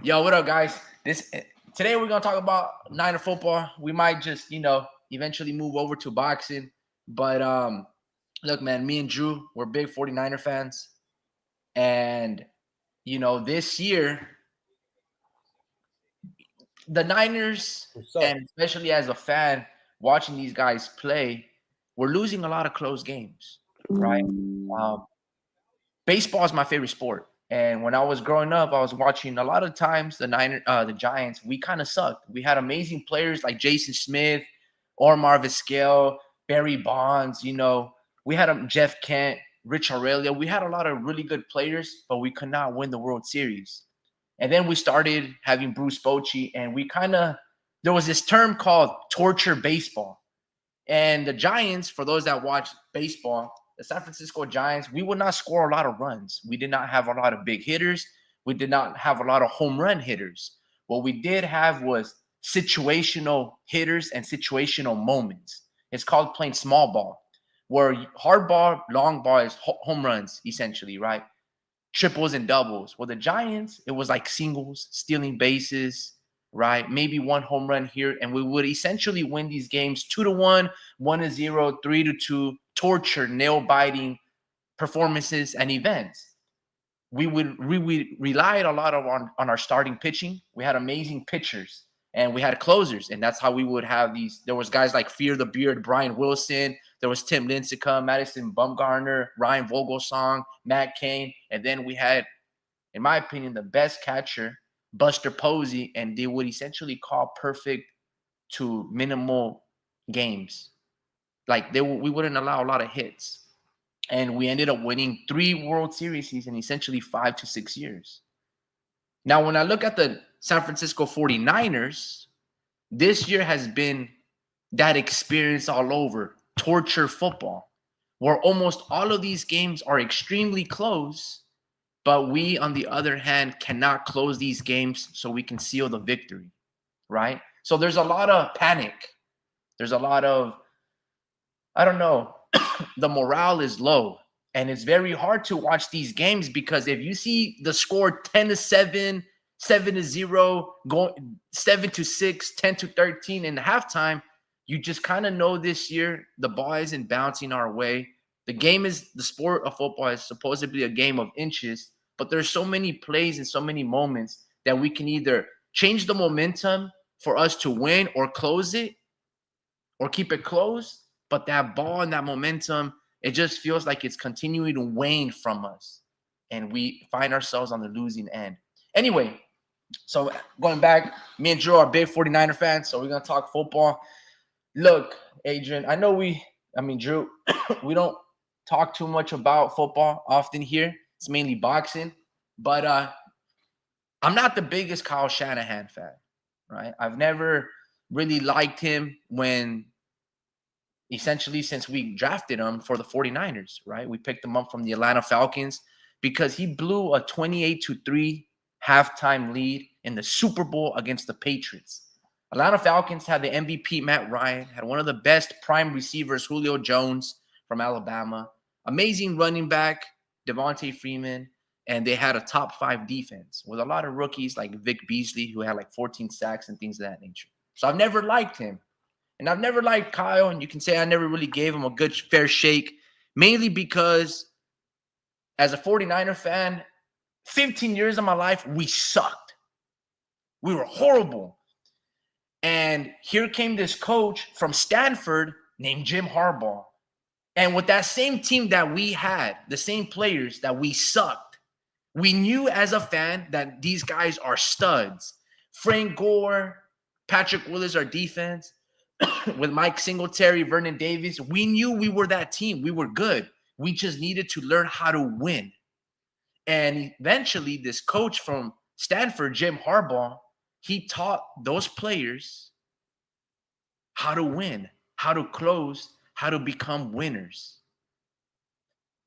Yo, what up, guys? Today we're gonna talk about Niner football. We might just, eventually move over to boxing. But look, man, me and Drew, we're big 49er fans. And this year, the Niners, What's up? and especially as a fan watching these guys play, we're losing a lot of close games, right? Um, Baseball is my favorite sport. And when I was growing up, I was watching a lot of times the Giants. We kind of sucked. We had amazing players like Jason Smith, Omar Vizquel, Barry Bonds. We had Jeff Kent, Rich Aurelio. We had a lot of really good players, but we could not win the World Series. And then we started having Bruce Bochy, and there was this term called torture baseball. And the Giants, for those that watch baseball, the San Francisco Giants, we would not score a lot of runs. We did not have a lot of big hitters. We did not have a lot of home run hitters. What we did have was situational hitters and situational moments. It's called playing small ball, where hard ball, long ball is home runs, essentially, right? Triples and doubles. Well, the Giants, it was like singles, stealing bases, right? Maybe one home run here, and we would essentially win these games 2-1, 1-0, 3-2, torture, nail biting performances and events. We relied a lot on our starting pitching. We had amazing pitchers and we had closers, and that's how we would have these. There was guys like Fear the Beard, Brian Wilson. There was Tim Lincecum, Madison Bumgarner, Ryan Vogelsong, Matt Cain, and then we had, in my opinion, the best catcher, Buster Posey, and they would essentially call perfect to minimal games. Like we wouldn't allow a lot of hits, and we ended up winning 3 World Series in essentially 5 to 6 years. Now, when I look at the San Francisco 49ers, this year has been that experience all over, torture football, where almost all of these games are extremely close, but we, on the other hand, cannot close these games so we can seal the victory, right? So there's a lot of panic. There's a lot of, I don't know, the morale is low. And it's very hard to watch these games because if you see the score 10-7, 7-0, going 7-6, 10-13 in halftime, you just kind of know this year the ball isn't bouncing our way. The sport of football is supposedly a game of inches, but there's so many plays and so many moments that we can either change the momentum for us to win or close it or keep it close. But that ball and that momentum, it just feels like it's continuing to wane from us. And we find ourselves on the losing end. Anyway, so going back, me and Drew are big 49er fans, so we're going to talk football. Look, Adrian, Drew, we don't talk too much about football often here. It's mainly boxing. But I'm not the biggest Kyle Shanahan fan, right? I've never really liked him essentially since we drafted him for the 49ers, right? We picked him up from the Atlanta Falcons because he blew a 28-3 halftime lead in the Super Bowl against the Patriots. Atlanta Falcons had the MVP Matt Ryan, had one of the best prime receivers, Julio Jones from Alabama, amazing running back, Devontae Freeman, and they had a top 5 defense with a lot of rookies like Vic Beasley, who had like 14 sacks and things of that nature. So I've never liked him. And I've never liked Kyle, and you can say I never really gave him a good, fair shake, mainly because as a 49er fan, 15 years of my life, we sucked. We were horrible. And here came this coach from Stanford named Jim Harbaugh. And with that same team that we had, the same players that we sucked, we knew as a fan that these guys are studs. Frank Gore, Patrick Willis, our defense, with Mike Singletary, Vernon Davis, we knew we were that team. We were good. We just needed to learn how to win. And eventually, this coach from Stanford, Jim Harbaugh, he taught those players how to win, how to close, how to become winners.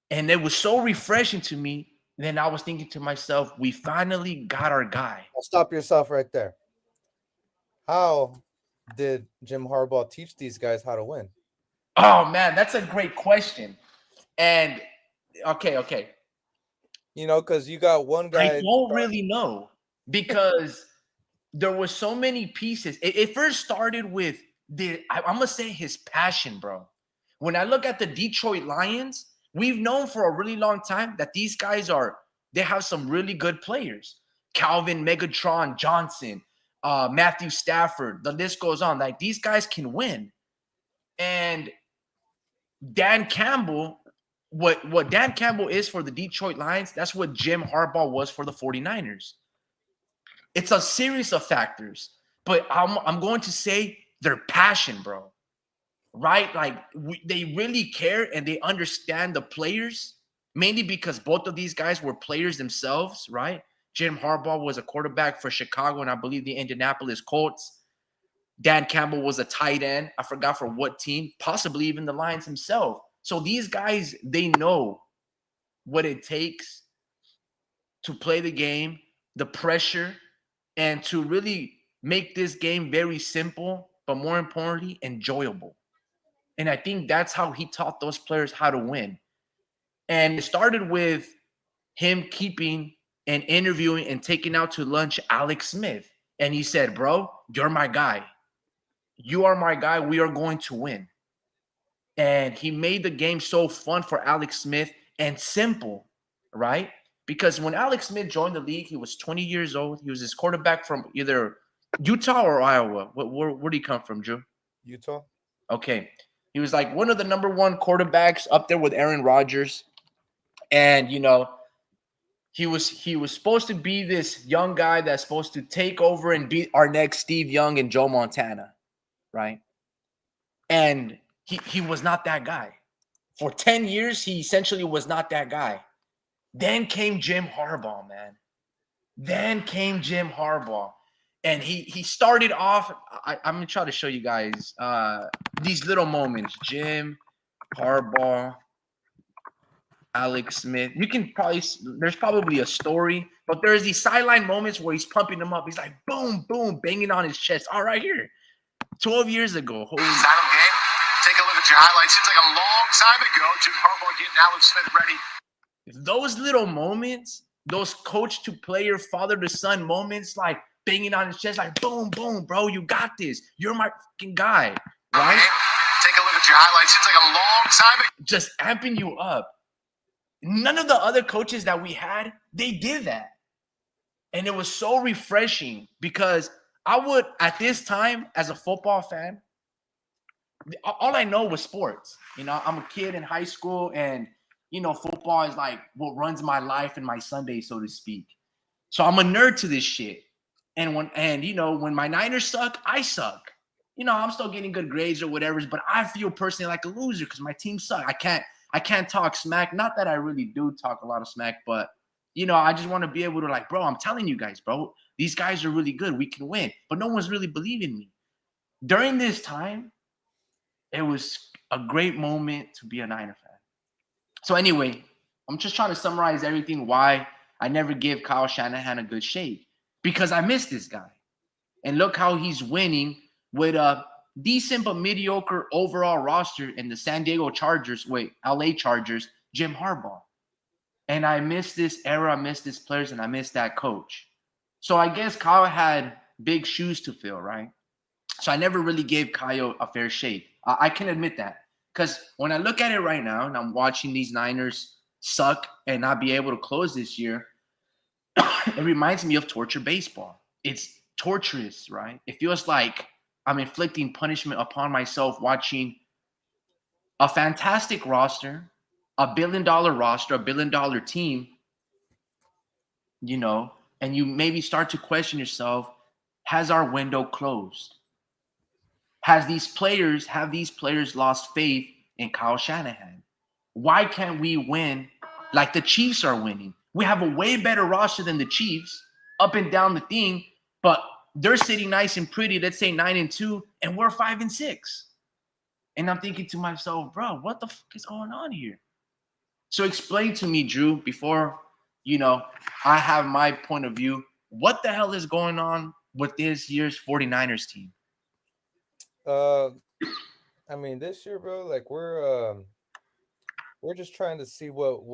And it was so refreshing to me. Then I was thinking to myself, we finally got our guy. I'll stop yourself right there. How did Jim Harbaugh teach these guys how to win? Oh, man, that's a great question. And okay. Because you got one guy. I don't really know. because there were so many pieces. It first started with I'm gonna say his passion, bro. When I look at the Detroit Lions, we've known for a really long time that these guys they have some really good players. Calvin Megatron Johnson, Matthew Stafford, the list goes on. Like these guys can win. And Dan Campbell, what Dan Campbell is for the Detroit Lions, that's what Jim Harbaugh was for the 49ers. It's a series of factors, but I'm going to say their passion, bro. Right? Like they really care and they understand the players, mainly because both of these guys were players themselves, right? Jim Harbaugh was a quarterback for Chicago and I believe the Indianapolis Colts. Dan Campbell was a tight end. I forgot for what team, possibly even the Lions himself. So these guys, they know what it takes to play the game, the pressure, and to really make this game very simple, but more importantly, enjoyable. And I think that's how he taught those players how to win. And it started with him keeping and interviewing and taking out to lunch Alex Smith. And he said, bro, you're my guy. You are my guy. We are going to win. And he made the game so fun for Alex Smith and simple, right? Because when Alex Smith joined the league, he was 20 years old. He was his quarterback from either Utah or Iowa. Where did he come from, Drew? Utah. Okay. He was like one of the number one quarterbacks up there with Aaron Rodgers. And, he was supposed to be this young guy that's supposed to take over and be our next Steve Young and Joe Montana, right? And he was not that guy. For 10 years, he essentially was not that guy. Then came Jim Harbaugh, man. Then came Jim Harbaugh. And he started off, I'm going to try to show you guys these little moments. Jim Harbaugh, Alex Smith. You can there's probably a story, but there's these sideline moments where he's pumping them up. He's like, boom, boom, banging on his chest. All right, here. 12 years ago. Holy title game. Take a look at your highlights. Seems like a long time ago. Jim Harbaugh getting Alex Smith ready. Those little moments, those coach to player, father to son moments, like banging on his chest, like boom, boom, bro, you got this. You're my fucking guy, right? Take a look at your highlights. Seems like a long time ago. Just amping you up. None of the other coaches that we had, they did that. And it was so refreshing because I would, at this time, as a football fan, all I know was sports. I'm a kid in high school and, football is like what runs my life and my Sunday, so to speak. So I'm a nerd to this shit. And when my Niners suck, I suck. I'm still getting good grades or whatever, but I feel personally like a loser because my team suck. I can't talk smack. Not that I really do talk a lot of smack, but I just want to be able to like, bro, I'm telling you guys, bro, these guys are really good. We can win. But no one's really believing me. During this time, it was a great moment to be a Niner fan. So anyway, I'm just trying to summarize everything why I never give Kyle Shanahan a good shake. Because I miss this guy. And look how he's winning with a decent but mediocre overall roster in the LA Chargers, Jim Harbaugh. And I miss this era, I miss these players, and I miss that coach. So I guess Kyle had big shoes to fill, right? So I never really gave Kyle a fair shake. I can admit that. Because when I look at it right now, and I'm watching these Niners suck and not be able to close this year, it reminds me of torture baseball. It's torturous, right? It feels like I'm inflicting punishment upon myself watching a fantastic roster, $1 billion roster, $1 billion team, and you maybe start to question yourself, has our window closed? Have these players lost faith in Kyle Shanahan? Why can't we win like the Chiefs are winning? We have a way better roster than the Chiefs up and down the thing, but they're sitting nice and pretty, let's say 9-2, and we're 5-6. And I'm thinking to myself, bro, what the fuck is going on here? So explain to me, Drew, before, I have my point of view, what the hell is going on with this year's 49ers team? I mean, this year, bro, like we're just trying to see what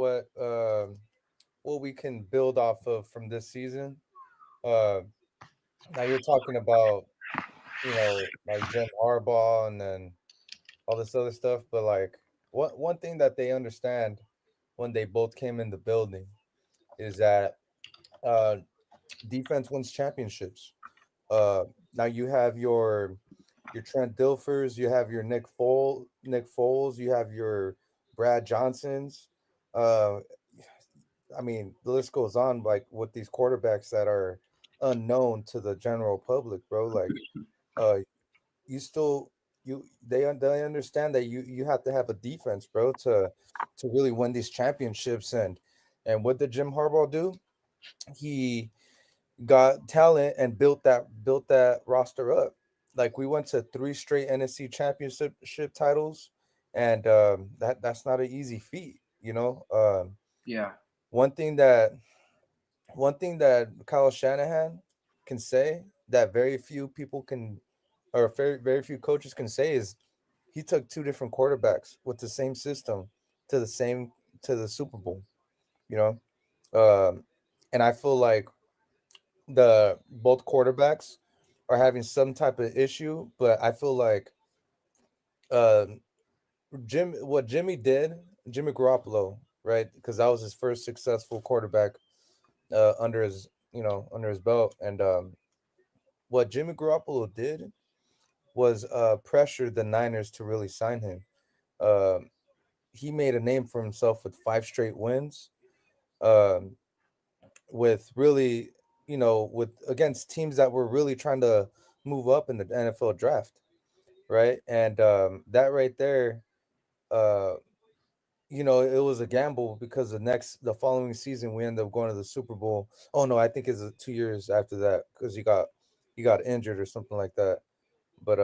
we can build off of from this season. uh, now you're talking about, like Jim Harbaugh and then all this other stuff, but like one thing that they understand when they both came in the building is that uh, defense wins championships. Uh, Now you have your Trent Dilfers, you have your Nick Foles, you have your Brad Johnsons. Uh, I mean, the list goes on. Like with these quarterbacks that are unknown to the general public, bro. Like, uh, you still they understand that you have to have a defense, bro, to really win these championships. And what did Jim Harbaugh do? He got talent and built that roster up. Like we went to three straight NFC championship titles, and that's not an easy feat, you know. Yeah. One thing that one thing that Kyle Shanahan can say that very few people can, or very few coaches can say, is he took two different quarterbacks with the same system to the Super Bowl. You know, and I feel like the both quarterbacks are having some type of issue, but I feel like uh, what Jimmy Garoppolo, right? Because that was his first successful quarterback under his belt, and what Jimmy Garoppolo did was pressure the Niners to really sign him. Um, he made a name for himself with five straight wins, um, with really, with against teams that were really trying to move up in the NFL draft, right? And that right there, uh, it was a gamble because the following season we ended up going to the Super Bowl. Oh no, I think it's 2 years after that because he got injured or something like that. But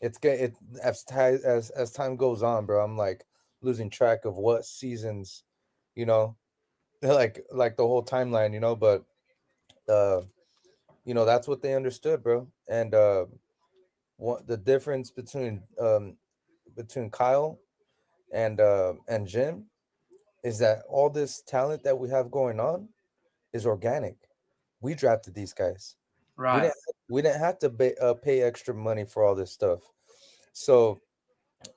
it's get it as time goes on, bro. I'm like losing track of what seasons, you know, like the whole timeline, But uh, that's what they understood, bro. And what the difference between Kyle and Jim is that all this talent that we have going on is organic. We drafted these guys. We Right. didn't we didn't have to pay extra money for all this stuff. So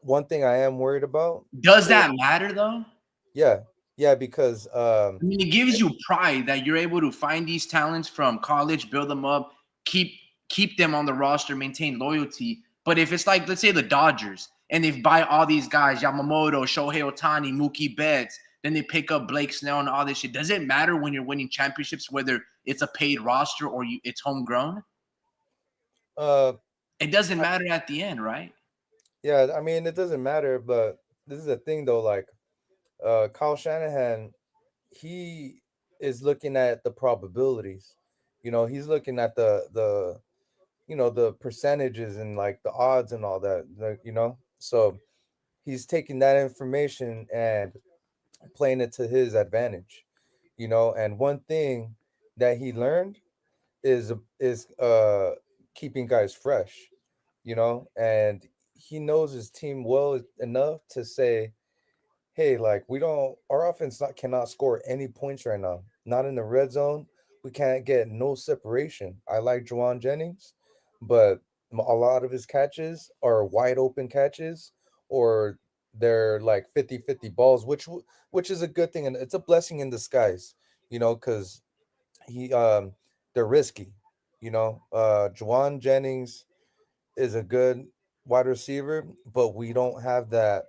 one thing I am worried about, Does that matter though? yeah, yeah, because I mean, it gives you pride that you're able to find these talents from college, build them up, keep keep them on the roster, maintain loyalty. But if it's like, let's say the Dodgers, and they buy all these guys, Yamamoto, Shohei Otani, Mookie Betts, then they pick up Blake Snell and all this shit. Does it matter when you're winning championships whether it's a paid roster or it's homegrown? uh It doesn't matter at the end, right? yeah, I mean it doesn't matter, but this is the thing though, like Kyle Shanahan, he is looking at the probabilities. He's looking at the percentages and like the odds and all that, so he's taking that information and playing it to his advantage. And one thing that he learned is keeping guys fresh, and he knows his team well enough to say, hey, like we don't our offense cannot score any points right now. Not in the red zone. We can't get no separation. I like Juwan Jennings, but a lot of his catches are wide open catches, or they're like 50-50 balls, which is a good thing, and it's a blessing in disguise, because he they're risky. Juwan Jennings is a good wide receiver, but we don't have that,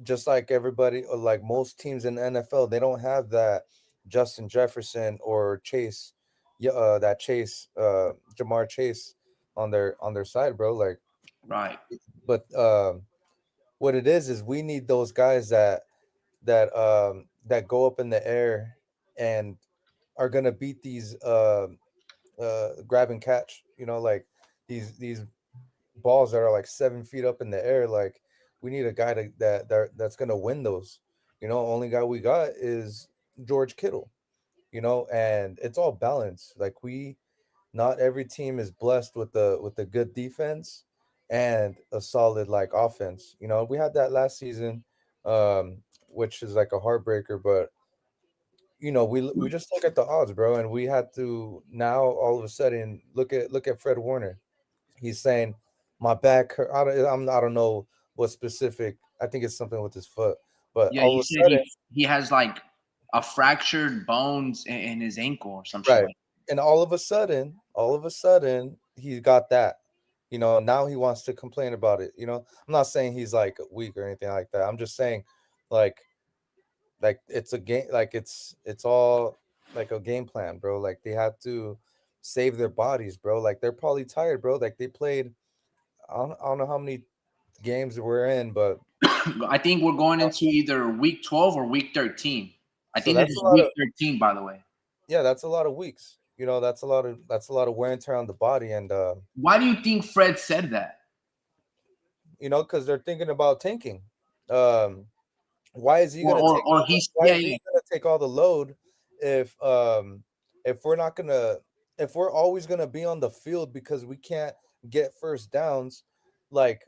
just like everybody, or like most teams in the NFL, they don't have that Justin Jefferson or Chase, yeah, that Chase, Jamar Chase on their side, bro. Like, Right. but what it is we need those guys that go up in the air and are gonna beat these grab and catch, like these balls that are like 7 feet up in the air. Like we need a guy that's gonna win those. Only guy we got is George Kittle. And it's all balanced. Like not every team is blessed with a good defense and a solid like offense. We had that last season, which is like a heartbreaker, but we just look at the odds, bro, and we had to now all of a sudden look at Fred Warner. He's saying my back hurt. I don't know what specific. I think it's something with his foot, but Yeah, all you of a said sudden, he has like a fractured bones in his ankle or some shit right, like. and all of a sudden, he got that. Now he wants to complain about it. I'm not saying he's like weak or anything like that. I'm just saying, like, it's a game, like it's all like a game plan, bro. Like they have to save their bodies, bro. Like they're probably tired, bro. Like they played. I don't know how many games we're in, but I think we're going into either week 12 or week 13. I so think this that's a is lot week of 13, by the way. yeah, that's a lot of weeks. That's a lot of wear and tear on the body, and Why do you think Fred said that? because they're thinking about tanking. Um, why is he Or gonna or, take or all the, he's why yeah, is he yeah. gonna take all the load if we're not gonna if we're always gonna be on the field because we can't get first downs, like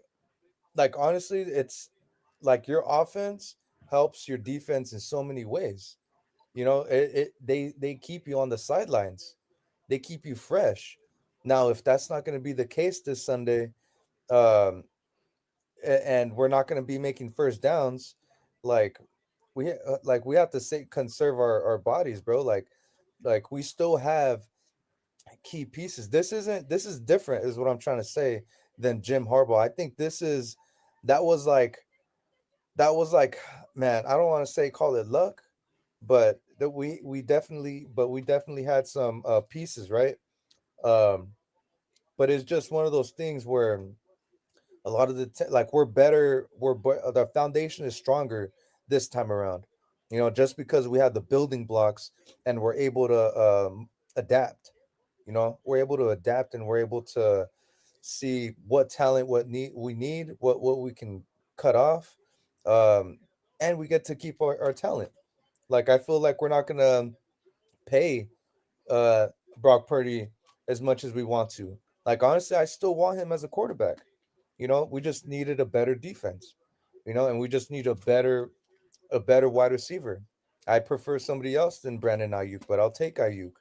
honestly, it's like your offense helps your defense in so many ways. They keep you on the sidelines. They keep you fresh. Now, if that's not going to be the case this Sunday, um, and we're not going to be making first downs, like we have to say conserve our bodies, bro. Like we still have key pieces. This is different, is what I'm trying to say, than Jim Harbaugh. I think that was like that was like man, I don't want to say call it luck, but that we definitely had some pieces, right? Um, but it's just one of those things where a lot of like we're better, the foundation is stronger this time around. Just because we have the building blocks and we're able to adapt. We're able to adapt and we're able to see what talent, we need, what we can cut off, um, and we get to keep our talent. Like I feel like we're not gonna pay uh Brock Purdy as much as we want to. Like honestly, I still want him as a quarterback. We just needed a better defense. And we just need a better wide receiver. I prefer somebody else than Brandon Ayuk, but I'll take Ayuk.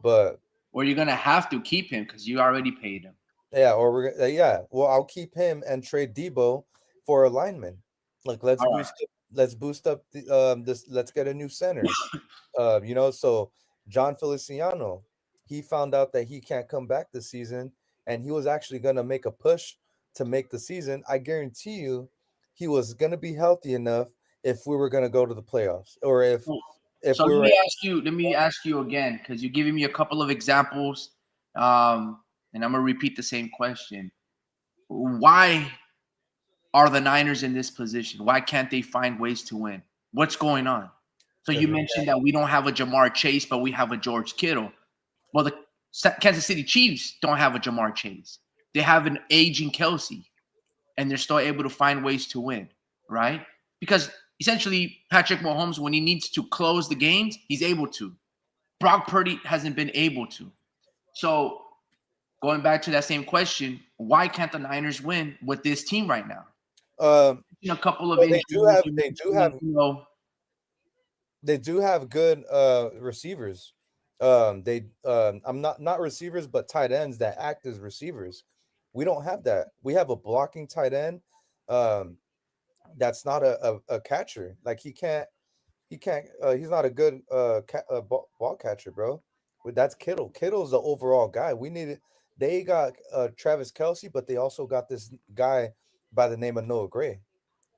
But Or you're gonna have to keep him because you already paid him. yeah, or well, I'll keep him and trade Debo for a lineman. Like All right. let's boost up this. Let's get a new center. So John Feliciano, he found out that he can't come back this season, and he was actually gonna make a push to make the season. I guarantee you, he was gonna be healthy enough if we were gonna go to the playoffs, or if So we let were. me ask you again, because you're giving me a couple of examples, and I'm gonna repeat the same question. Why are the Niners in this position? Why can't they find ways to win? What's going on? So you Because we mentioned that we don't have a Jamar Chase, but we have a George Kittle. Well, the Kansas City Chiefs don't have a Jamar Chase. They have an aging Kelsey, and they're still able to find ways to win, right? Because essentially, Patrick Mahomes, when he needs to close the games, he's able to. Brock Purdy hasn't been able to. So going back to that same question, why can't the Niners win with this team right now? um, A couple of well, injuries. they do have good receivers. I'm not receivers, but tight ends that act as receivers. We don't have that. We have a blocking tight end. Um, that's not a catcher. Like he can't he's not a good ball catcher, bro. That's Kittle. Kittle's the overall guy. They got Travis Kelsey, but they also got this guy by the name of Noah Gray.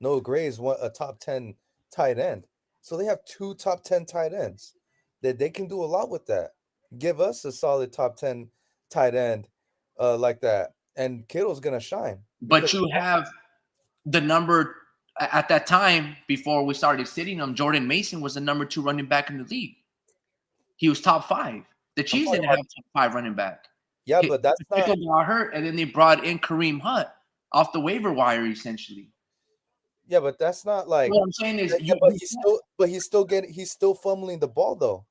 Noah Gray is a top 10 tight end. So they have two top 10 tight ends. That they can do a lot with that. Give us a solid top 10 tight end like that. And Kittle's gonna shine But because you have the number at that time before we started sitting him. Jordan Mason was the number 2 running back in the league. He was top 5. The I'm Chiefs talking didn't about, have top 5 running back. yeah, but that's not. Pacheco got hurt, and then they brought in Kareem Hunt off the waiver wire, essentially. Yeah, but that's not like. What I'm saying is, Yeah, he's still fumbling the ball though.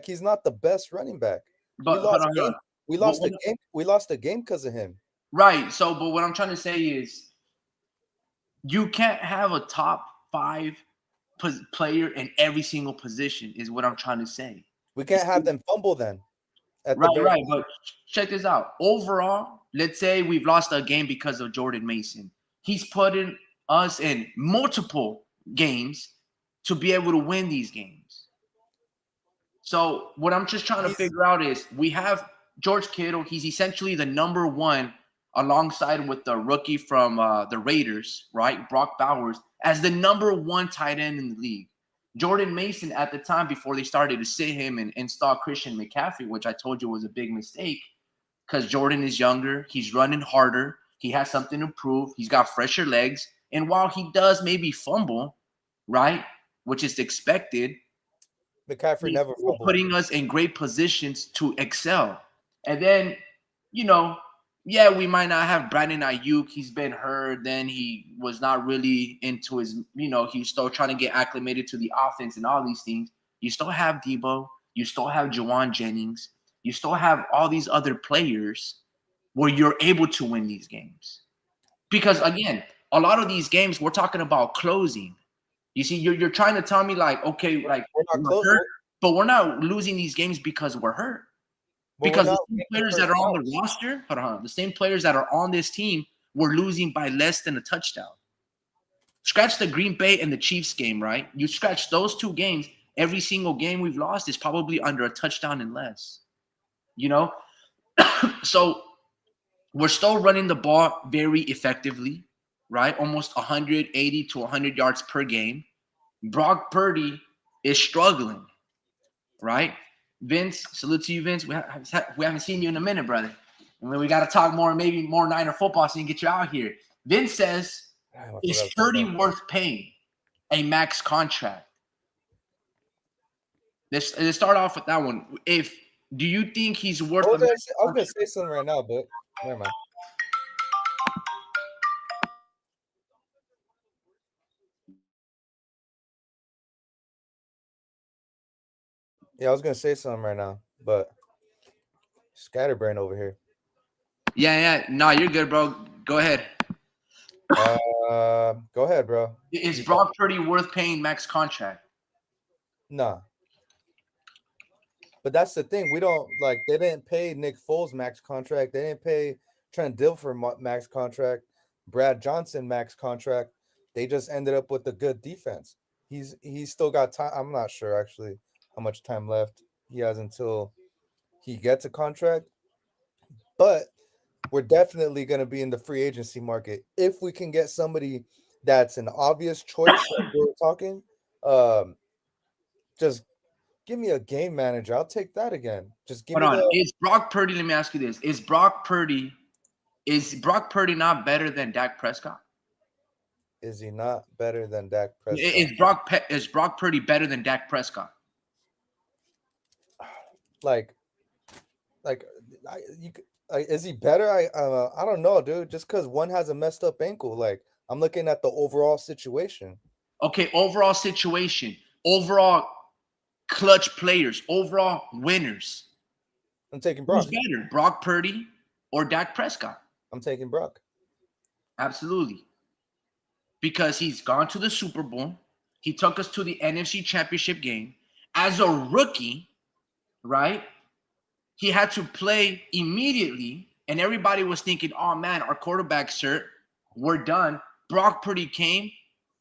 He's not the best running back. We but hold lost on, hold game. on. We What- lost the what- game. We lost the game because of him. Right. So, but what I'm trying to say is, you can't have a top 5 player in every single position is what I'm trying to say. We can't have them fumble then. Right. But check this out. Overall, let's say we've lost a game because of Jordan Mason. He's putting us in multiple games to be able to win these games. So what I'm just trying to figure out is we have George Kittle. He's essentially the number one alongside with the rookie from the Raiders, right? Brock Bowers as the number one tight end in the league. Jordan Mason at the time before they started to sit him and install Christian McCaffrey, which I told you was a big mistake because Jordan is younger. He's running harder. He has something to prove. He's got fresher legs. And while he does maybe fumble, right, which is expected, McCaffrey never fumbled. Putting us in great positions to excel. And then, you know, yeah, we might not have Brandon Ayuk. He's been hurt. Then he was not really into his, you know, he's still trying to get acclimated to the offense and all these things. You still have Debo. You still have Juwan Jennings. You still have all these other players where you're able to win these games. Because, again, a lot of these games, we're talking about closing. You see, you're trying to tell me, like, okay, like, we're hurt, but we're not losing these games because we're hurt. Because the same players that are on the roster, the same players that are on this team were losing by less than a touchdown. Scratch the Green Bay and the Chiefs game, right? You scratch those two games, every single game we've lost is probably under a touchdown and less. You know? So we're still running the ball very effectively, right? Almost 180 to 100 yards per game. Brock Purdy is struggling, right? Vince, salute to you, Vince. We haven't seen you in a minute, brother. I mean, we got to talk more, maybe more Niner football so you can get you out here. Vince says, is Purdy worth paying a max contract? Let's start off with that one. Do you think he's worth I was going to say something right now, but never mind. Yeah, I was going to say something right now, but scatterbrain over here. Yeah. No, you're good, bro. Go ahead. Go ahead, bro. Is Brock Purdy worth paying max contract? Nah. But that's the thing. We don't like. They didn't pay Nick Foles max contract. They didn't pay Trent Dilfer max contract. Brad Johnson max contract. They just ended up with a good defense. He's still got time. I'm not sure actually how much time left he has until he gets a contract. But we're definitely going to be in the free agency market if we can get somebody that's an obvious choice. Like we were talking, just give me a game manager. I'll take that again. Just give me. Is Brock Purdy? Let me ask you this: Is Brock Purdy not better than Dak Prescott? Is he not better than Dak Prescott? Is Brock Purdy better than Dak Prescott? Is he better? I don't know, dude. Just because one has a messed up ankle, like I'm looking at the overall situation. Okay, overall situation, overall clutch players, overall winners. I'm taking Brock. Who's better, Brock Purdy or Dak Prescott? I'm taking Brock. Absolutely. Because he's gone to the Super Bowl. He took us to the NFC Championship game. As a rookie, right? He had to play immediately, and everybody was thinking, oh, man, our quarterback's hurt. We're done. Brock Purdy came,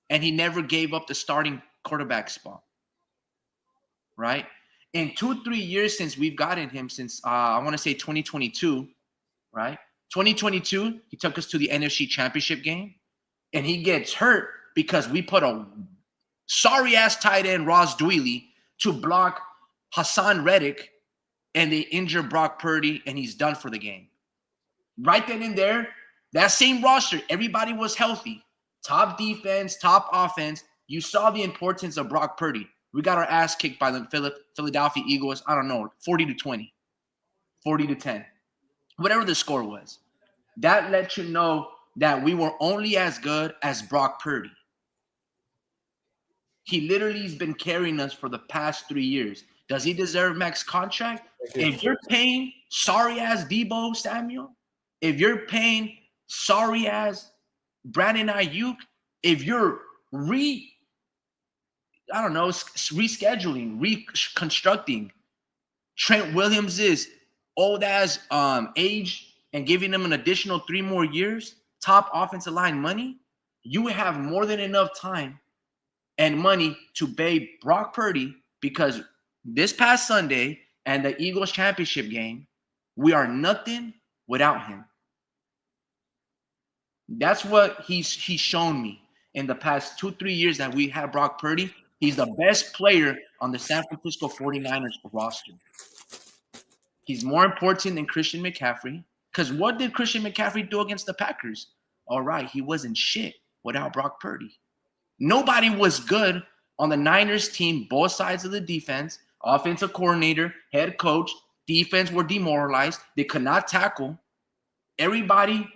and he never gave up the starting quarterback spot, right? In 2-3 years since we've gotten him, since I want to say 2022, right? 2022, he took us to the NFC Championship game, and he gets hurt because we put a sorry-ass tight end, Ross Dwelly, to block Hassan Reddick, and they injure Brock Purdy, and he's done for the game. Right then and there, that same roster, everybody was healthy. Top defense, top offense. You saw the importance of Brock Purdy. We got our ass kicked by the Philadelphia Eagles, I don't know, 40-20, 40-10, whatever the score was. That let you know that we were only as good as Brock Purdy. He literally has been carrying us for the past 3 years. Does he deserve max contract? If you're paying sorry-ass Debo Samuel, if you're paying sorry-ass Brandon Ayuk, if you're I don't know, rescheduling, reconstructing Trent Williams' old ass age and giving him an additional 3 more years, top offensive line money, you would have more than enough time and money to pay Brock Purdy, because this past Sunday and the Eagles championship game, we are nothing without him. That's what he's shown me in the past 2-3 years that we have Brock Purdy. He's the best player on the San Francisco 49ers roster. He's more important than Christian McCaffrey. Because what did Christian McCaffrey do against the Packers? All right, he wasn't shit without Brock Purdy. Nobody was good on the Niners team, both sides of the defense, offensive coordinator, head coach, defense were demoralized. They could not tackle. Everybody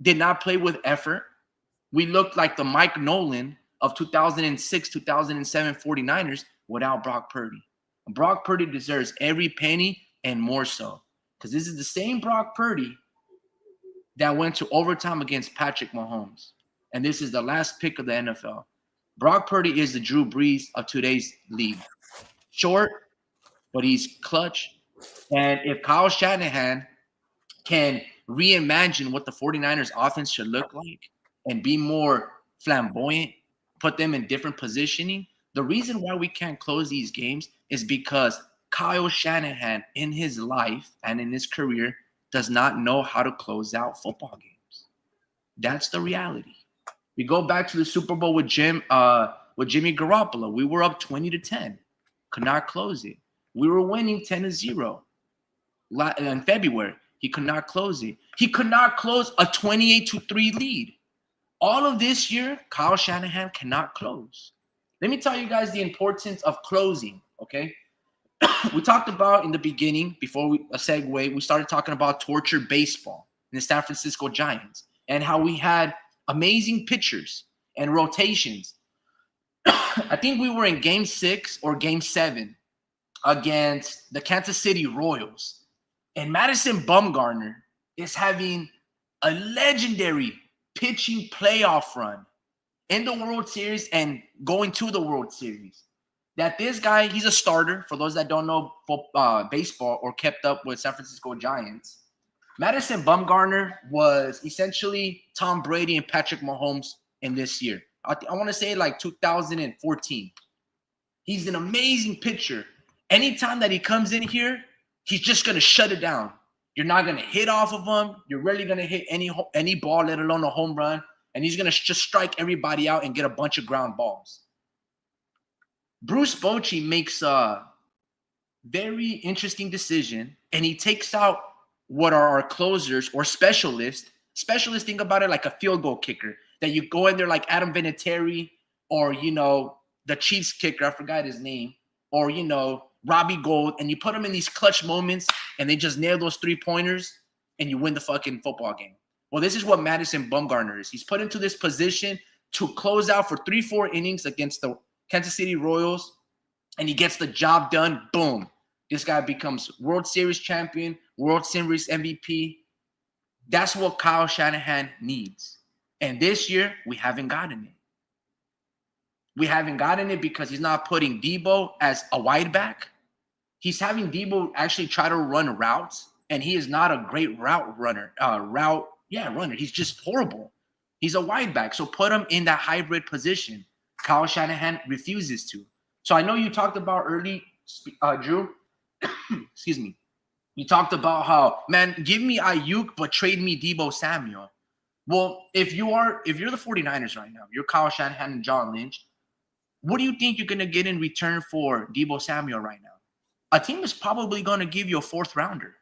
did not play with effort. We looked like the Mike Nolan of 2006, 2007 49ers without Brock Purdy. Brock Purdy deserves every penny and more so, because this is the same Brock Purdy that went to overtime against Patrick Mahomes. And this is the last pick of the NFL. Brock Purdy is the Drew Brees of today's league. Short, but he's clutch. And if Kyle Shanahan can reimagine what the 49ers offense should look like and be more flamboyant, put them in different positioning, the reason why we can't close these games is because Kyle Shanahan in his life and in his career does not know how to close out football games. That's the reality. We go back to the Super Bowl with Jimmy Garoppolo. We were up 20-10, could not close it. We were winning 10-0 in February. He could not close it. He could not close a 28-3 lead. All of this year, Kyle Shanahan cannot close. Let me tell you guys the importance of closing, okay? We talked about in the beginning, before a segue, we started talking about torture baseball in the San Francisco Giants and how we had amazing pitchers and rotations. I think we were in game 6 or game 7 against the Kansas City Royals. And Madison Bumgarner is having a legendary pitching playoff run in the World Series and going to the World Series. That this guy, he's a starter. For those that don't know baseball or kept up with San Francisco Giants, Madison Bumgarner was essentially Tom Brady and Patrick Mahomes in this year. I want to say like 2014. He's an amazing pitcher. Anytime that he comes in here, he's just going to shut it down. You're not going to hit off of him. You're rarely going to hit any ball, let alone a home run. And he's going to just strike everybody out and get a bunch of ground balls. Bruce Bochy makes a very interesting decision, and he takes out what are our closers or specialists. Specialists, think about it like a field goal kicker, that you go in there like Adam Vinatieri or, the Chiefs kicker, I forgot his name, or, Robbie Gould, and you put them in these clutch moments and they just nail those 3-pointers and you win the fucking football game. Well, this is what Madison Bumgarner is. He's put into this position to close out for 3-4 innings against the Kansas City Royals, and he gets the job done. Boom. This guy becomes World Series champion, World Series MVP. That's what Kyle Shanahan needs. And this year, we haven't gotten it. We haven't gotten it because he's not putting Debo as a wide back. He's having Debo actually try to run routes, and he is not a great route runner. Runner. He's just horrible. He's a wide back, so put him in that hybrid position. Kyle Shanahan refuses to. So I know you talked about early, Drew. Excuse me. You talked about how, man, give me Ayuk, but trade me Debo Samuel. Well, if you're the 49ers right now, you're Kyle Shanahan and John Lynch, what do you think you're going to get in return for Debo Samuel right now? A team is probably going to give you a 4th rounder.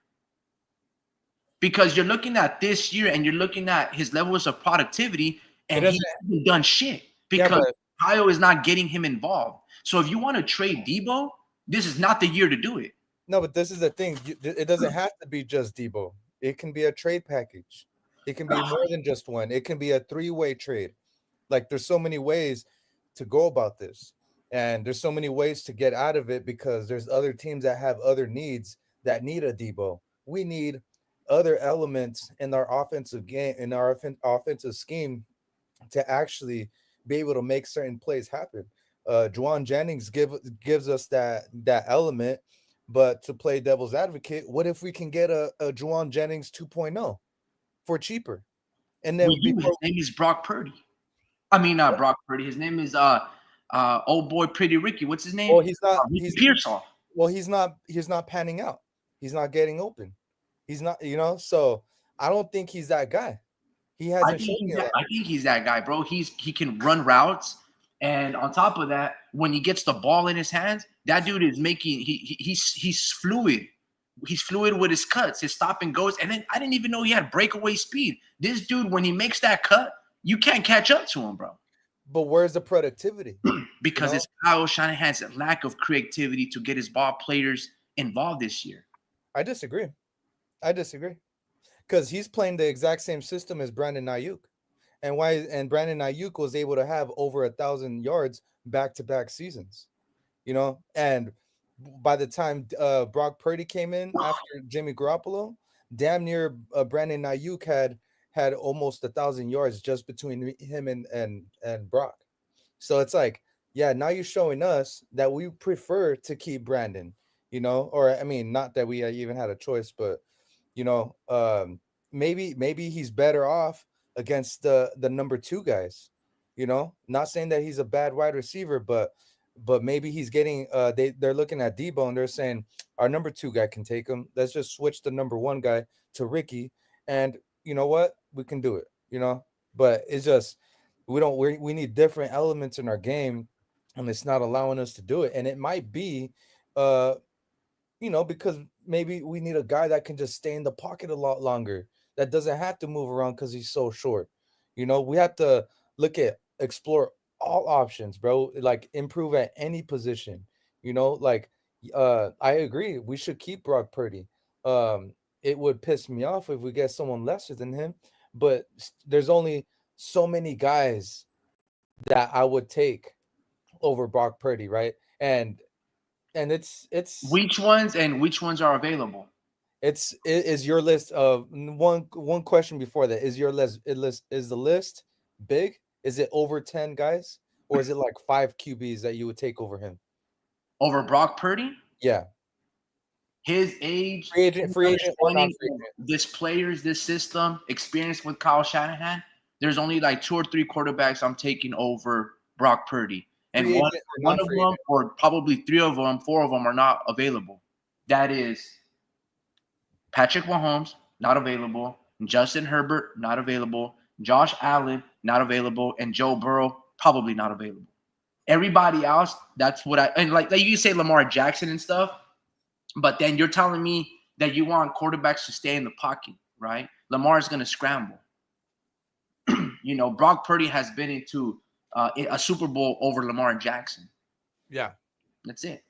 Because you're looking at this year and you're looking at his levels of productivity, and he hasn't done shit because Kyle is not getting him involved. So if you want to trade Debo, this is not the year to do it. No, but this is the thing. It doesn't have to be just Debo. It can be a trade package. It can be more than just one. It can be a 3-way trade. Like, there's so many ways to go about this. And there's so many ways to get out of it because there's other teams that have other needs that need a Debo. We need other elements in our offensive game, in our offensive scheme, to actually be able to make certain plays happen. Juwan Jennings gives us that element. But to play devil's advocate, what if we can get a Juwan Jennings 2.0 for cheaper? And then We do. His name is Brock Purdy. I mean, not Brock Purdy. His name is old boy Pretty Ricky. What's his name? well, he's not Ricky he's Pearsall. well, he's not panning out. He's not getting open. He's not, so I don't think he's that guy. He hasn't shown me that. I think he's that guy, bro. He can run routes, and on top of that, when he gets the ball in his hands, that dude is making he's fluid. He's fluid with his cuts, his stop and goes. And then I didn't even know he had breakaway speed. This dude, when he makes that cut, you can't catch up to him, bro. But where's the productivity? Because it's Kyle Shanahan's lack of creativity to get his ball players involved this year. I disagree. Because he's playing the exact same system as Brandon Ayuk. And Brandon Ayuk was able to have over 1,000 yards back-to-back seasons. And by the time Brock Purdy came in after Jimmy Garoppolo, damn near Brandon Ayuk had almost 1,000 yards just between him and Brock. So it's like, yeah, now you're showing us that we prefer to keep Brandon, or I mean, not that we even had a choice, but maybe he's better off against the number 2 guys. Not saying that he's a bad wide receiver, but maybe he's getting they're looking at Debo and they're saying our number 2 guy can take him. Let's just switch the number 1 guy to Ricky, and you know what, we can do it. But it's just we need different elements in our game, and it's not allowing us to do it. And it might be because maybe we need a guy that can just stay in the pocket a lot longer, that doesn't have to move around because he's so short. We have to explore all options, bro. Like, improve at any position. I agree. We should keep Brock Purdy. It would piss me off if we get someone lesser than him, but there's only so many guys that I would take over Brock Purdy, right? And it's which ones are available? Is your list of one question before that? Is your list is the list big? Is it over 10 guys, or is it like 5 QBs that you would take over him? Over Brock Purdy? Yeah. His age, free agent or non-free agent. This players, this system, experience with Kyle Shanahan. There's only like 2 or 3 quarterbacks I'm taking over Brock Purdy, and one of them, or probably 3 of them, 4 of them are not available. That is Patrick Mahomes, not available. Justin Herbert, not available. Josh Allen, not available. And Joe Burrow, probably not available. Everybody else, that's what and like you say Lamar Jackson and stuff, but then you're telling me that you want quarterbacks to stay in the pocket, right? Lamar's going to scramble. Brock Purdy has been into a Super Bowl over Lamar Jackson. Yeah. That's it.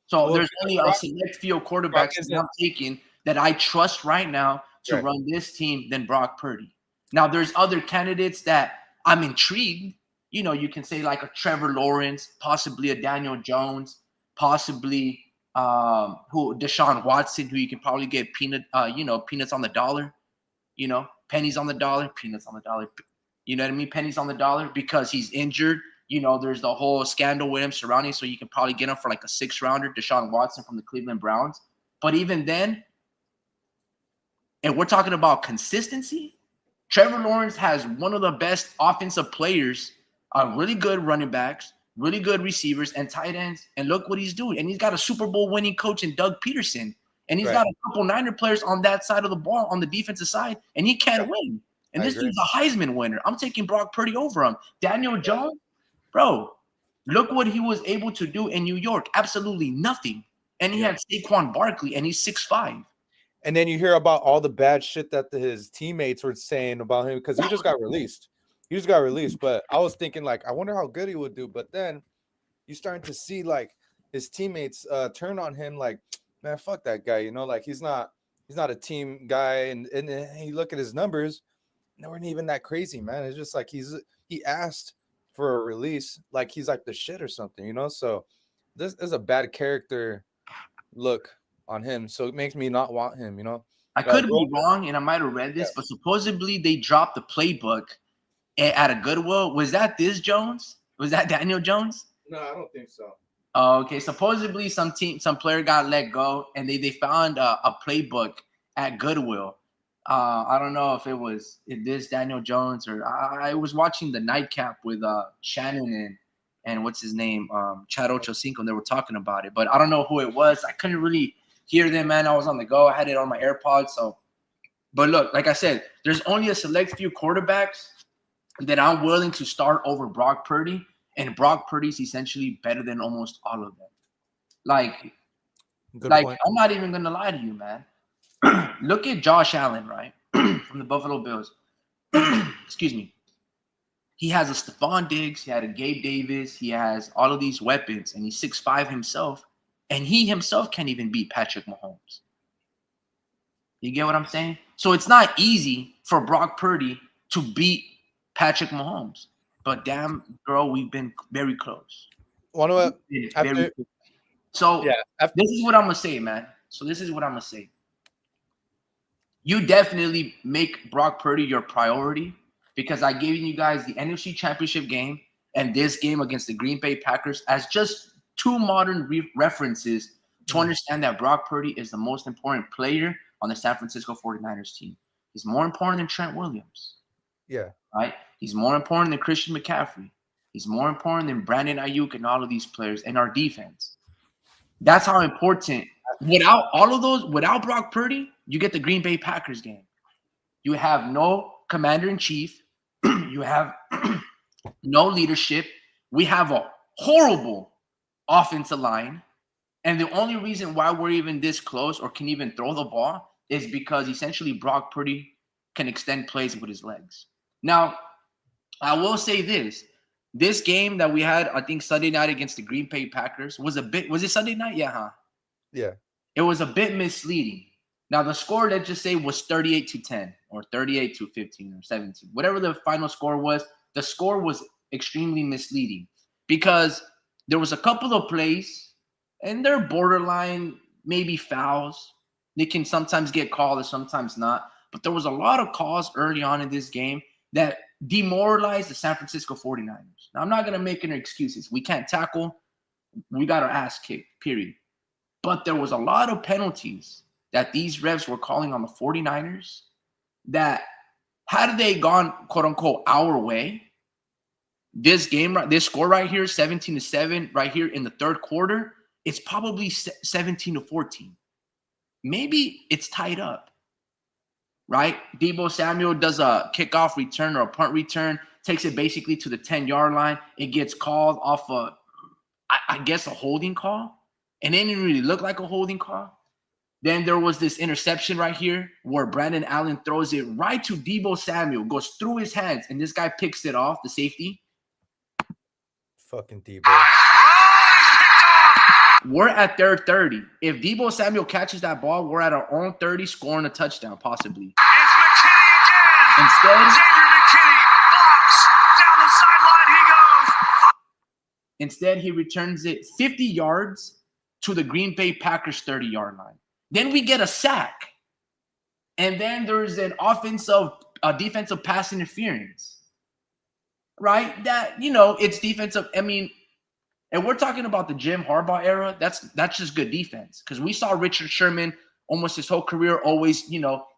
So there's only a select few quarterbacks that I'm taking that I trust right now to run this team than Brock Purdy. Now, there's other candidates that I'm intrigued. You can say like a Trevor Lawrence, possibly a Daniel Jones, possibly Deshaun Watson, who you can probably get peanuts on the dollar, pennies on the dollar, peanuts on the dollar. You know what I mean? Pennies on the dollar, because he's injured. There's the whole scandal with him surrounding, so you can probably get him for like a 6th-rounder, Deshaun Watson from the Cleveland Browns. But even then, and we're talking about consistency, Trevor Lawrence has one of the best offensive players, really good running backs, really good receivers, and tight ends. And look what he's doing. And he's got a Super Bowl winning coach in Doug Peterson. And he's got a couple Niner players on that side of the ball, on the defensive side, and he can't win. And this dude's a Heisman winner. I'm taking Brock Purdy over him. Daniel Jones, bro, look what he was able to do in New York. Absolutely nothing. And he had Saquon Barkley, and he's 6'5". And then you hear about all the bad shit that his teammates were saying about him, because he just got released. But I was thinking, like, I wonder how good he would do. But then you're starting to see, like, his teammates turn on him, like, man, fuck that guy. Like, he's not a team guy. And you look at his numbers, they weren't even that crazy, man. It's just like he asked for a release, like he's like the shit or something, So this is a bad character look on him. So it makes me not want him, I could be wrong, and I might have read this, but supposedly they dropped the playbook at a Goodwill. Was that this Jones? Was that Daniel Jones? No, I don't think so. Okay, supposedly some player got let go, and they found a playbook at Goodwill. I don't know if it was this Daniel Jones or I was watching the nightcap with Shannon and what's his name, Chad Ochocinco, and they were talking about it, but I don't know who it was. I couldn't really hear them, man. I was on the go. I had it on my AirPods, so. But look, like I said, there's only a select few quarterbacks that I'm willing to start over Brock Purdy. And Brock Purdy's essentially better than almost all of them. Good point. I'm not even gonna lie to you, man. Look at Josh Allen, right? From the Buffalo Bills. Excuse me. He has a Stephon Diggs, he had a Gabe Davis, he has all of these weapons, and he's 6'5" himself, and he himself can't even beat Patrick Mahomes. You get what I'm saying? So it's not easy for Brock Purdy to beat Patrick Mahomes. But damn, girl, we've been very close. This is what I'm going to say, man. You definitely make Brock Purdy your priority because I gave you guys the NFC Championship game and this game against the Green Bay Packers as just two modern references to understand that Brock Purdy is the most important player on the San Francisco 49ers team. He's more important than Trent Williams. Yeah. Right? He's more important than Christian McCaffrey. He's more important than Brandon Ayuk and all of these players and our defense. That's how important. Without all of those, without Brock Purdy, you get the Green Bay Packers game. You have no commander-in-chief. You have no leadership. We have a horrible offensive line. And the only reason why we're even this close or can even throw the ball is because essentially Brock Purdy can extend plays with his legs. Now, I will say this. This game that we had, I think, Sunday night against the Green Bay Packers was it Sunday night? Yeah, huh? Yeah. It was a bit misleading. Now, the score, let's just say, was 38-10 or 38-15 or 17. Whatever the final score was, the score was extremely misleading because there was a couple of plays, and they're borderline maybe fouls. They can sometimes get called or sometimes not. But there was a lot of calls early on in this game that demoralized the San Francisco 49ers. Now, I'm not going to make any excuses. We can't tackle. We got our ass kicked, period. But there was a lot of penalties that these refs were calling on the 49ers that had they gone, quote unquote, our way, this score right here, 17-7, right here in the third quarter, it's probably 17-14. Maybe it's tied up, right? Deebo Samuel does a kickoff return or a punt return, takes it basically to the 10-yard line. It gets called off I guess, a holding call. And it didn't really look like a holding call. Then there was this interception right here where Brandon Allen throws it right to Deebo Samuel, goes through his hands, and this guy picks it off, the safety. Fucking Deebo. We're at their 30. If Deebo Samuel catches that ball, we're at our own 30, scoring a touchdown, possibly. It's McKinney again. Instead, Xavier McKinney blocks. Down the sideline he goes. Instead, he returns it 50 yards to the Green Bay Packers 30-yard line. Then we get a sack. And then there's an defensive pass interference. Right? That, it's defensive. I mean, and we're talking about the Jim Harbaugh era. That's just good defense. Because we saw Richard Sherman almost his whole career always,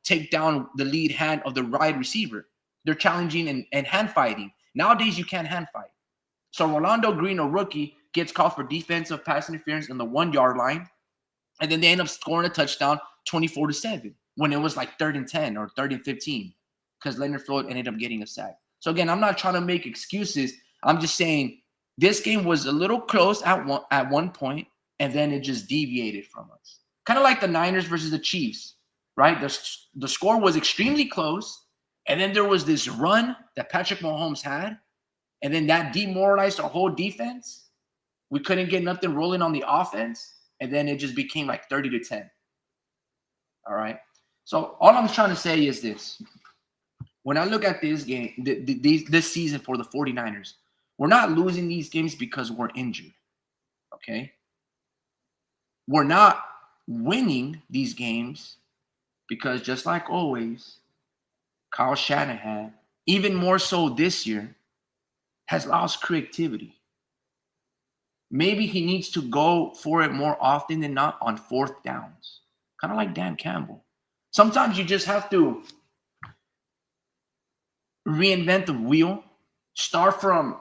take down the lead hand of the wide receiver. They're challenging and hand fighting. Nowadays, you can't hand fight. So Rolando Green, a rookie, gets called for defensive pass interference in the 1-yard line. And then they end up scoring a touchdown 24-7 when it was like 3rd and 10 or 3rd and 15 because Leonard Floyd ended up getting a sack. So again, I'm not trying to make excuses. I'm just saying this game was a little close at one point, and then it just deviated from us. Kind of like the Niners versus the Chiefs, right? The score was extremely close, and then there was this run that Patrick Mahomes had, and then that demoralized our whole defense. We couldn't get nothing rolling on the offense, and then it just became like 30-10. All right? So all I'm trying to say is this. When I look at this game, this season for the 49ers, we're not losing these games because we're injured, okay? We're not winning these games because just like always, Kyle Shanahan, even more so this year, has lost creativity. maybe he needs to go for it more often than not on fourth downs. Kind of like Dan Campbell. Sometimes you just have to reinvent the wheel, start from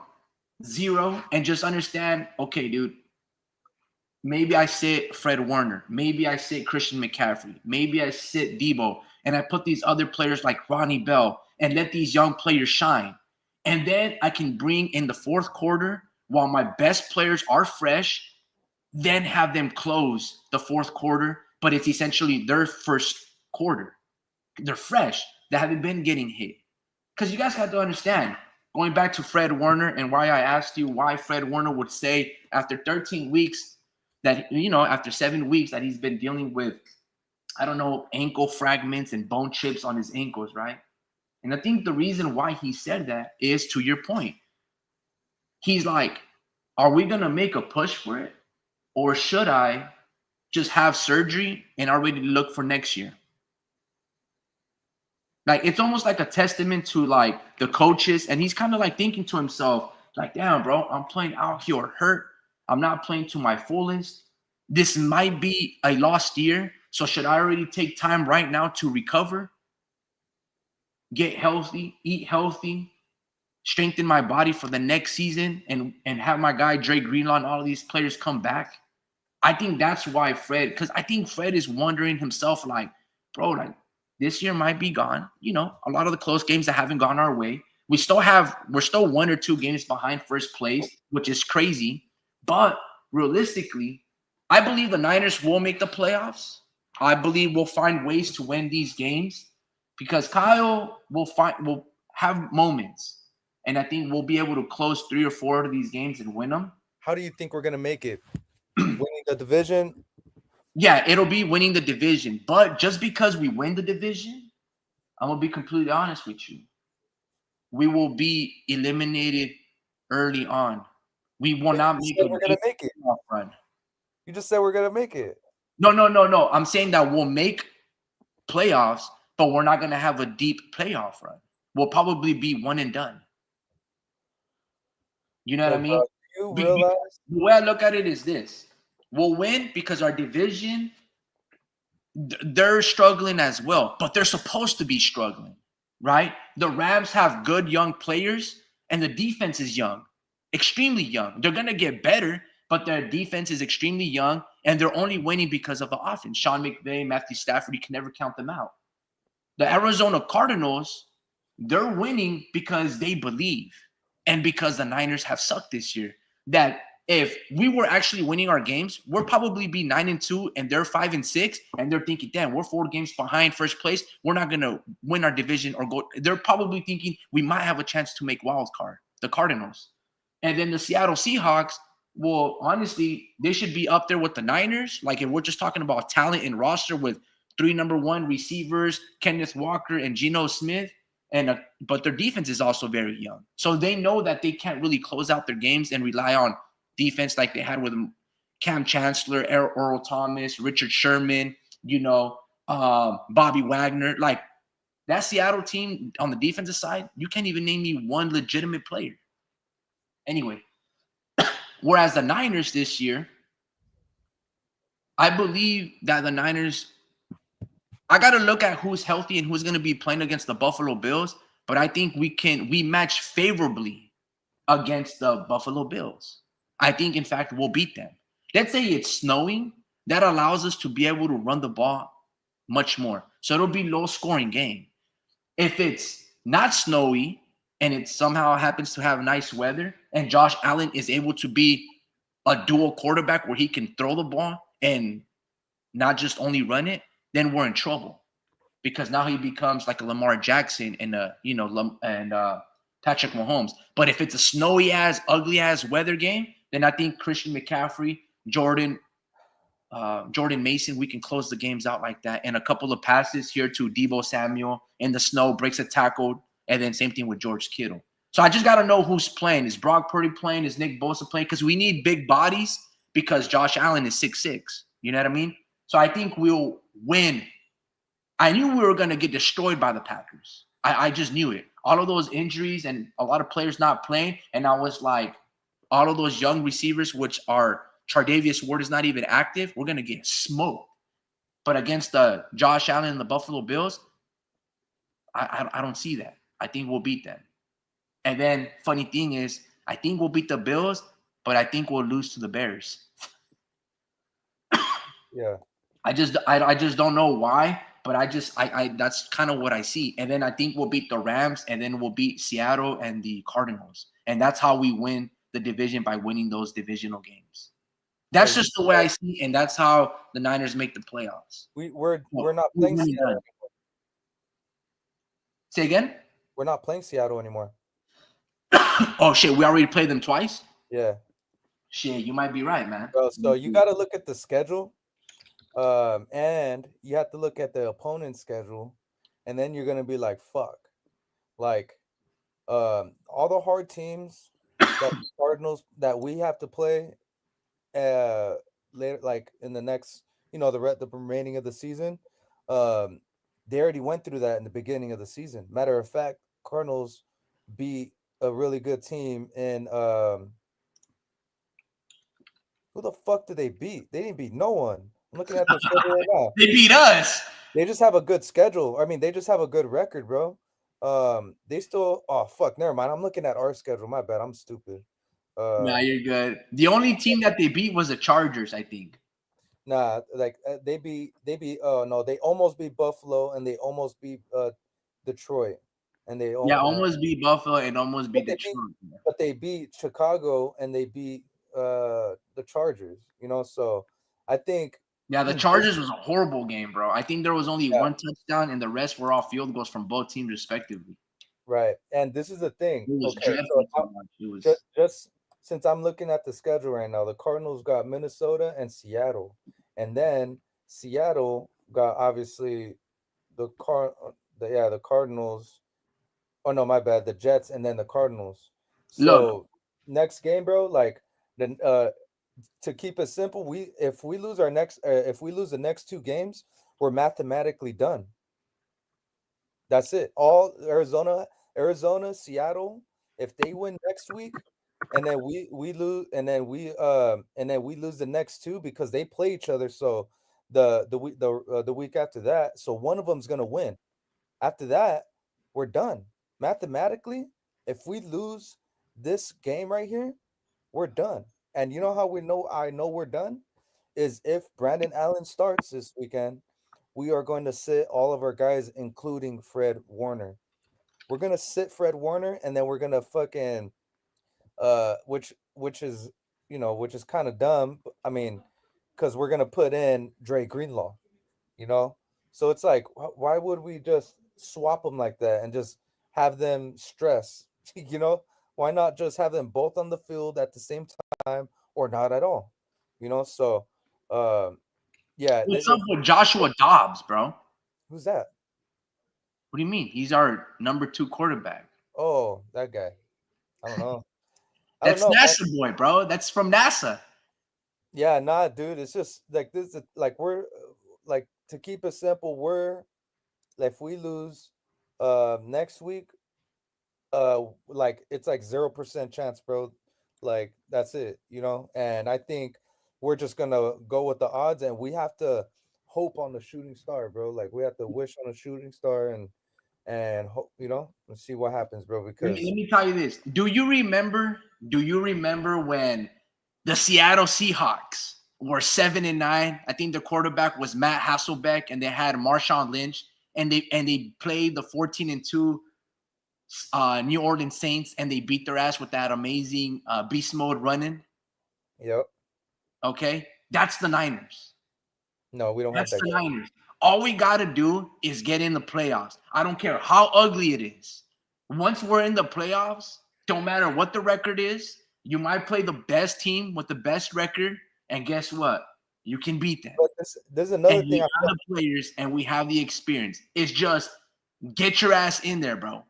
zero, and just understand, okay, dude, maybe I sit Fred Warner, maybe I sit Christian McCaffrey, maybe I sit Debo, and I put these other players like Ronnie Bell and let these young players shine. And then I can bring in the fourth quarter while my best players are fresh, then have them close the fourth quarter, but it's essentially their first quarter. They're fresh. They haven't been getting hit. Because you guys have to understand, going back to Fred Warner and why I asked you why Fred Warner would say after 13 weeks that, after 7 weeks that he's been dealing with, I don't know, ankle fragments and bone chips on his ankles, right? And I think the reason why he said that is, to your point, he's like, are we going to make a push for it? Or should I just have surgery and already look for next year? Like, it's almost like a testament to like the coaches. And he's kind of like thinking to himself, like, damn, bro, I'm playing out here hurt. I'm not playing to my fullest. This might be a lost year. So should I already take time right now to recover? Get healthy, eat healthy, strengthen my body for the next season, and have my guy Dre Greenlaw and all of these players come back. I think that's why because I think Fred is wondering himself, like, bro, like, this year might be gone. A lot of the close games that haven't gone our way. We're still 1 or 2 games behind first place, which is crazy. But realistically, I believe the Niners will make the playoffs. I believe we'll find ways to win these games because Kyle will have moments. And I think we'll be able to close 3 or 4 of these games and win them. How do you think we're going to make it? Winning the division? Yeah, it'll be winning the division. But just because we win the division, I'm going to be completely honest with you. We will be eliminated early on. We will not make it. We're going to make it. Run. You just said we're going to make it. No. I'm saying that we'll make playoffs, but we're not going to have a deep playoff run. We'll probably be one and done. You know what I mean? You realize? The way I look at it is this. We'll win because our division, they're struggling as well, but they're supposed to be struggling, right? The Rams have good young players, and the defense is young, extremely young. They're going to get better, but their defense is extremely young, and they're only winning because of the offense. Sean McVay, Matthew Stafford, you can never count them out. The Arizona Cardinals, they're winning because they believe and because the Niners have sucked this year. That if we were actually winning our games, we'll probably be 9-2 and they're 5-6, and they're thinking, damn, we're 4 games behind first place. We're not going to win our division or go. They're probably thinking we might have a chance to make wild card, the Cardinals. And then the Seattle Seahawks, well, honestly, they should be up there with the Niners. Like, if we're just talking about talent and roster with 3 number 1 receivers, Kenneth Walker and Geno Smith, but their defense is also very young. So they know that they can't really close out their games and rely on defense like they had with Cam Chancellor, Earl Thomas, Richard Sherman, Bobby Wagner. Like, that Seattle team on the defensive side, you can't even name me one legitimate player. Anyway, whereas the Niners this year, I believe that the Niners, I got to look at who's healthy and who's going to be playing against the Buffalo Bills, but I think we match favorably against the Buffalo Bills. I think, in fact, we'll beat them. Let's say it's snowing. That allows us to be able to run the ball much more. So it'll be low-scoring game. If it's not snowy and it somehow happens to have nice weather and Josh Allen is able to be a dual quarterback where he can throw the ball and not just only run it, then we're in trouble because now he becomes like a Lamar Jackson and Patrick Mahomes. But if it's a snowy-ass, ugly-ass weather game, then I think Christian McCaffrey, Jordan Mason, we can close the games out like that. And a couple of passes here to Deebo Samuel in the snow, breaks a tackle, and then same thing with George Kittle. So I just got to know who's playing. Is Brock Purdy playing? Is Nick Bosa playing? Because we need big bodies because Josh Allen is 6'6". You know what I mean? So I think we'll win. I knew we were going to get destroyed by the Packers. I just knew it. All of those injuries and a lot of players not playing, and I was like, all of those young receivers, which are Chardavius Ward is not even active, we're gonna get smoked. But against the Josh Allen and the Buffalo Bills, I don't see that. I think we'll beat them. And then funny thing is, I think we'll beat the Bills, but I think we'll lose to the Bears. Yeah. I just don't know why, but I that's kind of what I see. And then I think we'll beat the Rams, and then we'll beat Seattle and the Cardinals. And that's how we win the division, by winning those divisional games. That's just the way I see, and that's how the Niners make the playoffs. We're not playing Seattle anymore. Say again? We're not playing Seattle anymore. Oh shit, we already played them twice? Yeah. Shit, you might be right, man. Bro, so you got to look at the schedule, and you have to look at the opponent's schedule, and then you're gonna be like, "Fuck!" Like, all the hard teams that the Cardinals that we have to play, later, like in the next, the remaining of the season, they already went through that in the beginning of the season. Matter of fact, Cardinals beat a really good team in who the fuck did they beat? They didn't beat no one. I'm looking at the schedule right now. They beat us. They just have a good schedule. I mean, they just have a good record, bro. They still. Oh fuck, never mind. I'm looking at our schedule. My bad. I'm stupid. Nah, you're good. The only team that they beat was the Chargers, I think. Nah, like they beat. Oh no, they almost beat Buffalo and they almost beat Detroit, and they almost beat Buffalo and almost beat Detroit. But they beat Chicago and they beat the Chargers. So I think. Yeah, the Chargers was a horrible game, bro. I think there was only one touchdown, and the rest were all field goals from both teams, respectively. Right, and this is the thing. It was just since I'm looking at the schedule right now, the Cardinals got Minnesota and Seattle, and then Seattle got obviously the Cardinals. Oh no, my bad. The Jets and then the Cardinals. So next game, bro, like the to keep it simple, if we lose the next two games, we're mathematically done. That's it. All Arizona, Seattle, if they win next week, and then we lose, and then we lose the next two because they play each other. So the week after that, so one of them's gonna win. After that, we're done. Mathematically, if we lose this game right here, we're done. And you know how I know we're done? Is if Brandon Allen starts this weekend, we are going to sit all of our guys, including Fred Warner. We're going to sit Fred Warner, and then we're going to fucking, which is kind of dumb. I mean, because we're going to put in Dre Greenlaw, So it's like, why would we just swap them like that and just have them stress, Why not just have them both on the field at the same time or not at all? So yeah. What's up with Joshua Dobbs, bro? Who's that? What do you mean? He's our number 2 quarterback. Oh, that guy. I don't know. That's NASA boy, bro. That's from NASA. Yeah, nah, dude. It's just like this. Like we're like, to keep it simple, we're like, if we lose next week, like it's like 0% chance, bro. Like that's it, And I think we're just gonna go with the odds, and we have to hope on the shooting star, bro. Like we have to wish on a shooting star and hope, and see what happens, bro. Because let me tell you this: Do you remember when the Seattle Seahawks were 7-9? I think the quarterback was Matt Hasselbeck, and they had Marshawn Lynch, and they played the 14-2 New Orleans Saints, and they beat their ass with that amazing beast mode running. Yep. Okay, that's the Niners. No, we don't have that. That's the Niners. All we got to do is get in the playoffs. I don't care how ugly it is. Once we're in the playoffs, don't matter what the record is, you might play the best team with the best record, and guess what? You can beat them. But there's another thing. We have the players and we have the experience. It's just get your ass in there, bro.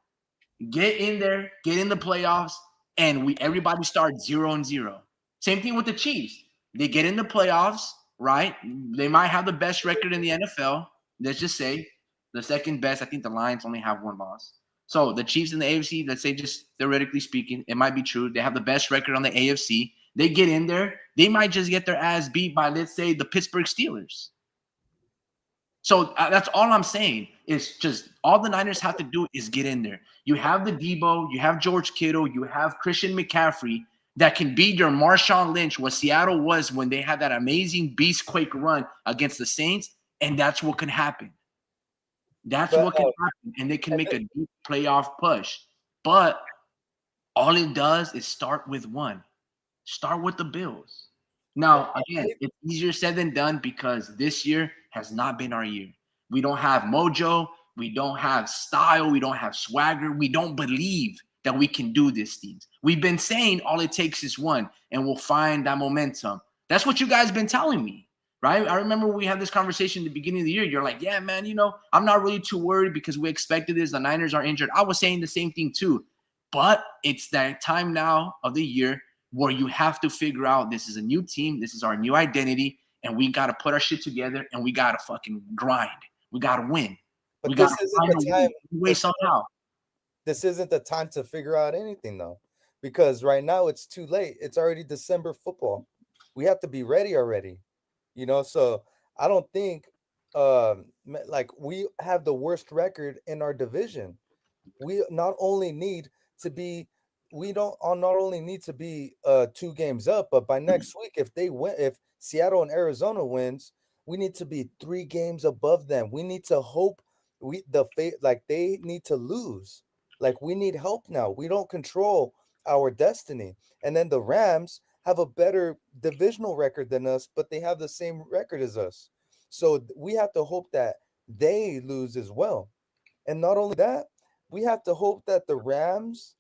Get in there, get in the playoffs, and everybody starts 0-0. Same thing with the Chiefs. They get in the playoffs, right? They might have the best record in the NFL. Let's just say the second best. I think the Lions only have one loss. So the Chiefs in the AFC, let's say just theoretically speaking, it might be true. They have the best record on the AFC. They get in there, they might just get their ass beat by, let's say, the Pittsburgh Steelers. So that's all I'm saying is just all the Niners have to do is get in there. You have the Debo, you have George Kittle, you have Christian McCaffrey that can be your Marshawn Lynch, what Seattle was when they had that amazing beastquake run against the Saints, and that's what can happen. That's what can happen, and they can make a deep playoff push. But all it does is start with one. Start with the Bills. Now, again, it's easier said than done because this year has not been our year. We don't have mojo. We don't have style. We don't have swagger. We don't believe that we can do these things. We've been saying all it takes is one, and we'll find that momentum. That's what you guys been telling me, right? I remember when we had this conversation at the beginning of the year. You're like, yeah, man, I'm not really too worried because we expected this. The Niners are injured. I was saying the same thing too. But it's that time now of the year where you have to figure out this is a new team, this is our new identity, and we got to put our shit together and we got to fucking grind. We got to win. But this isn't the time. Way somehow. This isn't the time to figure out anything though, because right now it's too late. It's already December football. We have to be ready already, So I don't think like we have the worst record in our division. We not only need to be. We don't not only need to be 2 games up, but by next week, if they win, if Seattle and Arizona wins, we need to be 3 games above them. We need to hope like they need to lose. Like we need help now. We don't control our destiny. And then the Rams have a better divisional record than us, but they have the same record as us. So we have to hope that they lose as well. And not only that, we have to hope that the Rams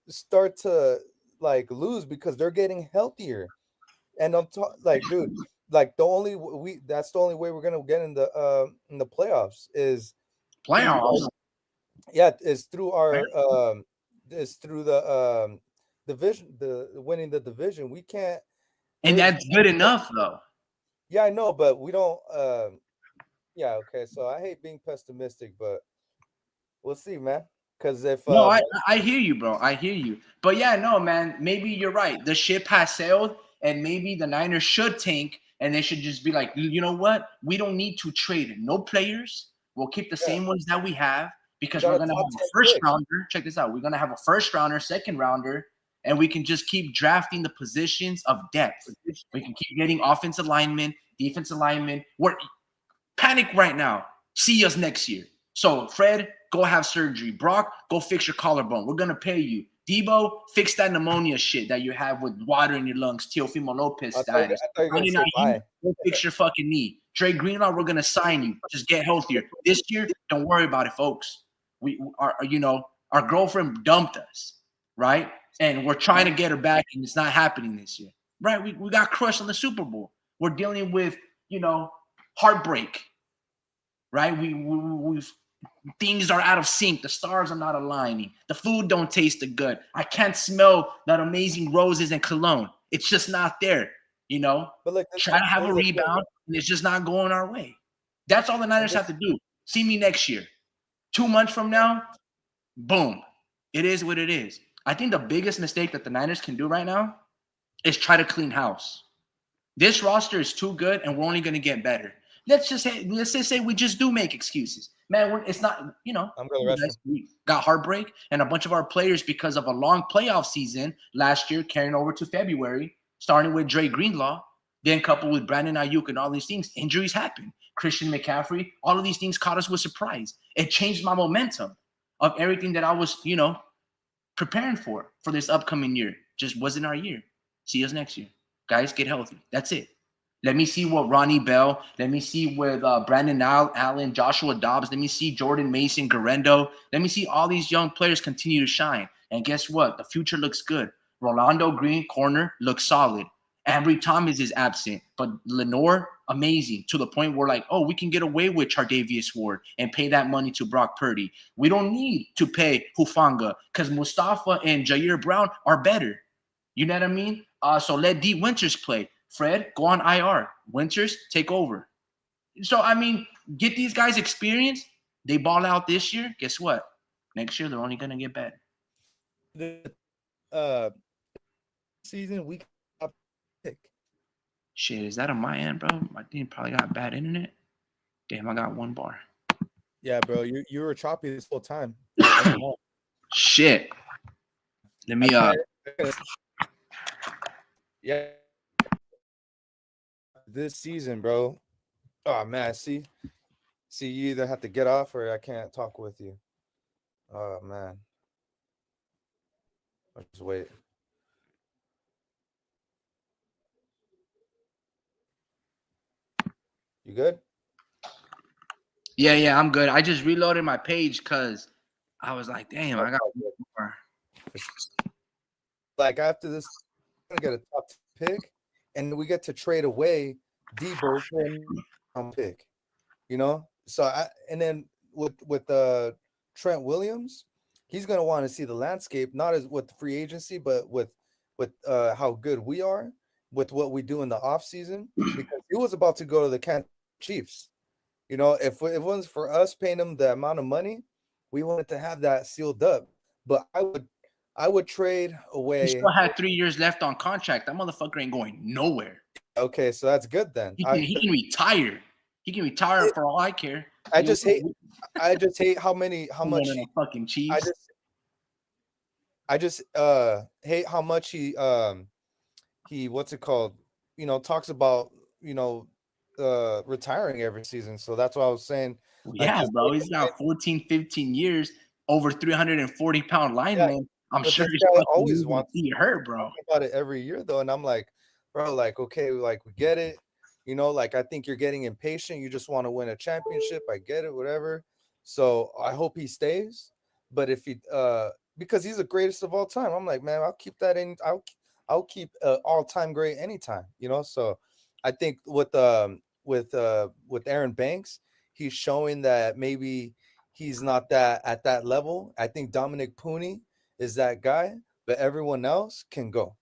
start to like lose because they're getting healthier. And I'm like, dude, like that's the only way we're gonna get in the playoffs is playoffs. Is through our is through the division, the winning the division. We can't, and that's good enough though. Yeah, I know, but we don't yeah, okay. So I hate being pessimistic, but we'll see, man. Because if no, I hear you, bro. I hear you. But yeah, no, man, maybe you're right. The ship has sailed, and maybe the Niners should tank, and they should just be like, you know what? We don't need to trade no players. We'll keep the same ones that we have because we're gonna have a first rounder. Check this out. We're gonna have a first rounder, second rounder, and we can just keep drafting the positions of depth. We can keep getting offensive linemen, defensive linemen. We're panic right now. See us next year. So Fred, go have surgery. Brock, go fix your collarbone. We're gonna pay you. Debo, fix that pneumonia shit that you have with water in your lungs. Teofimo Lopez status. Go fix your fucking knee. Dre Greenlaw, we're gonna sign you. Just get healthier. This year, don't worry about it, folks. We are, our girlfriend dumped us, right? And we're trying to get her back, and it's not happening this year, right? We got crushed on the Super Bowl. We're dealing with, heartbreak, right? We've things are out of sync. The stars are not aligning. The food don't taste good. I can't smell that amazing roses and cologne. It's just not there, But try to have a rebound, and it's just not going our way. That's all the Niners have to do. See me next year. 2 months from now, boom. It is what it is. I think the biggest mistake that the Niners can do right now is try to clean house. This roster is too good, and we're only going to get better. Let's just say we just do make excuses. Man, it's not, I'm going to rest we got heartbreak, and a bunch of our players, because of a long playoff season last year, carrying over to February, starting with Dre Greenlaw, then coupled with Brandon Ayuk and all these things, injuries happen. Christian McCaffrey, all of these things caught us with surprise. It changed my momentum of everything that I was, preparing for this upcoming year. Just wasn't our year. See us next year. Guys, get healthy. That's it. Let me see what Ronnie Bell. Let me see with Brandon Allen, Joshua Dobbs. Let me see Jordan Mason, Garendo. Let me see all these young players continue to shine. And guess what? The future looks good. Rolando Green, corner, looks solid. Ambry Thomas is absent, but Lenore, amazing, to the point where we can get away with Chardavius Ward and pay that money to Brock Purdy. We don't need to pay Hufanga because Mustafa and Jair Brown are better. You know what I mean? So let D. Winters play. Fred, go on IR. Winters, take over. So, get these guys experience. They ball out this year. Guess what? Next year they're only gonna get better. The season we got pick. Shit, is that on my end, bro? My thing probably got bad internet. Damn, I got 1 bar. Yeah, bro, you were choppy this whole time. Shit. Let me Yeah. This season, bro. Oh man, see, you either have to get off or I can't talk with you. Oh man. Let's just wait. You good? Yeah, I'm good. I just reloaded my page because I was like, damn, I got 1 bar. Like after this, we're gonna get a top pick, and we get to trade away Debo for a pick. You know, so and then with Trent Williams, he's gonna want to see the landscape, not as with free agency, but with how good we are with what we do in the offseason, because he was about to go to the Kansas Chiefs. You know, if it wasn't for us paying him the amount of money, we wanted to have that sealed up. But I would trade away. He still had 3 years left on contract. That motherfucker ain't going nowhere. Okay, so that's good then. He can retire. He can retire for all I care. I just hate how much he, fucking Chiefs. I just hate how much he what's it called? You know, talks about, you know, retiring every season. So that's what I was saying. Yeah, bro. He's got 14, 15 years, over 340-pound lineman. Yeah, I'm sure he's always wants to get hurt, bro. About it every year though, and I'm like, bro, like, okay, like we get it. You know, like I think you're getting impatient. You just want to win a championship. I get it, whatever. So I hope he stays. But if he because he's the greatest of all time, I'm like, man, I'll keep that in. I'll keep all-time great anytime, you know. So I think with Aaron Banks, he's showing that maybe he's not that at that level. I think Dominic Pooney is that guy, but everyone else can go,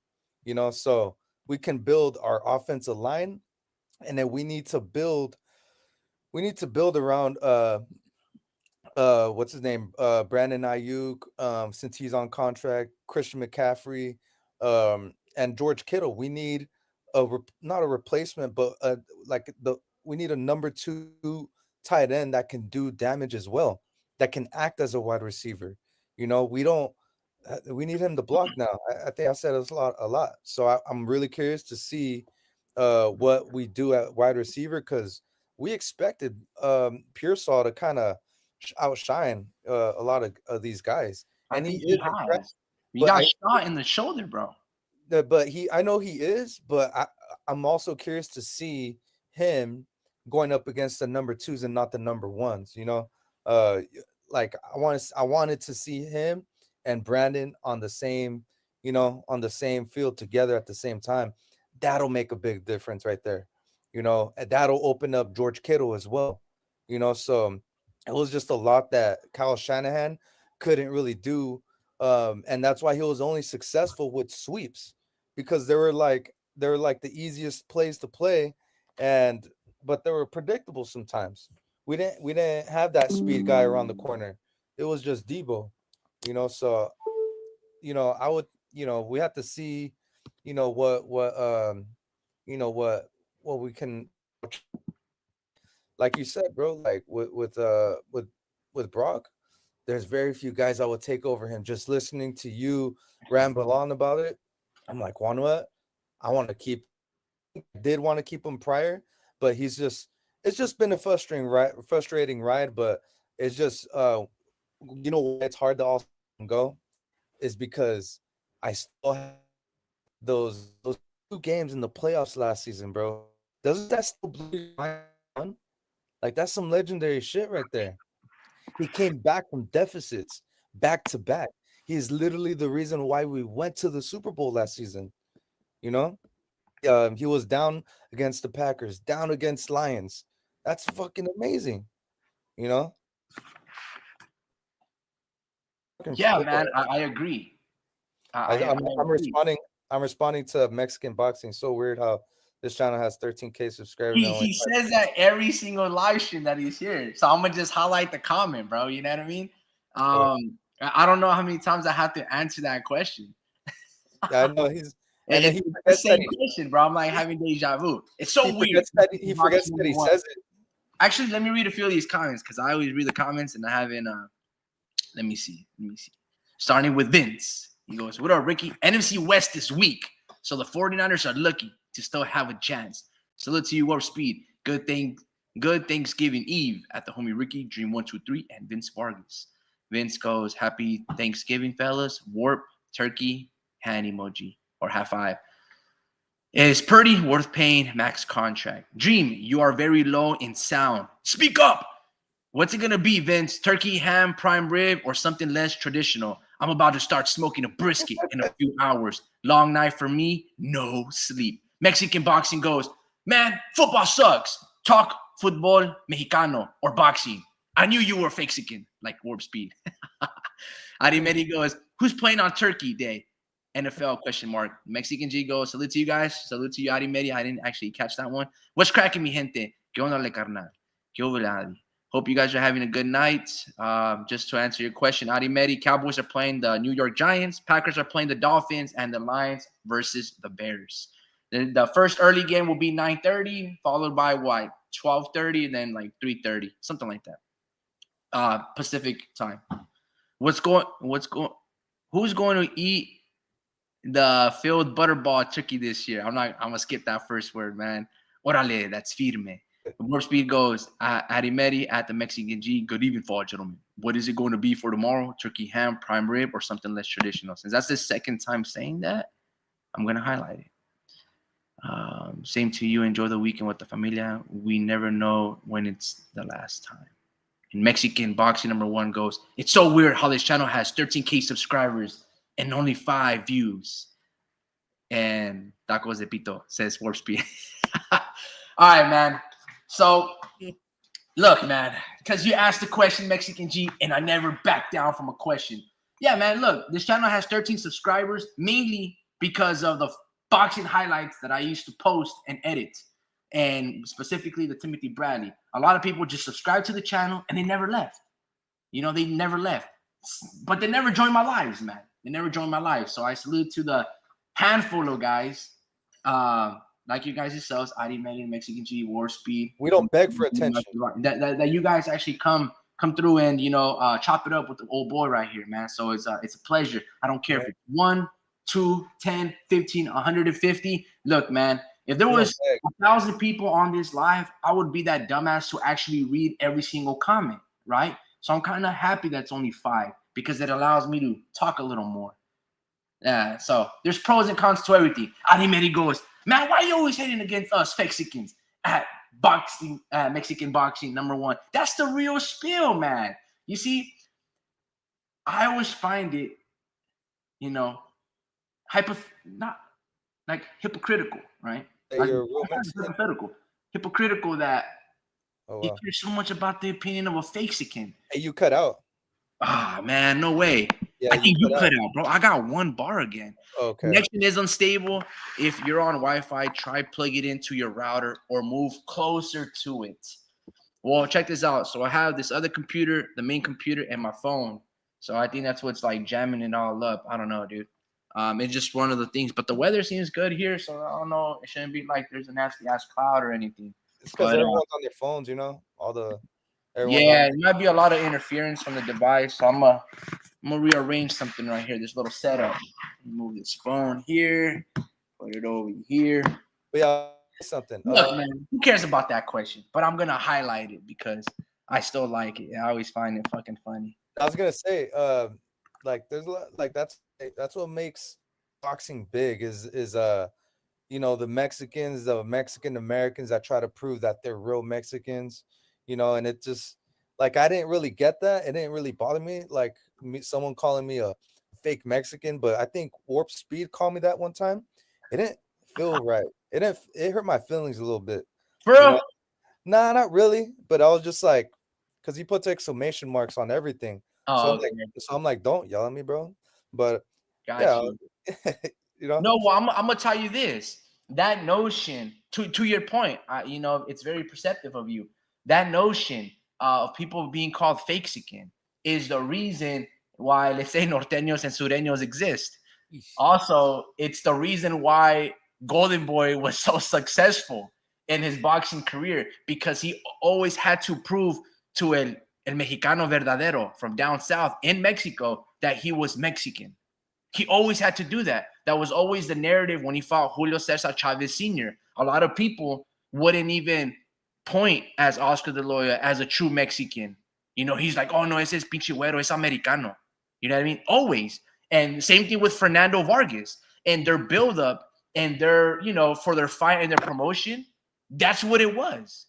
you know. So we can build our offensive line, and then we need to build around what's his name, Brandon Ayuk, since he's on contract, Christian McCaffrey, and George Kittle. We need not a replacement, but we need a number 2 tight end that can do damage as well, that can act as a wide receiver. You know, we need him to block now. I think I said this a lot. So I'm really curious to see what we do at wide receiver, because we expected Pearsall to kind of outshine a lot of these guys, and he got shot in the shoulder, bro. But I know he is, but I'm also curious to see him going up against the number 2s and not the number 1s. You know, like I wanted to see him and Brandon on the same field together at the same time. That'll make a big difference right there. You know, and that'll open up George Kittle as well. You know, so it was just a lot that Kyle Shanahan couldn't really do. And that's why he was only successful with sweeps, because they were like the easiest plays to play, but they were predictable sometimes. We didn't have that speed guy around the corner. It was just Debo, you know. So, you know, I would, you know, we have to see, you know, what we can, like you said, bro, like with Brock, there's very few guys I would take over him. Just listening to you ramble on about it, I'm like, what? I want to keep. Did want to keep him prior, but it's just been a frustrating ride. But it's just, you know, it's hard to also go, is because I still have those 2 games in the playoffs last season, bro. Doesn't that still blow your mind? Like, that's some legendary shit right there. He came back from deficits back to back. He is literally the reason why we went to the Super Bowl last season. You know, he was down against the Packers, down against Lions. That's fucking amazing. You know? Yeah, man, I agree. I'm responding to Mexican boxing. So weird how this channel has 13K subscribers. He says that every single live stream that he's here. So I'm gonna just highlight the comment, bro. You know what I mean? I don't know how many times I have to answer that question. I know he's. And then it's he the forgets that same question, bro. I'm like having deja vu. It's so he weird. forgets that he forgets that he says it. Actually, let me read a few of these comments because I always read the comments and I haven't. Let me see. Starting with Vince. He goes, "What up, Ricky? NFC West is weak, so the 49ers are lucky to still have a chance. Salute to you, Warp Speed. Good Thanksgiving Eve at the homie Ricky, Dream 123, and Vince Vargas." Vince goes, "Happy Thanksgiving, fellas. Warp, turkey, hand emoji, or half five. Is Purdy worth paying max contract? Dream, you are very low in sound. Speak up. What's it going to be, Vince? Turkey, ham, prime rib, or something less traditional? I'm about to start smoking a brisket in a few hours. Long night for me, no sleep." Mexican Boxing goes, "Man, football sucks. Talk football mexicano or boxing. I knew you were Mexican," like Warp Speed. Arimedi goes, "Who's playing on Turkey Day? NFL ? Mexican G goes, "Salute to you guys. Salute to you, Arimedi." I didn't actually catch that one. What's cracking, mi gente? ¿Qué onda, le carnal? ¿Qué hubo, Adi? Hope you guys are having a good night. Just to answer your question, Arimedi, Cowboys are playing the New York Giants. Packers are playing the Dolphins, and the Lions versus the Bears. The first early game will be 9:30, followed by what? 12:30, and then like 3:30, something like that. Pacific time. Who's going to eat the filled butterball turkey this year? I'm gonna skip that first word, man. Orale, that's firme. Warp Speed goes, Arimedi at the Mexican G. Good evening, fall gentlemen. What is it going to be for tomorrow? Turkey, ham, prime rib, or something less traditional? Since that's the second time saying that, I'm gonna highlight it. Same to you. Enjoy the weekend with the familia. We never know when it's the last time. And Mexican Boxing #1 goes, "It's so weird how this channel has 13K subscribers and only 5 views." And Tacos de Pito says Warp Speed. All right, man. So, look, man, because you asked the question, Mexican G, and I never back down from a question. Yeah, man, look, this channel has 13 subscribers, mainly because of the boxing highlights that I used to post and edit, and specifically the Timothy Bradley. A lot of people just subscribe to the channel, and they never left. They never left. But they never joined my lives, man. They never joined my lives. So I salute to the handful of guys, like you guys yourselves, Arimedi, Mexican G, War Speed. We don't beg for attention. That you guys actually come through and chop it up with the old boy right here, man. So it's a pleasure. I don't care if it's 1, 2, 10, 15, 150. Look, man, if there was 1,000 people on this live, I would be that dumbass to actually read every single comment, right? So I'm kind of happy that's only 5 because it allows me to talk a little more. Yeah, so there's pros and cons to everything. Arimedi goes, "Man, why are you always hating against us Mexicans at boxing, Mexican Boxing #1? That's the real spiel, man. You see, I always find it, not like hypocritical, right? Hey, you're a real hypocritical that Oh, you wow. care so much about the opinion of a Mexican. Hey, you cut out. Ah, man, no way. Yeah, I think you cut out, bro. I got 1 bar again. Okay. Connection is unstable. If you're on Wi-Fi, try plug it into your router or move closer to it. Well, check this out. So I have this other computer, the main computer, and my phone. So I think that's what's like jamming it all up. I don't know, dude. It's just one of the things. But the weather seems good here, so I don't know. It shouldn't be like there's a nasty ass cloud or anything. It's because everyone's on their phones, Yeah, it might be a lot of interference from the device. So I'm gonna rearrange something right here. This little setup. Move this phone here. Put it over here. But yeah, something. Look, man, who cares about that question? But I'm gonna highlight it because I still like it. I always find it fucking funny. I was gonna say, there's a lot, that's what makes boxing big is the Mexicans, the Mexican Americans that try to prove that they're real Mexicans, and it just I didn't really get that. It didn't really bother me, someone calling me a fake Mexican, but I think Warp Speed called me that one time. It didn't feel right. It hurt my feelings a little bit. For real? Nah, not really. But I was just like, because he puts exclamation marks on everything. Oh, so I'm like, don't yell at me, bro. But gotcha. Yeah, No, well, I'm gonna tell you this. That notion, to your point, it's very perceptive of you. That notion of people being called Fakexican is the reason why, let's say, norteños and sureños exist. Also, it's the reason why Golden Boy was so successful in his boxing career, because he always had to prove to el Mexicano verdadero from down south in Mexico that he was Mexican. He always had to do that. That was always the narrative when he fought Julio Cesar Chavez Sr. A lot of people wouldn't even point as Oscar De La Hoya as a true Mexican. You know, he's like, oh no, ese es pinche güero, es americano. You know what I mean? Always. And same thing with Fernando Vargas and their buildup and their, you know, for their fight and their promotion. That's what it was.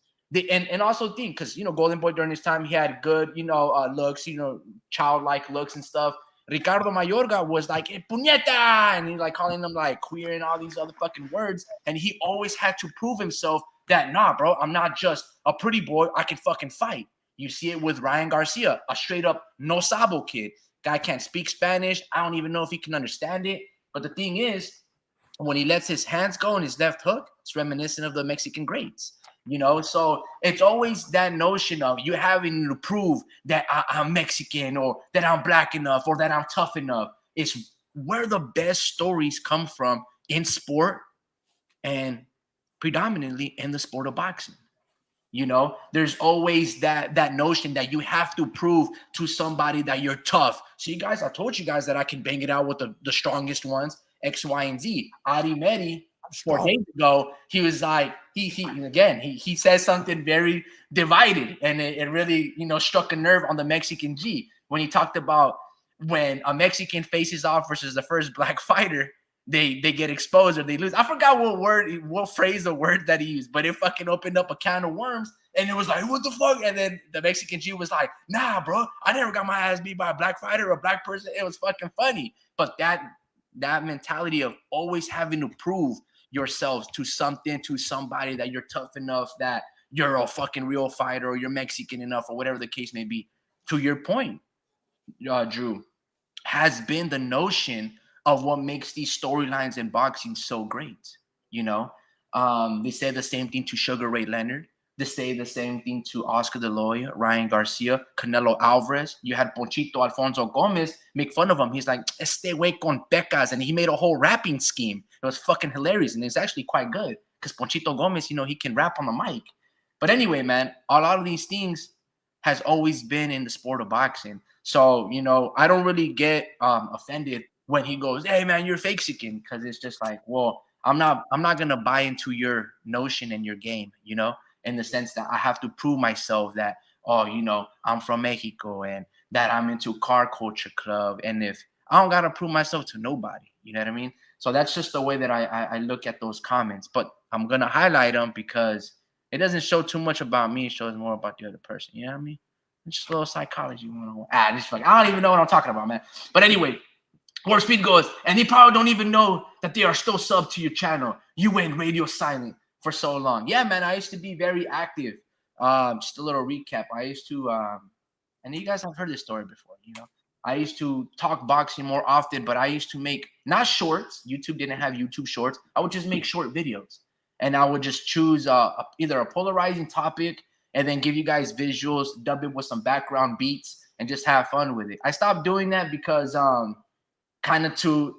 And also think, because, you know, Golden Boy during his time, he had good, you know, looks, you know, childlike looks and stuff. Ricardo Mayorga was like, puñeta, and he like calling them like queer and all these other fucking words. And he always had to prove himself that, nah, bro, I'm not just a pretty boy. I can fucking fight. You see it with Ryan Garcia, a straight up no sabo kid. Guy can't speak Spanish. I don't even know if he can understand it. But the thing is, when he lets his hands go and his left hook, it's reminiscent of the Mexican greats. You know, so it's always that notion of you having to prove that I'm Mexican or that I'm black enough or that I'm tough enough. It's where the best stories come from in sport and predominantly in the sport of boxing. You know, there's always that notion that you have to prove to somebody that you're tough. See, guys, I told you guys that I can bang it out with the strongest ones, X, Y, and Z. Adi Medi, 4 days ago, he was like, he says something very divided, and it really, you know, struck a nerve on the Mexican G when he talked about when a Mexican faces off versus the first black fighter, they get exposed or they lose. I forgot what phrase or word that he used, but it fucking opened up a can of worms, and it was like, what the fuck? And then the Mexican G was like, nah, bro, I never got my ass beat by a black fighter or a black person. It was fucking funny. But that mentality of always having to prove yourselves to something, to somebody, that you're tough enough, that you're a fucking real fighter, or you're Mexican enough, or whatever the case may be. To your point, Drew, has been the notion of what makes these storylines in boxing so great. You know, they say the same thing to Sugar Ray Leonard. They say the same thing to Oscar De La Hoya, Ryan Garcia, Canelo Alvarez. You had Ponchito Alfonso Gomez make fun of him. He's like, este güey con pecas. And he made a whole rapping scheme. It was fucking hilarious. And it's actually quite good because Ponchito Gomez, you know, he can rap on the mic. But anyway, man, a lot of these things has always been in the sport of boxing. So, you know, I don't really get offended when he goes, hey, man, you're fake-sican, because it's just like, well, I'm not going to buy into your notion and your game, you know, in the sense that I have to prove myself that, oh, you know, I'm from Mexico and that I'm into car culture club. And if I don't got to prove myself to nobody, you know what I mean? So that's just the way that I look at those comments. But I'm going to highlight them because it doesn't show too much about me. It shows more about the other person. You know what I mean? It's just a little psychology. I don't even know what I'm talking about, man. But anyway, War Speed goes, and they probably don't even know that they are still subbed to your channel. You went radio silent for so long. Yeah, man, I used to be very active. Just a little recap. I used to, and you guys have heard this story before, you know. I used to talk boxing more often, but I used to make, not shorts. YouTube didn't have YouTube shorts. I would just make short videos. And I would just choose either a polarizing topic and then give you guys visuals, dub it with some background beats, and just have fun with it. I stopped doing that because kind of to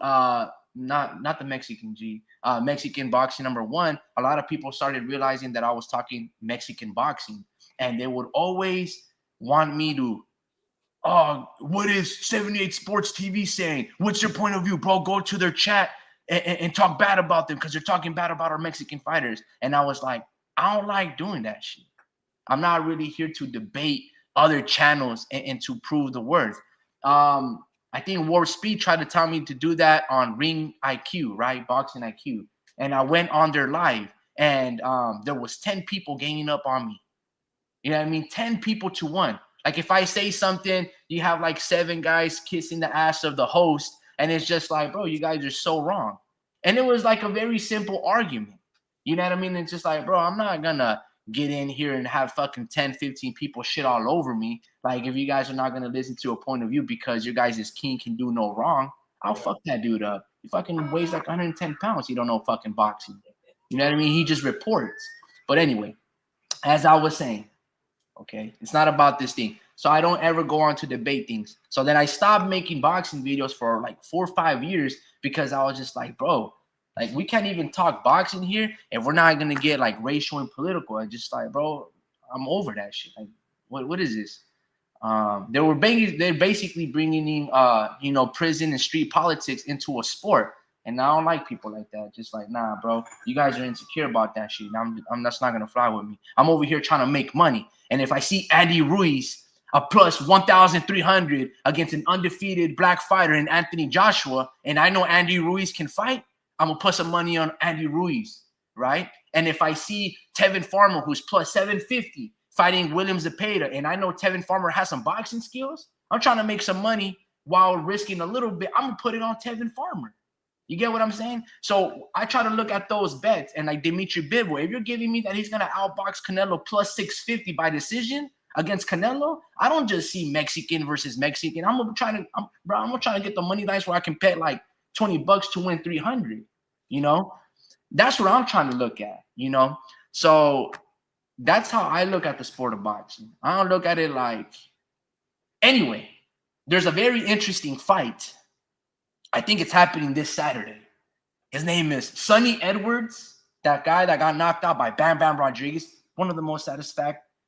not the Mexican G, Mexican boxing #1, a lot of people started realizing that I was talking Mexican boxing, and they would always want me to, oh, what is 78 Sports TV saying? What's your point of view, bro? Go to their chat and talk bad about them because they're talking bad about our Mexican fighters. And I was like, I don't like doing that shit. I'm not really here to debate other channels and to prove the worth. I think War Speed tried to tell me to do that on Ring IQ, right? Boxing IQ. And I went on their live, and there was 10 people ganging up on me. You know what I mean? 10 people to 1. Like if I say something, you have like 7 guys kissing the ass of the host, and it's just like, bro, you guys are so wrong. And it was like a very simple argument. You know what I mean? It's just like, bro, I'm not going to get in here and have fucking 10, 15 people shit all over me. Like if you guys are not going to listen to a point of view because your guys' king can do no wrong, I'll fuck that dude up. He fucking weighs like 110 pounds. He don't know fucking boxing. You know what I mean? He just reports. But anyway, as I was saying, okay, it's not about this thing. so I don't ever go on to debate things. So then I stopped making boxing videos for like 4 or 5 years because I was just like, bro, like we can't even talk boxing here if we're not gonna get like racial and political. I just like, bro, I'm over that shit. Like, what is this? They're basically bringing in prison and street politics into a sport, and I don't like people like that. Just like, nah, bro, you guys are insecure about that shit. That's not gonna fly with me. I'm over here trying to make money, and if I see Andy Ruiz a plus 1,300 against an undefeated black fighter in Anthony Joshua, and I know Andy Ruiz can fight, I'm gonna put some money on Andy Ruiz, right? And if I see Tevin Farmer, who's plus 750, fighting William Zepeda, and I know Tevin Farmer has some boxing skills, I'm trying to make some money while risking a little bit. I'm gonna put it on Tevin Farmer. You get what I'm saying? So I try to look at those bets, and like Dimitri Bivol, if you're giving me that he's gonna outbox Canelo plus 650 by decision against Canelo, I don't just see Mexican versus Mexican. I'm gonna try to get the money lines where I can bet like $20 to win 300. You know, that's what I'm trying to look at. You know, so that's how I look at the sport of boxing. I don't look at it like. Anyway, there's a very interesting fight. I think it's happening this Saturday. His name is Sonny Edwards, that guy that got knocked out by Bam Bam Rodriguez. One of the most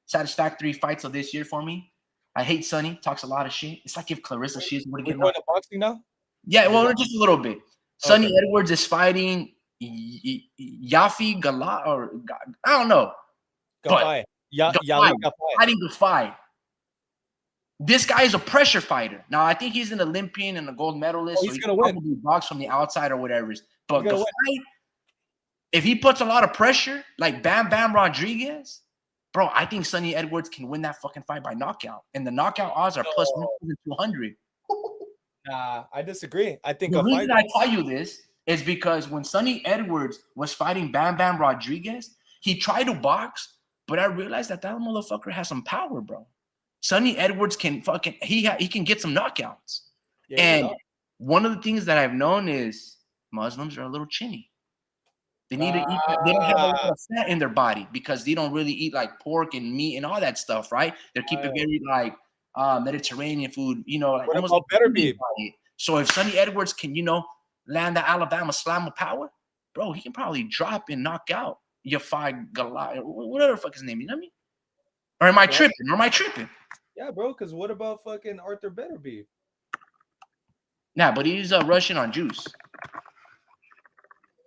satisfactory fights of this year for me. I hate Sonny. Talks a lot of shit. It's like if Clarissa Shields would have We're going to boxing now? Yeah, well, just a little bit. Sonny Edwards is fighting Yafi Gala, or I don't know. Gafai. Fighting Gafai. This guy is a pressure fighter. Now, I think he's an Olympian and a gold medalist. He's going to win. Box from the outside or whatever. But Gafai, if he puts a lot of pressure, like Bam Bam Rodriguez, bro, I think Sonny Edwards can win that fucking fight by knockout. And the knockout odds are plus 1,200. Nah, I disagree. I think the reason I tell you this is because when Sonny Edwards was fighting Bam Bam Rodriguez, he tried to box, but I realized that motherfucker has some power, bro. Sonny Edwards can he can get some knockouts. Yeah, and one of the things that I've known is Muslims are a little chinny. They need to eat. They don't have a lot of fat in their body because they don't really eat like pork and meat and all that stuff, right? They're keeping very like Mediterranean food, like what about Beterbiev? So if Sonny Edwards can, land the Alabama slam of power, bro, he can probably drop and knock out Yafi Goliath, whatever the fuck his name, you know what I mean? Or am I tripping? Yeah, bro, because what about fucking Arthur Beterbiev? Nah, but he's Russian on juice.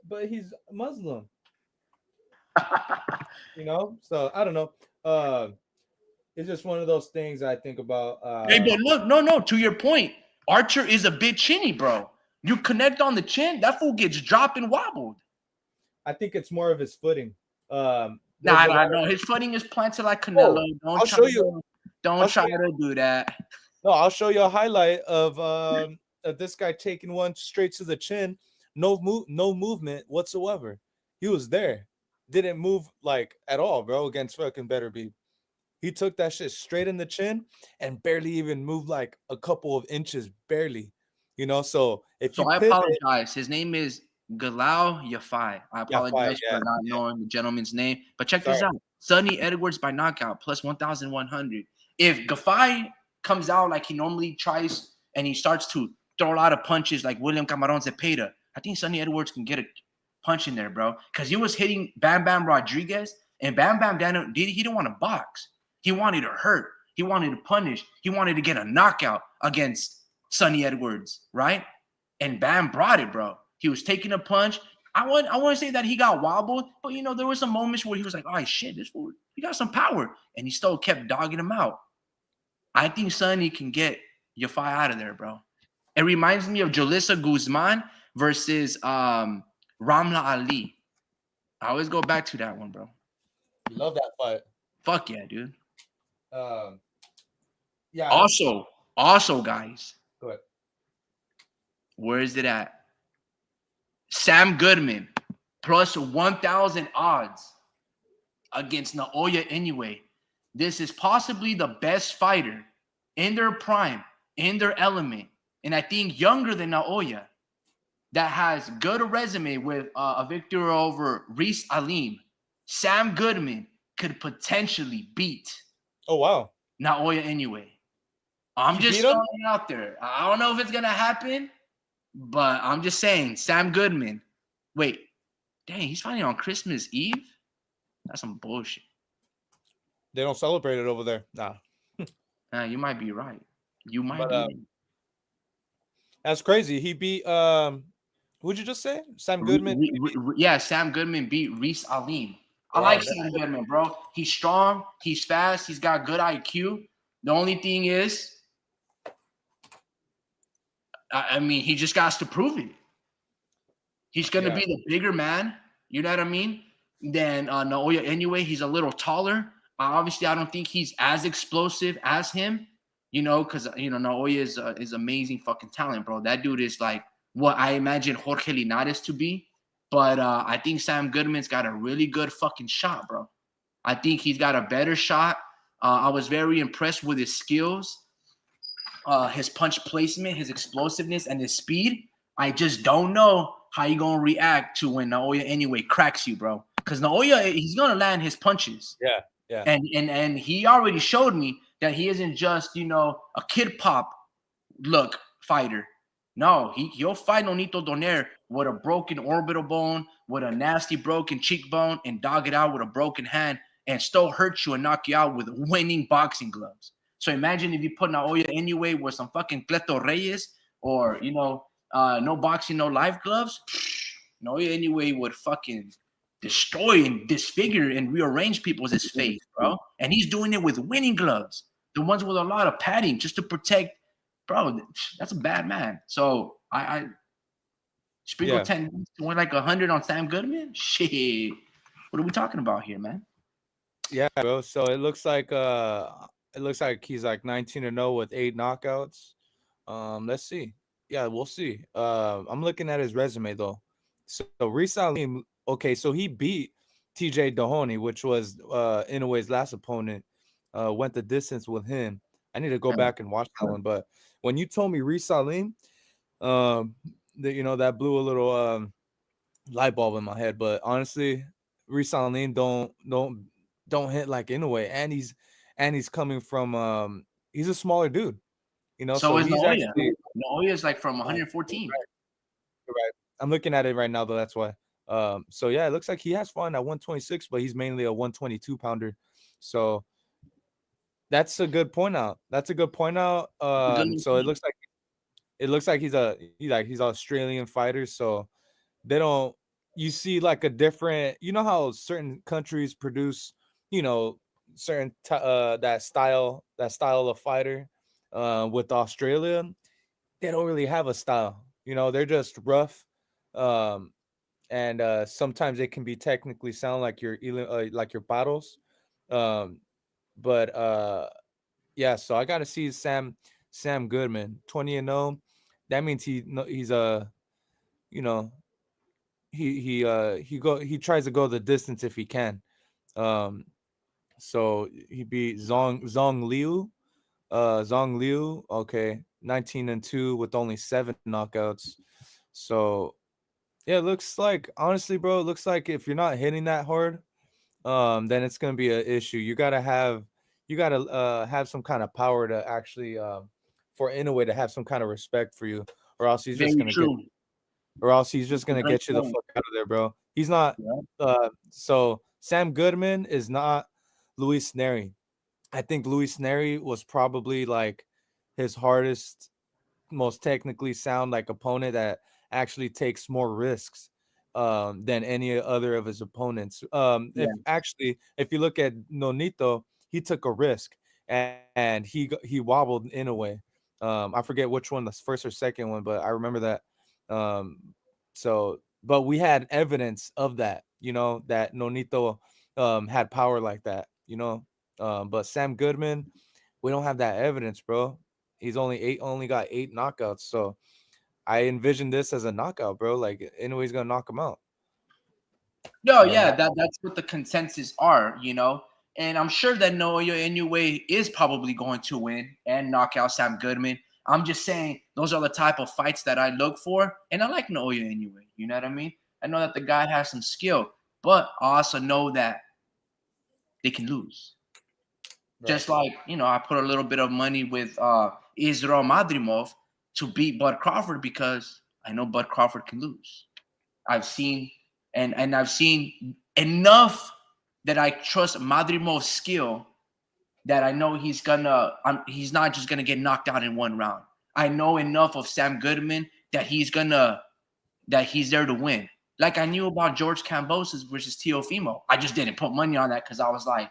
But he's Muslim. So I don't know. It's just one of those things I think about. Hey, but look, no, to your point, Archer is a bit chinny, bro. You connect on the chin, that fool gets dropped and wobbled. I think it's more of his footing. No. His footing is planted like Canelo. Don't try to do that. No, I'll show you a highlight of this guy taking one straight to the chin. No movement whatsoever. He was there. Didn't move like at all, bro, against fucking Beterbiev. He took that shit straight in the chin and barely even moved like a couple of inches, barely. So I apologize. His name is Galal Yafai. I apologize for not knowing the gentleman's name. But check this out. Sonny Edwards by knockout plus 1,100. If Gafai comes out like he normally tries and he starts to throw a lot of punches like William Camarón Zepeda, I think Sonny Edwards can get a punch in there, bro. Because he was hitting Bam Bam Rodriguez, and Bam Bam he didn't want to box. He wanted to hurt. He wanted to punish. He wanted to get a knockout against Sonny Edwards, right? And Bam brought it, bro. He was taking a punch. I want to say that he got wobbled, but there were some moments where he was like, "Oh shit, this fool, he got some power," and he still kept dogging him out. I think Sonny can get Yafai out of there, bro. It reminds me of Julissa Guzman versus Ramla Ali. I always go back to that one, bro. Love that fight. Fuck yeah, dude. Yeah. Also, guys. Go ahead. Where is it at? Sam Goodman plus 1,000 odds against Naoya Inoue. This is possibly the best fighter in their prime, in their element, and I think younger than Naoya, that has good resume with a victory over Reese Alim. Sam Goodman could potentially beat. Oh wow! Naoya Inoue. I'm You just beat him? throwing it out there. I don't know if it's gonna happen, but I'm just saying. Sam Goodman. Wait, dang, he's fighting on Christmas Eve. That's some bullshit. They don't celebrate it over there. Nah. You might be right. You might But, be right. That's crazy. He beat who'd you just say? Sam Goodman. Yeah, Sam Goodman beat Reese Alim. I Wow, like that- Sam Goodman, bro. He's strong. He's fast. He's got good IQ. The only thing is, I mean, he just got to prove it. He's going to be the bigger man, you know what I mean, than Naoya Inoue. He's a little taller. Obviously, I don't think he's as explosive as him, you know, because, you know, Naoya is amazing fucking talent, bro. That dude is like what I imagine Jorge Linares to be. But I think Sam Goodman's got a really good fucking shot, bro. I think he's got a better shot. I was very impressed with his skills, his punch placement, his explosiveness, and his speed. I just don't know how you gonna react to when Naoya Inoue cracks you, bro. Because Naoya, he's gonna land his punches. Yeah. And he already showed me that he isn't just, you know, a kid pop look fighter. No, he'll fight Nonito Donaire with a broken orbital bone, with a nasty broken cheekbone, and dog it out with a broken hand, and still hurt you and knock you out with winning boxing gloves. So imagine if you put Naoya Inoue with some fucking Cleto Reyes or, you know, no boxing, no life gloves. Naoya Inoue would fucking destroy and disfigure and rearrange people's face, bro. And he's doing it with winning gloves, the ones with a lot of padding just to protect. Bro, that's a bad man. So I sprinkle 10 to win like 100 on Sam Goodman. Shit, what are we talking about here, man? Yeah, bro. So it looks like he's like 19-0 with 8 knockouts. Let's see. Yeah, we'll see. I'm looking at his resume though. So Reese Alim, okay, so he beat TJ Dohoney, which was Inoue's last opponent. Went the distance with him. I need to go back and watch that one. But when you told me Reese Alim, that, you know, that blew a little light bulb in my head. But honestly, Reese Alim don't hit like Inoue, and he's coming from he's a smaller dude, you know. So is he's Naoya. actually Naoya is like from 114. Right. I'm looking at it right now though. That's why. So yeah, it looks like he has fun at 126, but he's mainly a 122 pounder. So that's a good point out. So it looks like he's an Australian fighter. So they don't. You see like a different. You know how certain countries produce, you know, certain that style of fighter. With Australia, they don't really have a style. You know, they're just rough. And sometimes it can be technically sound like your battles. But yeah, so I got to see Sam Goodman 20-0. That means he's you know, he tries to go the distance if he can. So he beat Zong Liu. Okay, 19-2 with only 7 knockouts. So yeah, it looks like, honestly, bro, it looks like if you're not hitting that hard, then it's gonna be an issue. You gotta have some kind of power to actually for Inoue to have some kind of respect for you, or else he's just gonna get you the fuck out of there, bro. He's not. So Sam Goodman is not Luis Neri. I think Luis Neri was probably like his hardest, most technically sound like opponent that actually takes more risks than any other of his opponents. If you look at Nonito, he took a risk and he wobbled in a way. I forget which one, the first or second one, but I remember that. But we had evidence of that, you know, that Nonito had power like that, you know. But Sam Goodman, we don't have that evidence, bro. He's only got 8 knockouts, so I envision this as a knockout, bro. Like Inoue's gonna knock him out. No, yeah, that's what the consensus are, you know. And I'm sure that Naoya Inoue is probably going to win and knock out Sam Goodman. I'm just saying those are the type of fights that I look for, and I like Naoya Inoue. You know what I mean? I know that the guy has some skill, but I also know that they can lose. Just like, I put a little bit of money with Israel Madrimov to beat Bud Crawford because I know Bud Crawford can lose. I've seen and I've seen enough that I trust Madrimov's skill that I know he's not just gonna get knocked out in one round. I know enough of Sam Goodman that he's there to win. Like I knew about George Kambosos versus Teofimo. I just didn't put money on that because I was like,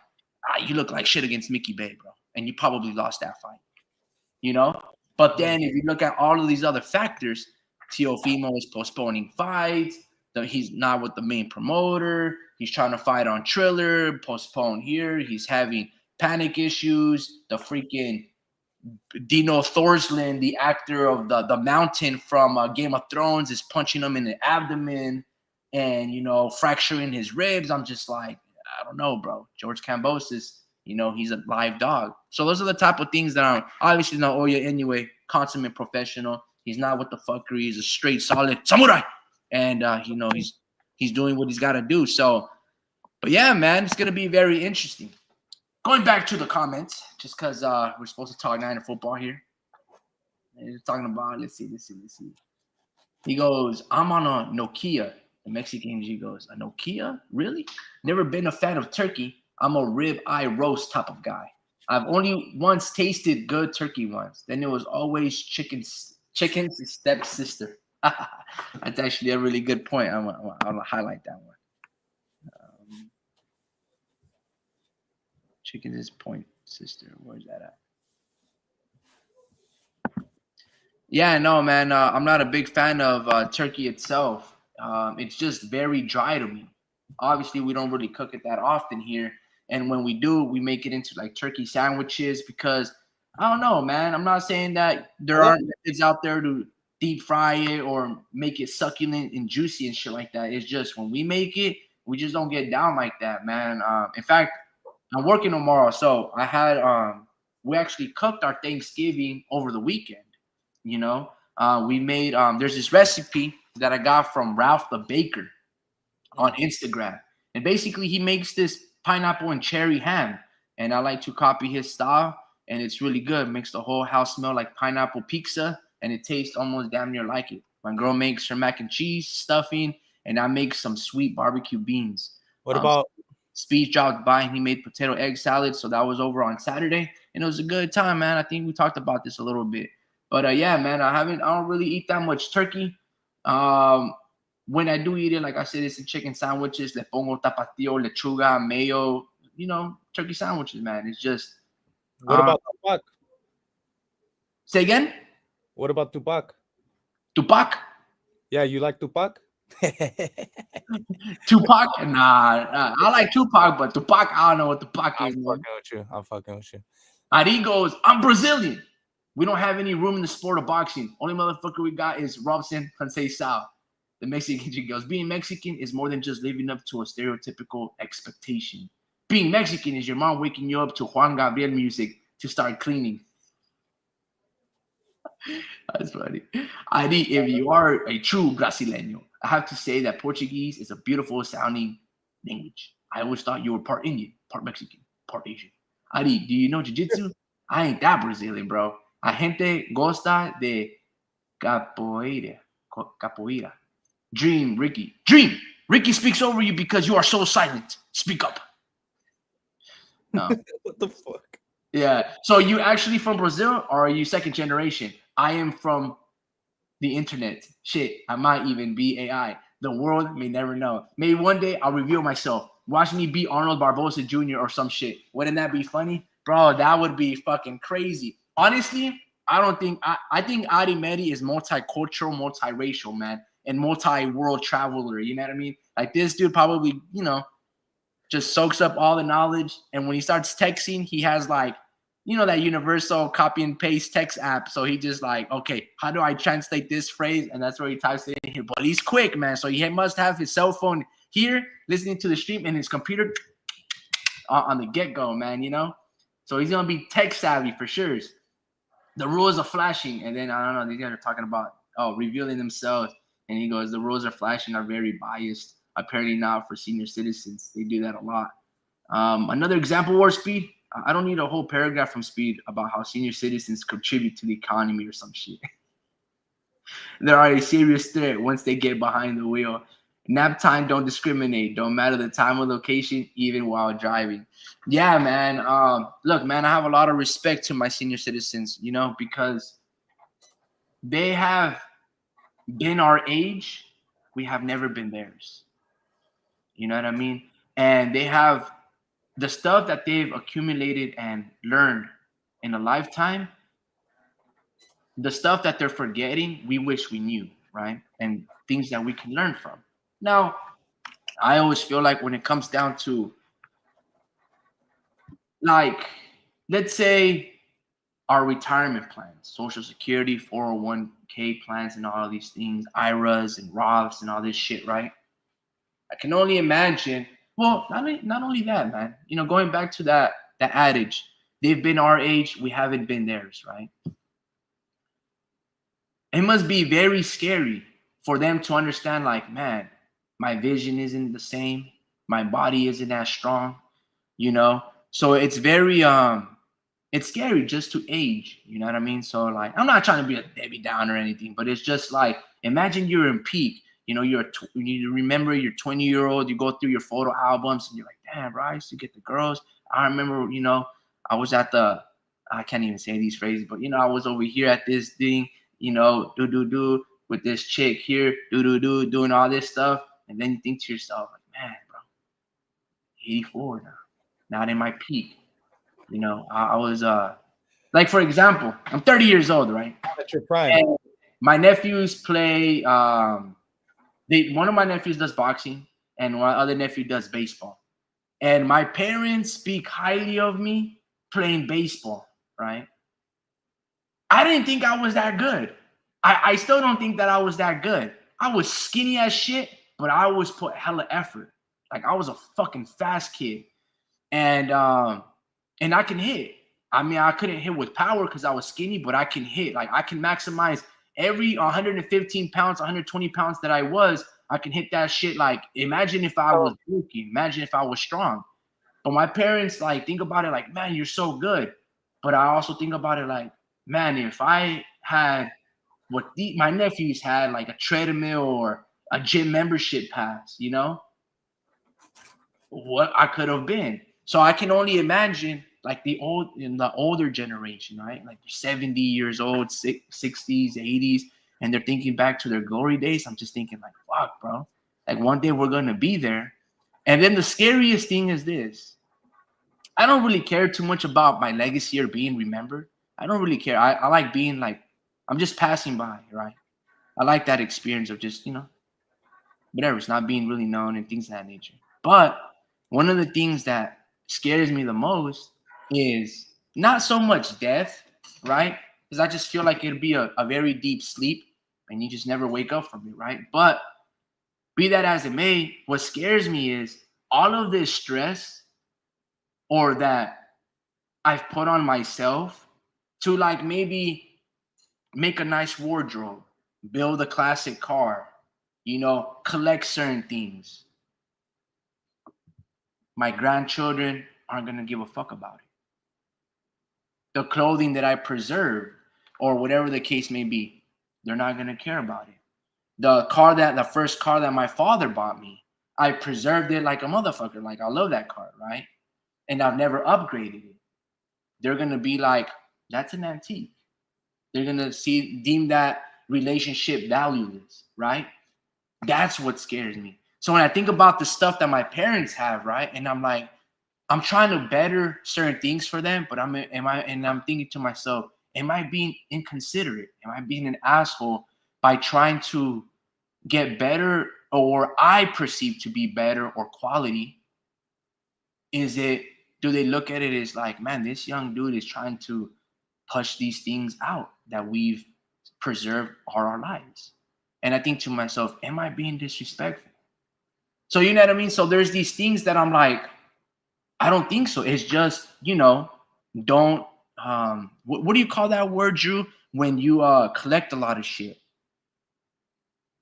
you look like shit against Mickey Bay, bro. And you probably lost that fight. But then if you look at all of these other factors, Teofimo is postponing fights. He's not with the main promoter. He's trying to fight on Triller, postpone here. He's having panic issues. The freaking Dino Thorsland, the actor of the Mountain from Game of Thrones, is punching him in the abdomen and, fracturing his ribs. I'm just like, I don't know, bro. George Kambosos, he's a live dog. So those are the type of things that I'm obviously not Oya anyway, consummate professional. He's not with the fuckery. He's a straight, solid samurai. And, he's doing what he's got to do. So, but yeah, man, it's going to be very interesting. Going back to the comments, just because we're supposed to talk Niner football here. And he's talking about, let's see. He goes, I'm on a Nokia. The Mexican G goes, a Nokia? Really? Never been a fan of turkey. I'm a rib eye roast type of guy. I've only once tasted good turkey once. Then it was always chicken's stepsister. That's actually a really good point. I'll highlight that one. Chicken's point sister. Where's that at? Yeah, no, man. I'm not a big fan of turkey itself. It's just very dry to me. Obviously, we don't really cook it that often here. And when we do, we make it into like turkey sandwiches because I don't know, man. I'm not saying that there aren't methods out there to deep fry it or make it succulent and juicy and shit like that. It's just when we make it, we just don't get down like that, man. In fact, I'm working tomorrow, so I had we actually cooked our Thanksgiving over the weekend. We made there's this recipe that I got from Ralph the Baker on Instagram, and basically he makes this pineapple and cherry ham, and I like to copy his style, and it's really good. It makes the whole house smell like pineapple pizza, and it tastes almost damn near like it. My girl makes her mac and cheese stuffing, and I make some sweet barbecue beans. What about Speed dropped by and he made potato egg salad, so that was over on Saturday, and it was a good time, man. I think we talked about this a little bit, but yeah, man, I don't really eat that much turkey. When I do eat it, like I said, it's in chicken sandwiches. Le pongo tapatio, lechuga, mayo. Turkey sandwiches, man. It's just. what about Tupac? Say again. What about Tupac? Tupac. Yeah, you like Tupac? Tupac? Nah, I like Tupac, but Tupac, I don't know what Tupac is. I'm fucking with you. Ari goes, I'm Brazilian. We don't have any room in the sport of boxing. Only motherfucker we got is Robson Conceição. The Mexican goes, being Mexican is more than just living up to a stereotypical expectation. Being Mexican is your mom waking you up to Juan Gabriel music to start cleaning. That's funny. Ari, if you are a true Brasileño, I have to say that Portuguese is a beautiful sounding language. I always thought you were part Indian, part Mexican, part Asian. Ari, do you know jiu-jitsu? I ain't that Brazilian, bro. A gente gosta de capoeira. Dream, Ricky. Dream! Ricky speaks over you because you are so silent. Speak up. No. What the fuck? Yeah. So you actually from Brazil or are you second generation? I am from the internet. Shit, I might even be AI. The world may never know. Maybe one day I'll reveal myself. Watch me beat Arnold Barbosa Jr. or some shit. Wouldn't that be funny? Bro, that would be fucking crazy. Honestly, I think Adi Medi is multicultural, multiracial, man, and multi-world traveler. You know what I mean? Like this dude probably, just soaks up all the knowledge. And when he starts texting, he has like, that universal copy and paste text app. So he just like, okay, how do I translate this phrase? And that's where he types it in here. But he's quick, man. So he must have his cell phone here, listening to the stream, and his computer on the get-go, man, So he's going to be tech savvy for sure. The rules are flashing. And then, I don't know, these guys are talking about, revealing themselves. And he goes, the rules are flashing are very biased. Apparently not for senior citizens. They do that a lot. Another example, War Speed. I don't need a whole paragraph from Speed about how senior citizens contribute to the economy or some shit. They are a serious threat once they get behind the wheel. Nap time don't discriminate. Don't matter the time or location, even while driving. Yeah, man. Look, man, I have a lot of respect to my senior citizens, you know, because they have been our age. We have never been theirs. You know what I mean? And they have the stuff that they've accumulated and learned in a lifetime. The stuff that they're forgetting, we wish we knew, right? And things that we can learn from. Now, I always feel like when it comes down to, like, let's say our retirement plans, Social Security, 401k plans, and all of these things, IRAs and Roths and all this shit, right? I can only imagine. Well, not only that, man. You know, going back to that adage, they've been our age, we haven't been theirs, right? It must be very scary for them to understand, like, man, my vision isn't the same, my body isn't as strong, you know. So it's very it's scary just to age, you know what I mean? So, like, I'm not trying to be a Debbie Downer or anything, but it's just like, imagine you're in peak, you know, you remember you're 20-year-old, you go through your photo albums and you're like, damn, bro, I used to get the girls. I remember, you know, I was at I can't even say these phrases, but, you know, I was over here at this thing, you know, do with this chick here, do doing all this stuff. And then you think to yourself, like, man, bro, 84 now, not in my peak. You know, I was like, for example, I'm 30 years old, right? At your prime. And my nephews play. One of my nephews does boxing, and one other nephew does baseball. And my parents speak highly of me playing baseball, right? I didn't think I was that good. I still don't think that I was that good. I was skinny as shit, but I always put hella effort. Like, I was a fucking fast kid. And I can hit. I mean, I couldn't hit with power because I was skinny, but I can hit. Like, I can maximize every 115 pounds, 120 pounds that I was. I can hit that shit. Like, imagine if I was bulky. Imagine if I was strong. But my parents, like, think about it like, man, you're so good. But I also think about it like, man, if I had what my nephews had, like a treadmill or a gym membership pass, you know, what I could have been. So I can only imagine, like, the older generation, right? Like, 70 years old, 60s, 80s, and they're thinking back to their glory days. I'm just thinking, like, fuck, bro. Like, one day we're gonna be there. And then the scariest thing is this. I don't really care too much about my legacy or being remembered. I don't really care. I like being, like, I'm just passing by, right? I like that experience of just, you know, whatever. It's not being really known and things of that nature. But one of the things that scares me the most is not so much death, right? Because I just feel like it'd be a very deep sleep and you just never wake up from it, right? But be that as it may, what scares me is all of this stress or that I've put on myself to, like, maybe make a nice wardrobe, build a classic car, you know, collect certain things. My grandchildren aren't going to give a fuck about it. The clothing that I preserve, or whatever the case may be, they're not going to care about it. The first car that my father bought me, I preserved it like a motherfucker. Like, I love that car, right? And I've never upgraded it. They're going to be like, that's an antique. They're going to deem that relationship valueless, right? That's what scares me. So when I think about the stuff that my parents have, right, and I'm like, I'm trying to better certain things for them, but I'm thinking to myself, am I being inconsiderate? Am I being an asshole by trying to get better, or I perceive to be better or quality? Do they look at it as like, man, this young dude is trying to push these things out that we've preserved all our lives? And I think to myself, am I being disrespectful? So, you know what I mean? So there's these things that I'm like, I don't think so. It's just, you know, don't, what do you call that word, Drew? When you collect a lot of shit.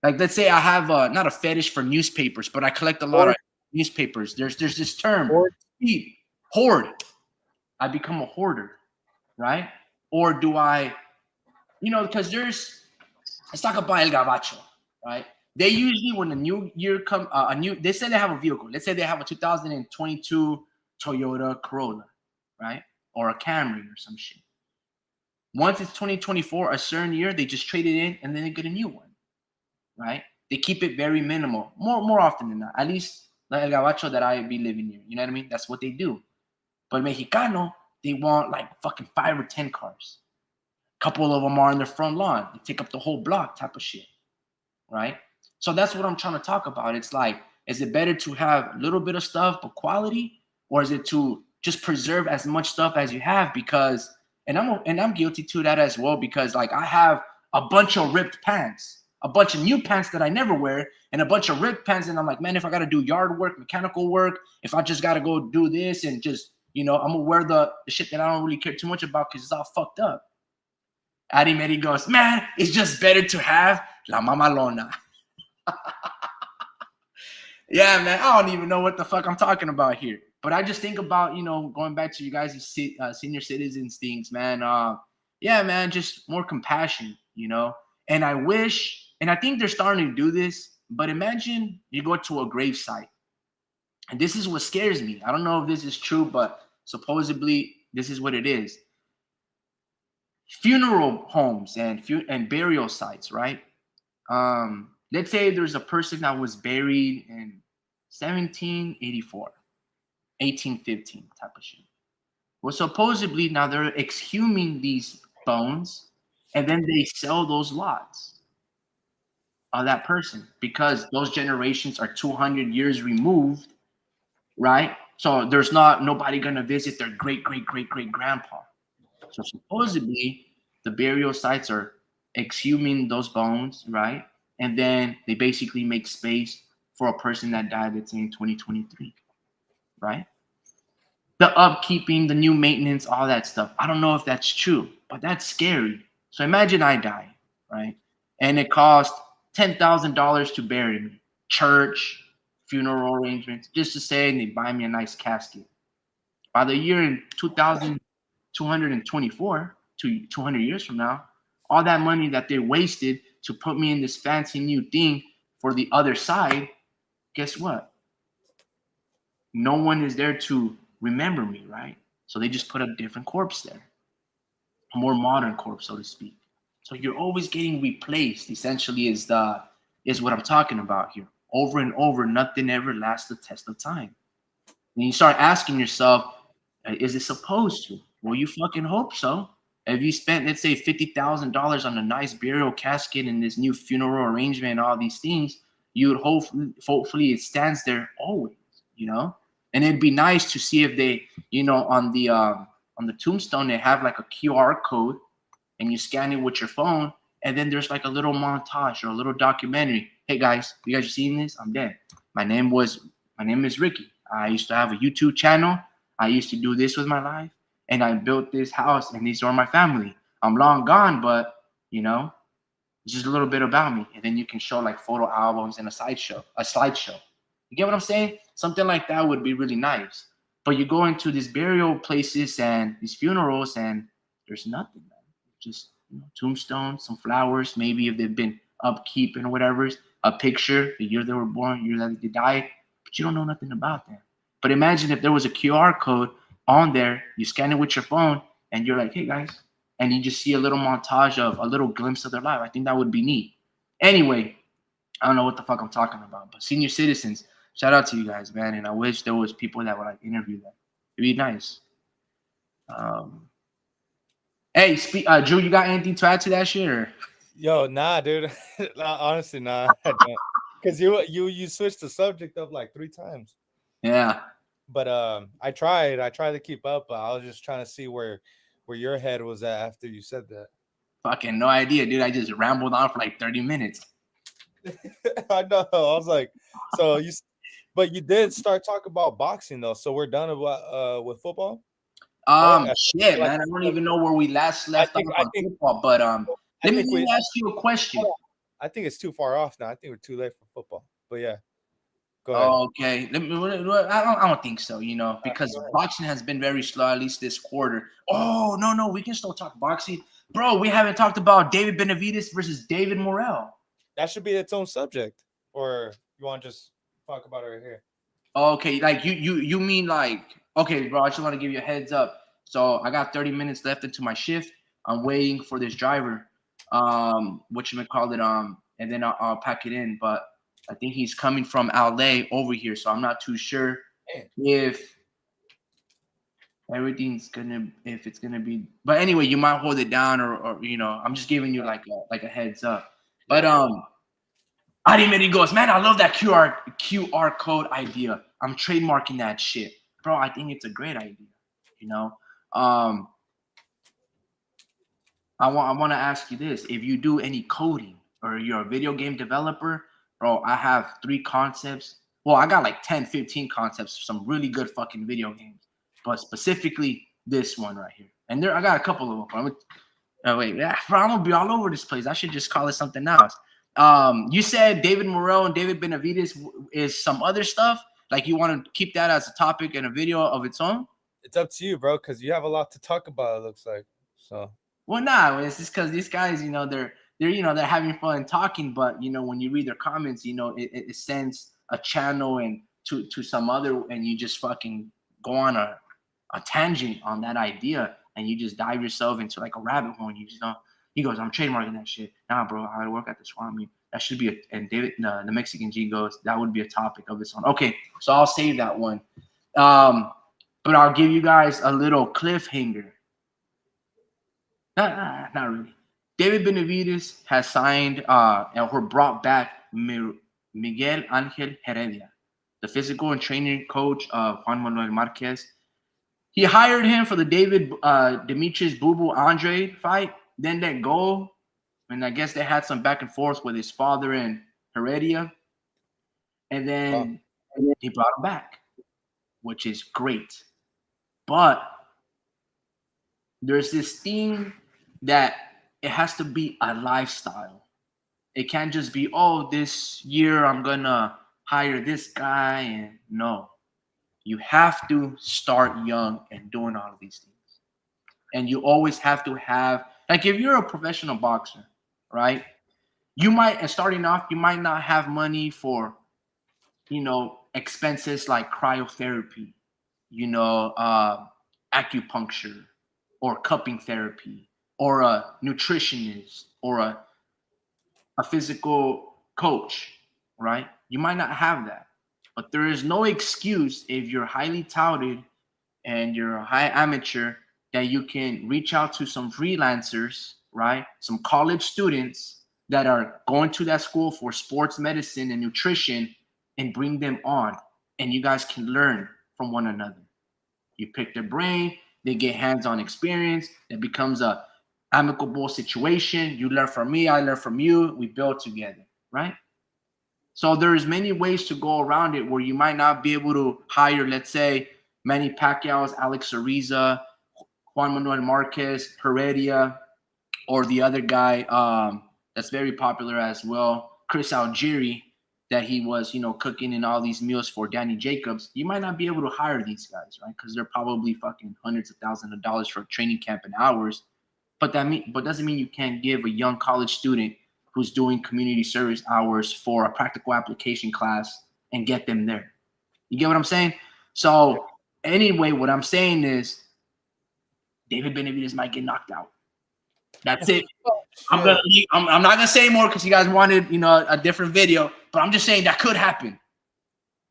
Like, let's say I have not a fetish for newspapers, but I collect a lot of newspapers. There's this term, hoard. I become a hoarder, right? Or do I, because let's talk about El Gabacho, right? They usually, when the new year come, they say they have a vehicle. Let's say they have a 2022 Toyota Corolla, right? Or a Camry or some shit. Once it's 2024, a certain year, they just trade it in and then they get a new one, right? They keep it very minimal, more often than not. At least the El Gabacho that I be living near, you know what I mean? That's what they do. But Mexicano, they want like fucking 5 or 10 cars. A couple of them are on their front lawn. They take up the whole block type of shit, right? So that's what I'm trying to talk about. It's like, is it better to have a little bit of stuff but quality, or is it to just preserve as much stuff as you have? Because and I'm guilty to that as well, because like I have a bunch of ripped pants, a bunch of new pants that I never wear, and a bunch of ripped pants, and I'm like, man, if I got to do yard work, mechanical work, if I just got to go do this and just, I'm gonna wear the shit that I don't really care too much about because it's all fucked up. Adi Medi goes, man, it's just better to have La Mamalona. Yeah, man, I don't even know what the fuck I'm talking about here. But I just think about, going back to you guys' senior citizens things, man. Yeah, man, just more compassion, And I wish, and I think they're starting to do this, but imagine you go to a grave site. And this is what scares me. I don't know if this is true, but supposedly this is what it is. Funeral homes and burial sites, right? Let's say there's a person that was buried in 1784, 1815 type of shit. Well, supposedly now they're exhuming these bones and then they sell those lots of that person because those generations are 200 years removed, right? So there's nobody going to visit their great-great-great-great-grandpa. So supposedly the burial sites are exhuming those bones, right? And then they basically make space for a person that died, let's say in 2023, right? The upkeeping, the new maintenance, all that stuff. I don't know if that's true, but that's scary. So imagine I die, right? And it cost $10,000 to bury me. Church, funeral arrangements, just to say, and they buy me a nice casket. By the year in 2224, 200 years from now, all that money that they wasted to put me in this fancy new thing for the other side, guess what? No one is there to remember me, right? So they just put a different corpse there, a more modern corpse, so to speak. So you're always getting replaced, essentially, is what I'm talking about here. Over and over, nothing ever lasts the test of time. And you start asking yourself, is it supposed to? Well, you fucking hope so. If you spent, let's say, $50,000 on a nice burial casket and this new funeral arrangement and all these things, you would hopefully it stands there always, And it'd be nice to see if they, on the tombstone, they have like a QR code and you scan it with your phone. And then there's like a little montage or a little documentary. Hey guys, you guys are seeing this? I'm dead. My name is Ricky. I used to have a YouTube channel. I used to do this with my life. And I built this house and these are my family. I'm long gone, but it's just a little bit about me. And then you can show like photo albums and a slideshow. You get what I'm saying? Something like that would be really nice. But you go into these burial places and these funerals and there's nothing, man. Just tombstones, some flowers, maybe if they've been upkeep and whatever, a picture, the year they were born, the year that they died, but you don't know nothing about them. But imagine if there was a QR code on there, you scan it with your phone, and you're like, hey guys, and you just see a little montage of a little glimpse of their life. I think that would be neat. Anyway, I don't know what the fuck I'm talking about, but senior citizens, shout out to you guys, man. And I wish there was people that would like interview them. It'd be nice. Hey, Drew, you got anything to add to that shit? Or? Yo, nah, dude. Honestly, nah. Because you switched the subject up like 3 times. Yeah. But I tried to keep up, but I was just trying to see where your head was at after you said that. Fucking no idea, dude. I just rambled on for like 30 minutes. I know. I was like, but you did start talking about boxing though. So we're done with football. Shit, man. I don't even know where we last left off on football, but let me ask you a question. I think it's too far off now. I think we're too late for football. But yeah. Go ahead. Okay, I don't think so. Because boxing has been very slow, at least this quarter. Oh no, we can still talk boxing, bro. We haven't talked about David Benavidez versus David Morrell. That should be its own subject, or you want to just talk about it right here? Okay, like you mean like okay, bro. I just want to give you a heads up. So I got 30 minutes left into my shift. I'm waiting for this driver. Whatchamacallit, and then I'll pack it in. But I think he's coming from LA over here, so I'm not too sure if if it's gonna be. But anyway, you might hold it down, or I'm just giving you like a heads up. But Ari goes, man, I love that QR code idea. I'm trademarking that shit, bro. I think it's a great idea. I want to ask you this: if you do any coding or you're a video game developer, bro, I have 3 concepts. Well, I got like 10, 15 concepts for some really good fucking video games, but specifically this one right here. And I got a couple of them. Wait, bro, I'm gonna be all over this place. I should just call it something else. You said David Morrell and David Benavidez is some other stuff. Like you want to keep that as a topic and a video of its own? It's up to you, bro, because you have a lot to talk about. It looks like so. Well, nah, it's just because these guys, they're having fun talking, but when you read their comments, it sends a channel and to some other, and you just fucking go on a tangent on that idea, and you just dive yourself into like a rabbit hole. And you just he goes, I'm trademarking that shit. Nah, bro, I work at the swap meet. That should be and David, the Mexican G goes, that would be a topic of its own. Okay, so I'll save that one. But I'll give you guys a little cliffhanger. Not really. David Benavidez has signed or brought back Miguel Angel Heredia, the physical and training coach of Juan Manuel Marquez. He hired him for the Demetrius Boo Andre fight, then let go. And I guess they had some back and forth with his father and Heredia. And then he brought him back, which is great. But there's this thing that it has to be a lifestyle. It can't just be, this year I'm going to hire this guy. And no, you have to start young and doing all of these things. And you always have to have, like if you're a professional boxer, right? Starting off, you might not have money for, expenses like cryotherapy, acupuncture or cupping therapy or a nutritionist or a physical coach, right? You might not have that, but there is no excuse if you're highly touted and you're a high amateur that you can reach out to some freelancers, right? Some college students that are going to that school for sports medicine and nutrition and bring them on. And you guys can learn from one another. You pick their brain, they get hands-on experience. It becomes a amicable situation. You learn from me, I learn from you. We build together, right? So there's many ways to go around it where you might not be able to hire, let's say, Manny Pacquiao's Alex Ariza, Juan Manuel Marquez, Heredia, or the other guy that's very popular as well, Chris Algieri, that he was, cooking in all these meals for Danny Jacobs. You might not be able to hire these guys, right? Because they're probably fucking hundreds of thousands of dollars for a training camp and hours. But doesn't mean you can't give a young college student who's doing community service hours for a practical application class and get them there. You get what I'm saying? So anyway, what I'm saying is David Benavidez might get knocked out. That's it. I'm not gonna say more because you guys wanted, a different video, but I'm just saying that could happen.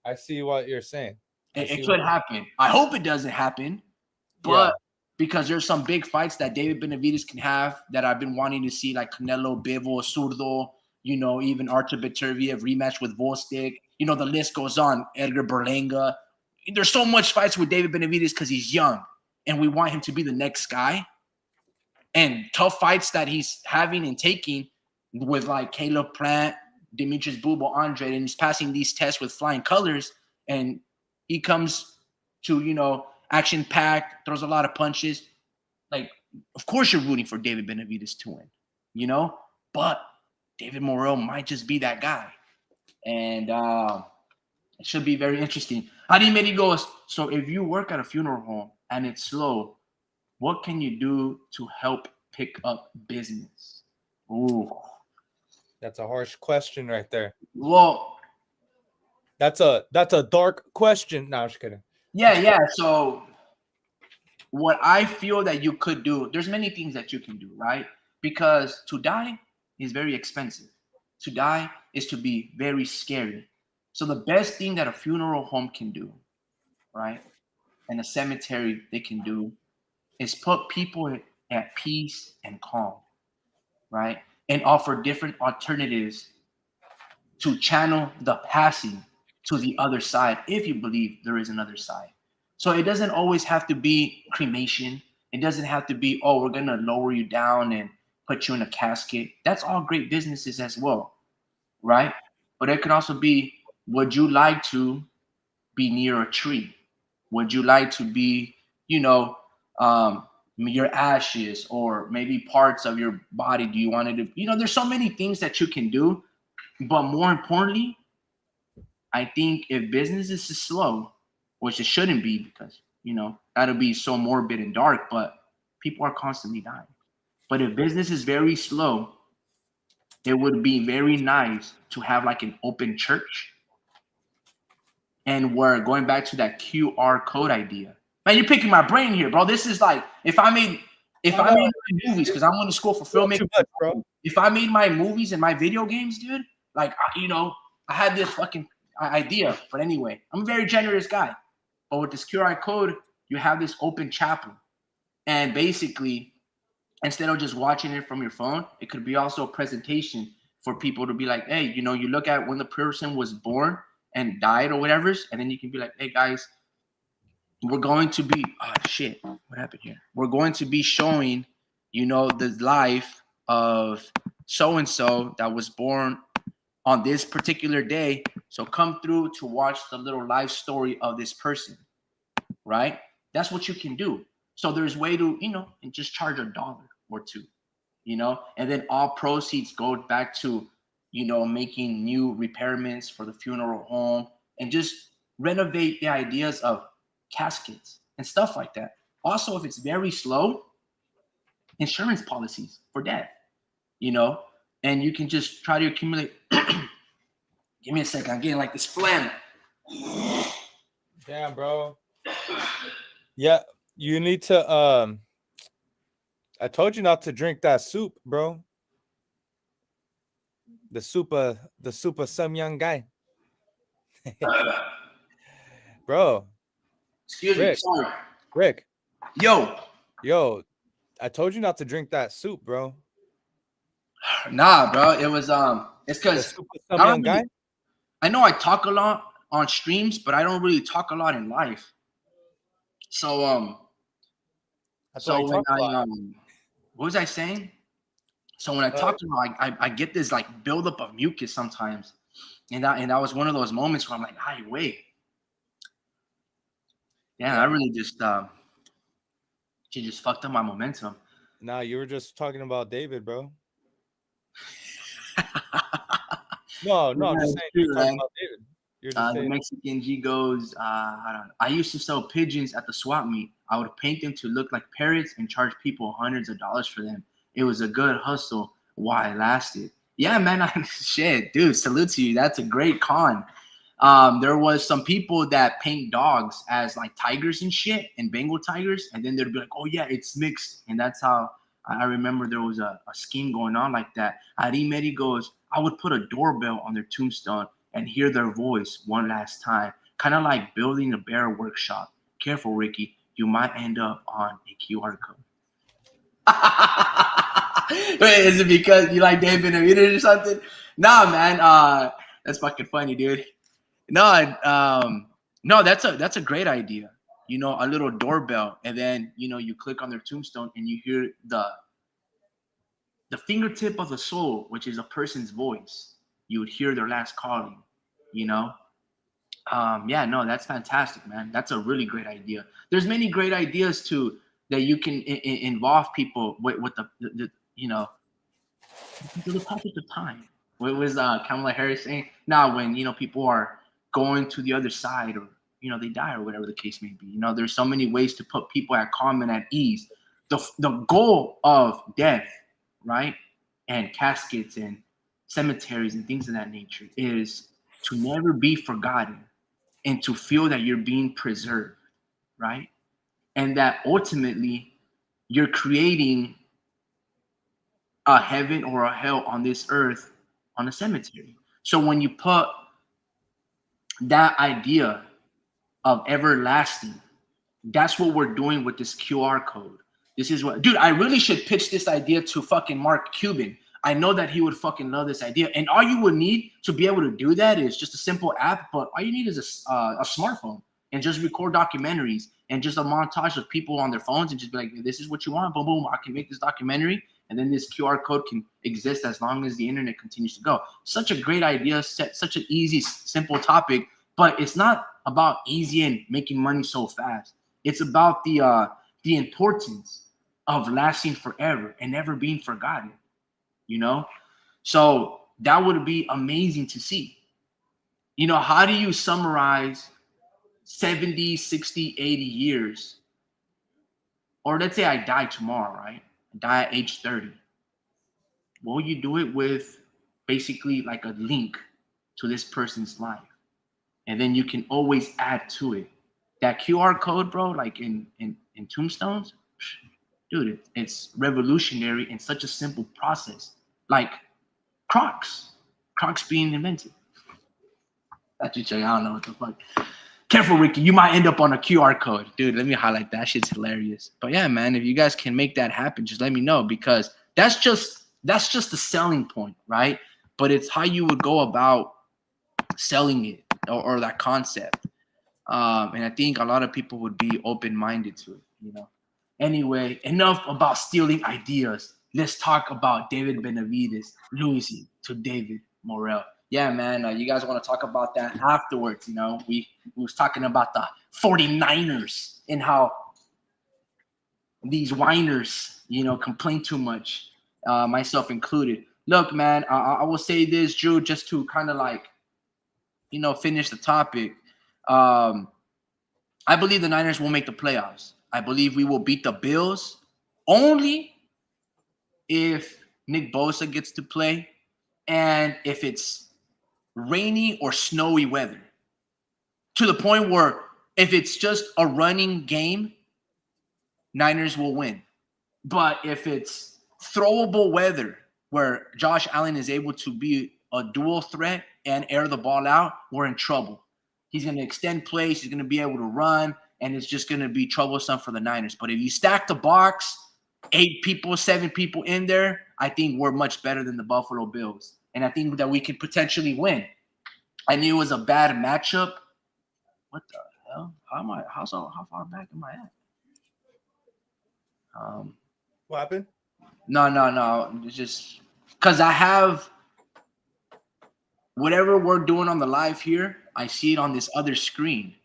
I see what you're saying. It could happen. I hope it doesn't happen, but because there's some big fights that David Benavidez can have that I've been wanting to see, like Canelo, Bivol, Zurdo, even Artur Beterbiev rematch with Volstik. The list goes on. Edgar Berlanga. There's so much fights with David Benavidez because he's young, and we want him to be the next guy. And tough fights that he's having and taking with like Caleb Plant, Demetrius Boo Andre, and he's passing these tests with flying colors. And he comes to, action-packed, throws a lot of punches. Like, of course you're rooting for David Benavidez to win, but David Morrell might just be that guy. And It should be very interesting. Arimeri goes, so if you work at a funeral home and it's slow, what can you do to help pick up business? Ooh. That's a harsh question right there. Well, That's a dark question. No, I'm just kidding. yeah. So what I feel that you could do, there's many things that you can do, right? Because to die is very expensive. To die is to be very scary. So the best thing that a funeral home can do, right, and a cemetery they can do is put people at peace and calm, right? And offer different alternatives to channel the passing to the other side if you believe there is another side. So it doesn't always have to be cremation. It doesn't have to be, oh, we're going to lower you down and put you in a casket. That's all great businesses as well, right? But it could also be, would you like to be near a tree? Would you like to be, your ashes or maybe parts of your body? Do you want it to, there's so many things that you can do. But more importantly, I think if business is slow, which it shouldn't be because, that'll be so morbid and dark, but people are constantly dying. But if business is very slow, it would be very nice to have like an open church. And we're going back to that QR code idea. Man, you're picking my brain here, bro. This is like if I made my movies, because I'm going to school for filmmaking, bro. If I made my movies and my video games, dude, like I had this fucking idea. But anyway, I'm a very generous guy. But with this QR code, you have this open chapel, and basically, instead of just watching it from your phone, it could be also a presentation for people to be like, hey, you look at when the person was born and died or whatever, and then you can be like, hey guys, we're going to be what happened here? We're going to be showing, the life of so and so that was born on this particular day. So come through to watch the little life story of this person, right? That's what you can do. So there's way to, and just charge $1 or $2, and then all proceeds go back to, making new repairments for the funeral home and just renovate the ideas of caskets and stuff like that. Also, if it's very slow, insurance policies for death, and you can just try to accumulate. Give me a second. I'm getting like this phlegm. Damn, bro. Yeah, you need to. I told you not to drink that soup, bro. The super some young guy. Bro. Excuse me. Sorry. Rick. Yo, I told you not to drink that soup, bro. Nah, bro. It was it's because I know I talk a lot on streams, but I don't really talk a lot in life. So when what was I saying? So when I talk to him, I get this like buildup of mucus sometimes, and that was one of those moments where I'm like, hey, wait, yeah, I really just she just fucked up my momentum. Nah, you were just talking about David, bro. No, I'm just saying you're talking about David. You're just the Mexican G goes, I used to sell pigeons at the swap meet. I would paint them to look like parrots and charge people hundreds of dollars for them. It was a good hustle while it lasted. Yeah, man, shit, dude, salute to you. That's a great con. There was some people that paint dogs as like tigers and shit and Bengal tigers, and then they'd be like, oh yeah, it's mixed. And that's how I remember there was a scheme going on like that. Arimeri goes, I would put a doorbell on their tombstone and hear their voice one last time. Kind of like building a bear workshop. Careful, Ricky. You might end up on a QR code. Wait, is it because you like Dave Benavidez or something? Nah, man. That's fucking funny, dude. No, that's a great idea. A little doorbell, and then you click on their tombstone and you hear the fingertip of the soul, which is a person's voice. You would hear their last calling. Yeah, no, that's fantastic, man. That's a really great idea. There's many great ideas too that you can involve people with the passage of time. What was Kamala Harris saying? Now, when people are going to the other side, or they die, or whatever the case may be. There's so many ways to put people at calm and at ease. The goal of death, right, and caskets and cemeteries and things of that nature is to never be forgotten and to feel that you're being preserved, right? And that ultimately you're creating a heaven or a hell on this earth on a cemetery. So when you put that idea of everlasting, that's what we're doing with this QR code. This is what, dude, I really should pitch this idea to fucking Mark Cuban. I know that he would fucking love this idea. And all you would need to be able to do that is just a simple app, but all you need is a smartphone and just record documentaries and just a montage of people on their phones and just be like, this is what you want, boom, boom, I can make this documentary. And then this QR code can exist as long as the internet continues to go. Such a great idea, such an easy, simple topic, but it's not about easy and making money so fast. It's about the importance of lasting forever and never being forgotten, So that would be amazing to see. How do you summarize 70, 60, 80 years? Or let's say I die tomorrow, right? I die at age 30. Well, you do it with basically like a link to this person's life. And then you can always add to it. That QR code, bro, like in Tombstones, dude, it's revolutionary in such a simple process. Like Crocs being invented. That's just, I don't know what the fuck. Careful, Ricky, you might end up on a QR code. Dude, let me highlight that. Shit's hilarious. But yeah, man, if you guys can make that happen, just let me know, because that's just the selling point, right? But it's how you would go about selling it or that concept. And I think a lot of people would be open-minded to it, Anyway, enough about stealing ideas. Let's talk about David Benavidez losing to David Morrell. Yeah, man, you guys want to talk about that afterwards, We was talking about the 49ers and how these whiners, complain too much, myself included. Look, man, I will say this, Drew, just to kind of like, finish the topic. I believe the Niners will make the playoffs. I believe we will beat the Bills only if Nick Bosa gets to play and if it's rainy or snowy weather. To the point where if it's just a running game, Niners will win. But if it's throwable weather where Josh Allen is able to be a dual threat and air the ball out, we're in trouble. He's going to extend plays. He's going to be able to run, and it's just going to be troublesome for the Niners. But if you stack the box, 8 people, 7 people in there, I think we're much better than the Buffalo Bills. And I think that we could potentially win. I knew it was a bad matchup. What the hell? How far back am I at? What happened? No. It's just because I have whatever we're doing on the live here, I see it on this other screen.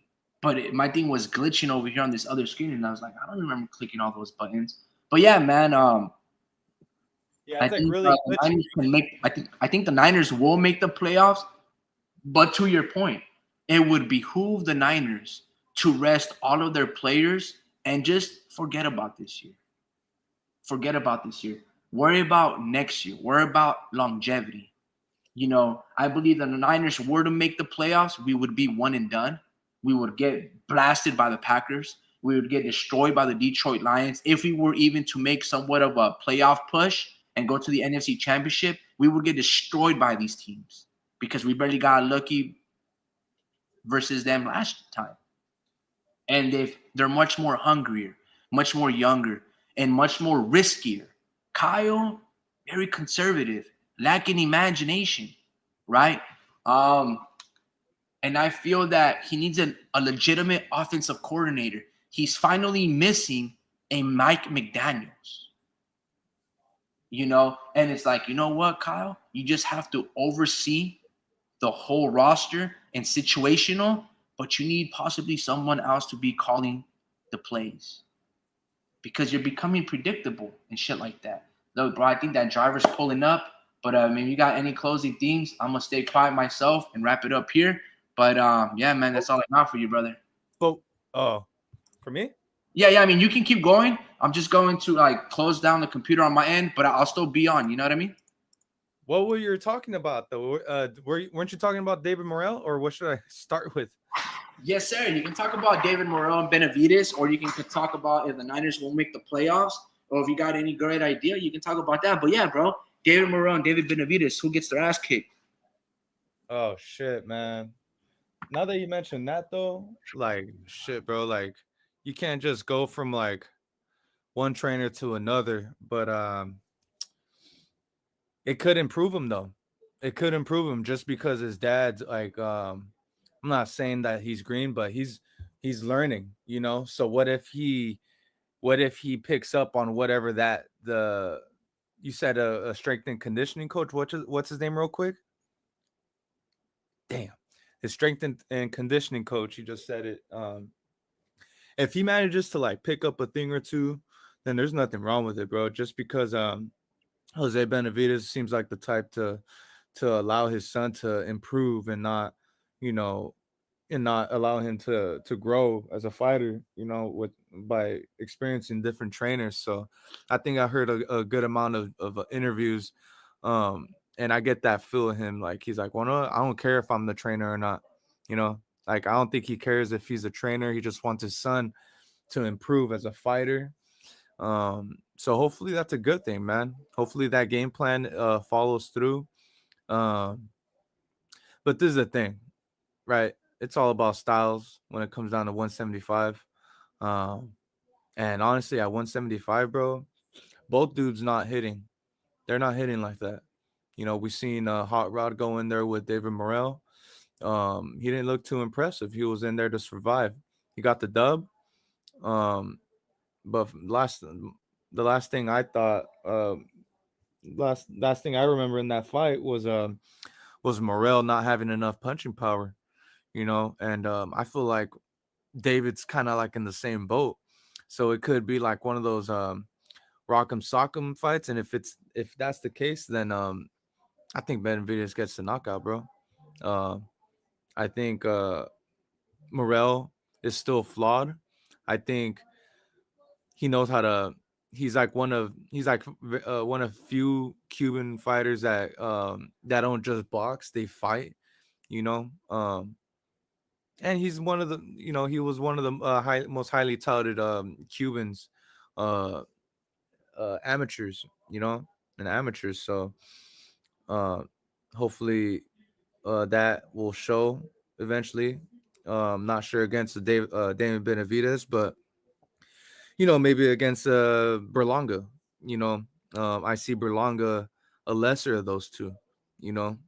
But my thing was glitching over here on this other screen, and I was like, I don't remember clicking all those buttons. But yeah, man. Yeah, it's like really glitchy. I think the Niners will make the playoffs. But to your point, it would behoove the Niners to rest all of their players and just forget about this year. Forget about this year. Worry about next year. Worry about longevity. I believe that the Niners were to make the playoffs, we would be one and done. We would get blasted by the Packers. We would get destroyed by the Detroit Lions. If we were even to make somewhat of a playoff push and go to the NFC Championship, we would get destroyed by these teams because we barely got lucky versus them last time. And if they're much more hungrier, much more younger, and much more riskier. Kyle, very conservative, lacking imagination, right? And I feel that he needs a legitimate offensive coordinator. He's finally missing a Mike McDaniels. And it's like, you know what, Kyle? You just have to oversee the whole roster and situational, but you need possibly someone else to be calling the plays because you're becoming predictable and shit like that. Look, bro, I think that driver's pulling up, but if you got any closing things, I'm going to stay quiet myself and wrap it up here. But yeah, man, that's all I got for you, brother. But for me, Yeah. I mean, you can keep going. I'm just going to like close down the computer on my end, but I'll still be on. You know what I mean? what were you talking about though? Weren't you talking about David Morrell, or what should I start with? Yes, sir. You can talk about David Moreau and Benavides, or you can talk about if the Niners won't make the playoffs, or if you got any great idea, you can talk about that. But yeah, bro, David Moreau and David Benavides, who gets their ass kicked? Oh shit, man. Now that you mentioned that though, like shit, bro, like you can't just go from like one trainer to another, but it could improve him though. It could improve him just because his dad's like I'm not saying that he's green, but he's learning, you know. So what if he picks up on whatever that the you said a strength and conditioning coach, what's his name real quick? Damn. His strength and conditioning coach, he just said it. If he manages to like pick up a thing or two, then there's nothing wrong with it, bro. Just because Jose Benavides seems like the type to allow his son to improve and not, you know, and not allow him to grow as a fighter, you know, with by experiencing different trainers. So I think I heard a good amount of interviews, and I get that feel of him. Like he's like, well, no, I don't care if I'm the trainer or not, you know. Like I don't think he cares if he's a trainer. He just wants his son to improve as a fighter. So hopefully that's a good thing, man. Hopefully that game plan follows through. Um, but this is the thing, right? It's all about styles when it comes down to 175. Um, and honestly, at 175, bro, both dudes not hitting. They're not hitting like that. You know, we seen Hot Rod go in there with David Morrell. He didn't look too impressive. He was in there to survive. He got the dub. Um, but the last thing I thought, last thing I remember in that fight was Morrell not having enough punching power. You know, and I feel like David's kind of like in the same boat. So it could be like one of those rock'em sock'em fights. And if that's the case, then I think Benavides gets the knockout, bro. I think Morrell is still flawed. I think he knows how to. He's like one of few Cuban fighters that don't just box, they fight. You know, and he's one of the he was one of the most highly touted Cubans, uh, amateurs. And amateurs. So uh, hopefully that will show eventually. Not sure against the David Benavides, but maybe against Berlanga. I see Berlanga a lesser of those two. You know,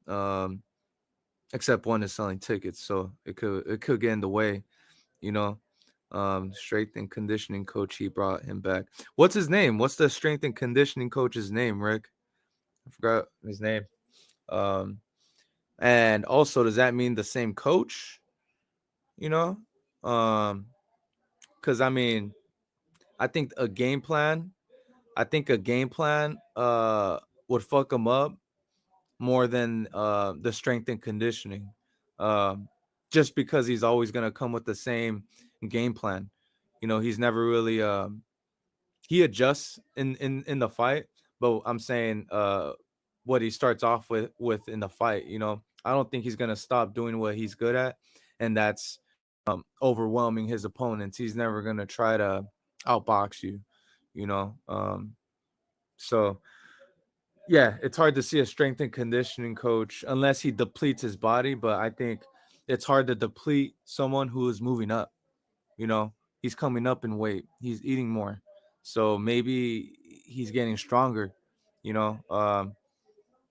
except one is selling tickets, so it could get in the way. You know, strength and conditioning coach, he brought him back. What's his name? What's the strength and conditioning coach's name, Rick? I forgot his name. Um, and also, does that mean the same coach? You know, because I mean, I think a game plan. I think a game plan would fuck him up more than the strength and conditioning. Just because he's always gonna come with the same game plan. He's never really he adjusts in the fight, but I'm saying what he starts off with in the fight. I don't think he's gonna stop doing what he's good at, and that's overwhelming his opponents. He's never gonna try to outbox you. So yeah, it's hard to see a strength and conditioning coach unless he depletes his body, but I think it's hard to deplete someone who is moving up. He's coming up in weight, he's eating more, so maybe he's getting stronger. you know um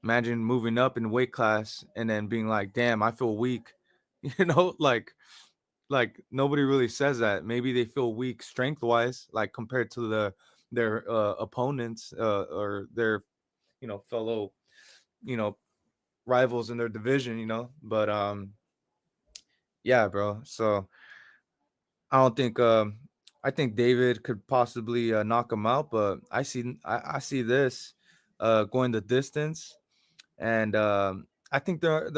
Imagine moving up in weight class and then being like, damn, I feel weak. Like nobody really says that. Maybe they feel weak strength wise, like compared to their opponents, or their fellow you know rivals in their division. But yeah, bro. So I don't think I think David could possibly knock him out, but I see this going the distance, and I think they're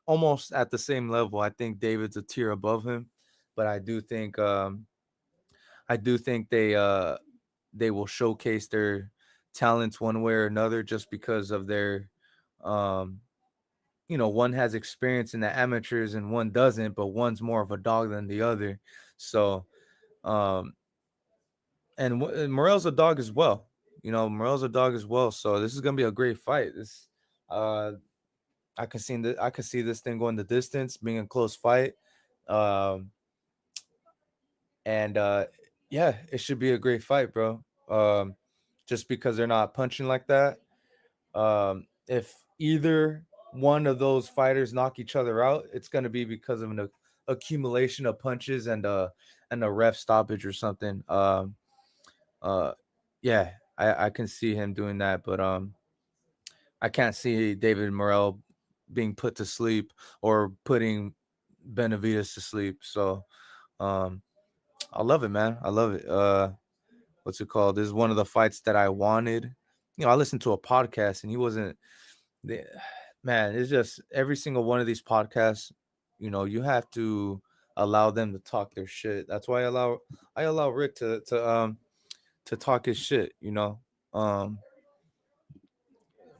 almost at the same level. I think David's a tier above him, but I do think they will showcase their talents one way or another just because of their um one has experience in the amateurs and one doesn't, but one's more of a dog than the other. So um and Morel's a dog as well. Morel's a dog as well. So this is gonna be a great fight. This uh I could see this thing going the distance, being a close fight. Um and yeah, it should be a great fight, bro. Just because they're not punching like that. If either one of those fighters knock each other out, it's gonna be because of an accumulation of punches and a ref stoppage or something. Uh, yeah, I can see him doing that, but I can't see David Morrell being put to sleep or putting Benavides to sleep. So um, I love it, man. I love it. What's it called? This is one of the fights that I wanted. I listened to a podcast and he wasn't the man. It's just every single one of these podcasts. You have to allow them to talk their shit. That's why I allow Rick to talk his shit. Um,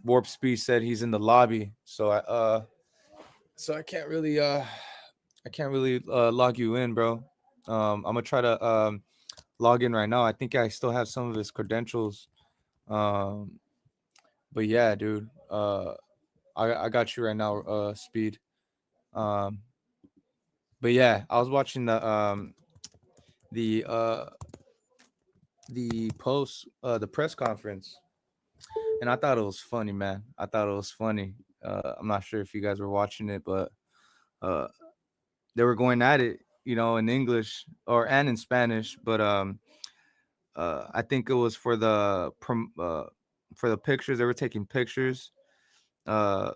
Warp Speed said he's in the lobby, so I can't really log you in, bro. I'm gonna try to log in right now. I think I still have some of his credentials. Um, but yeah, dude. I got you right now, Speed. Um, but yeah, I was watching the the press conference, and I thought it was funny, man. I thought it was funny. I'm not sure if you guys were watching it, but uh, they were going at it, in English and in Spanish. But I think it was for the pictures. They were taking pictures, uh,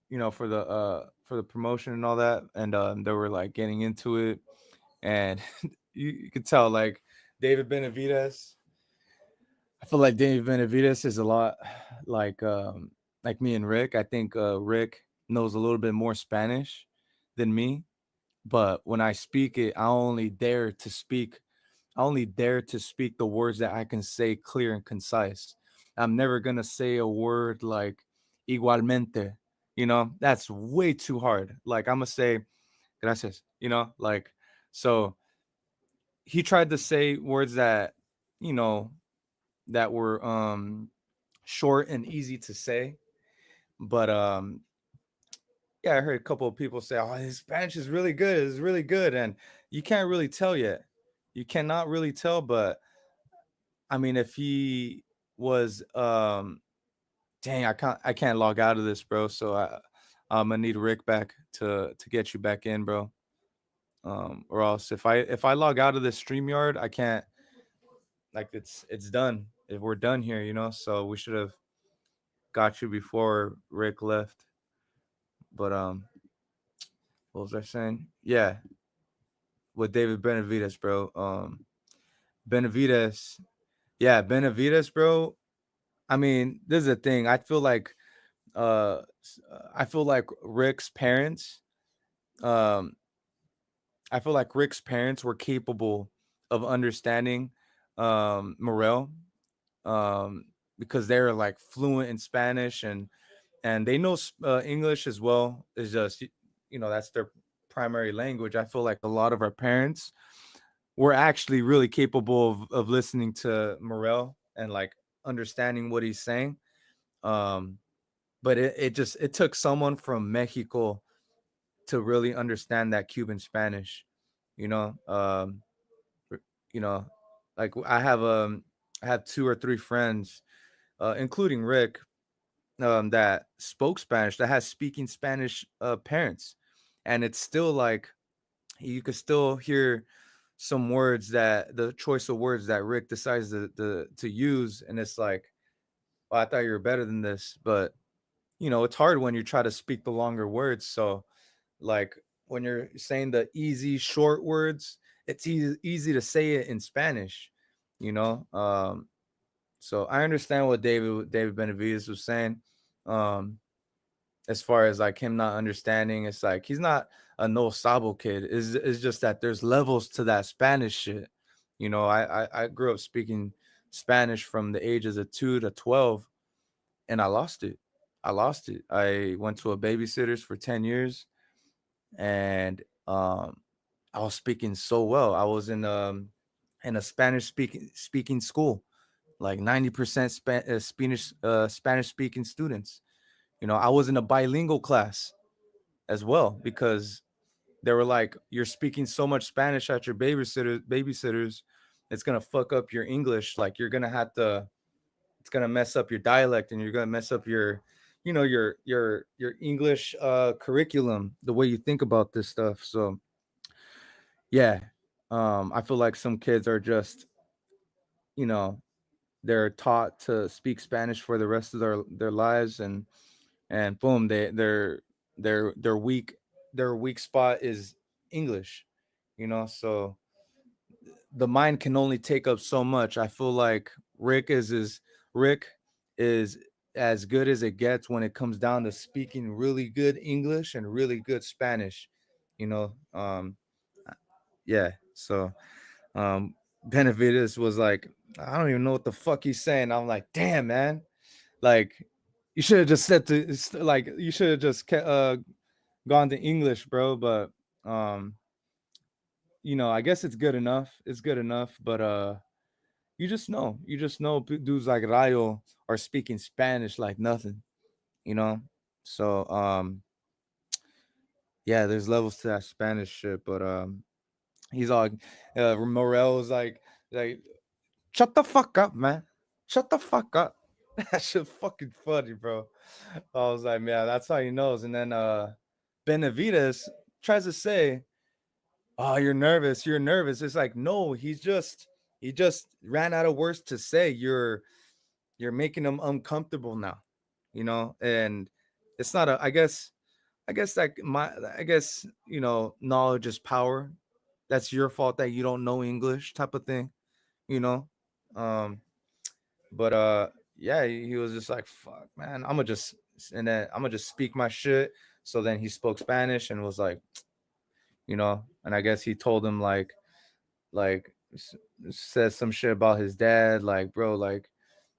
for the promotion and all that, and they were like getting into it, and you could tell like David Benavides. I feel like David Benavides is a lot like me and Rick. I think Rick knows a little bit more Spanish than me, but when I speak it, I only dare to speak the words that I can say clear and concise. I'm never gonna say a word like igualmente. That's way too hard. Like I'm gonna say gracias. Like so he tried to say words that you know that were short and easy to say, but yeah, I heard a couple of people say, "Oh, his Spanish is really good. It's really good," and you can't really tell yet. You cannot really tell, but I mean, if he was, dang, I can't log out of this, bro. So I'm gonna need Rick back to get you back in, bro. Or else if I log out of this StreamYard, I can't. Like it's done. If we're done here, So we should have got you before Rick left. But what was I saying? Yeah, with David Benavides, bro. Benavides, yeah, Benavides, bro. I mean, this is the thing. I feel like Rick's parents, um, I feel like Rick's parents were capable of understanding Morel, um, because they're like fluent in Spanish and they know English as well. It's just that's their primary language. I feel like a lot of our parents were actually really capable of listening to Morel and like understanding what he's saying. Um, but it took someone from Mexico to really understand that Cuban Spanish, you know. R- you know, like I have two or three friends, including Rick, that spoke Spanish, that has speaking Spanish parents, and it's still like you could still hear some words that the choice of words that Rick decides to use, and it's like, well, I thought you were better than this, but it's hard when you try to speak the longer words. So, like when you're saying the easy short words, it's easy to say it in Spanish, you know. So I understand what David Benavides was saying. Um, as far as like him not understanding. It's like he's not a no sabo kid. It's just that there's levels to that Spanish shit. You know, I grew up speaking Spanish from the ages of 2 to 12, and I lost it. I lost it. I went to a babysitter's for 10 years, and I was speaking so well. I was in a Spanish speaking school, like 90% Spanish speaking students. You know, I was in a bilingual class as well because they were like, you're speaking so much Spanish at your babysitters, it's gonna fuck up your English. Like you're gonna have to, it's gonna mess up your dialect, and you're gonna mess up your, you know, your English curriculum, the way you think about this stuff. So yeah, I feel like some kids are just, you know, they're taught to speak Spanish for the rest of their lives, and boom, their weak their weak spot is English, you know. So the mind can only take up so much. I feel like Rick is as good as it gets when it comes down to speaking really good English and really good Spanish, you know. Yeah. So Benavides was like, I don't even know what the fuck he's saying. I'm like, damn, man. Like, you should have just said to, like, you should have just gone to English, bro. But you know, I guess it's good enough. It's good enough. But you just know dudes like Rayo are speaking Spanish like nothing, you know. So yeah, there's levels to that Spanish shit. But he's all Morel's like shut the fuck up, man. Shut the fuck up. That shit fucking funny, bro. I was like, man, that's how he knows. And then Benavides tries to say, oh, you're nervous. You're nervous. It's like, no, he just ran out of words to say. You're making him uncomfortable now, you know, and it's not a, I guess like I guess, you know, knowledge is power. That's your fault that you don't know English type of thing, you know. Um, but yeah, he was just like, fuck, man, I'm gonna just, and then I'm gonna just speak my shit. So then he spoke Spanish and was like, you know, and I guess he told him like says some shit about his dad, like, bro, like,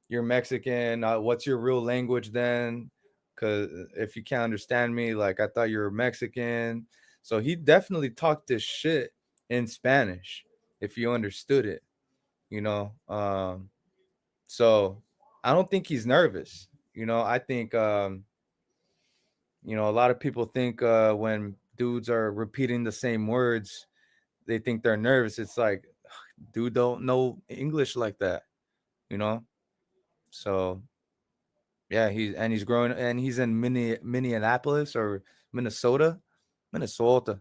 you're Mexican, what's your real language then? Because if you can't understand me, like, I thought you were Mexican. So he definitely talked this shit in Spanish if you understood it, you know. So I don't think he's nervous. You know, I think you know, a lot of people think when dudes are repeating the same words, they think they're nervous. It's like, dude don't know English like that, you know. So yeah, he's growing, and he's in Minneapolis or Minnesota, Minnesota,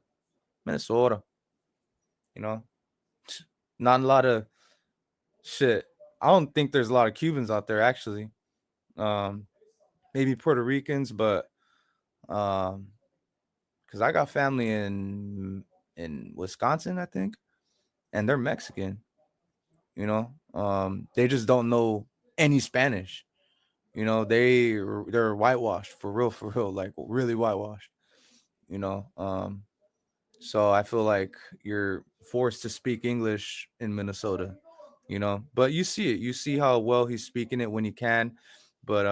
Minnesota. You know, not a lot of shit. I don't think there's a lot of Cubans out there actually. Um, maybe Puerto Ricans, but because I got family in Wisconsin, I think, and they're Mexican. You know, they just don't know any Spanish. You know, they're whitewashed for real, like really whitewashed. You know, so I feel like you're forced to speak English in Minnesota. You know, but you see it. You see how well he's speaking it when he can, but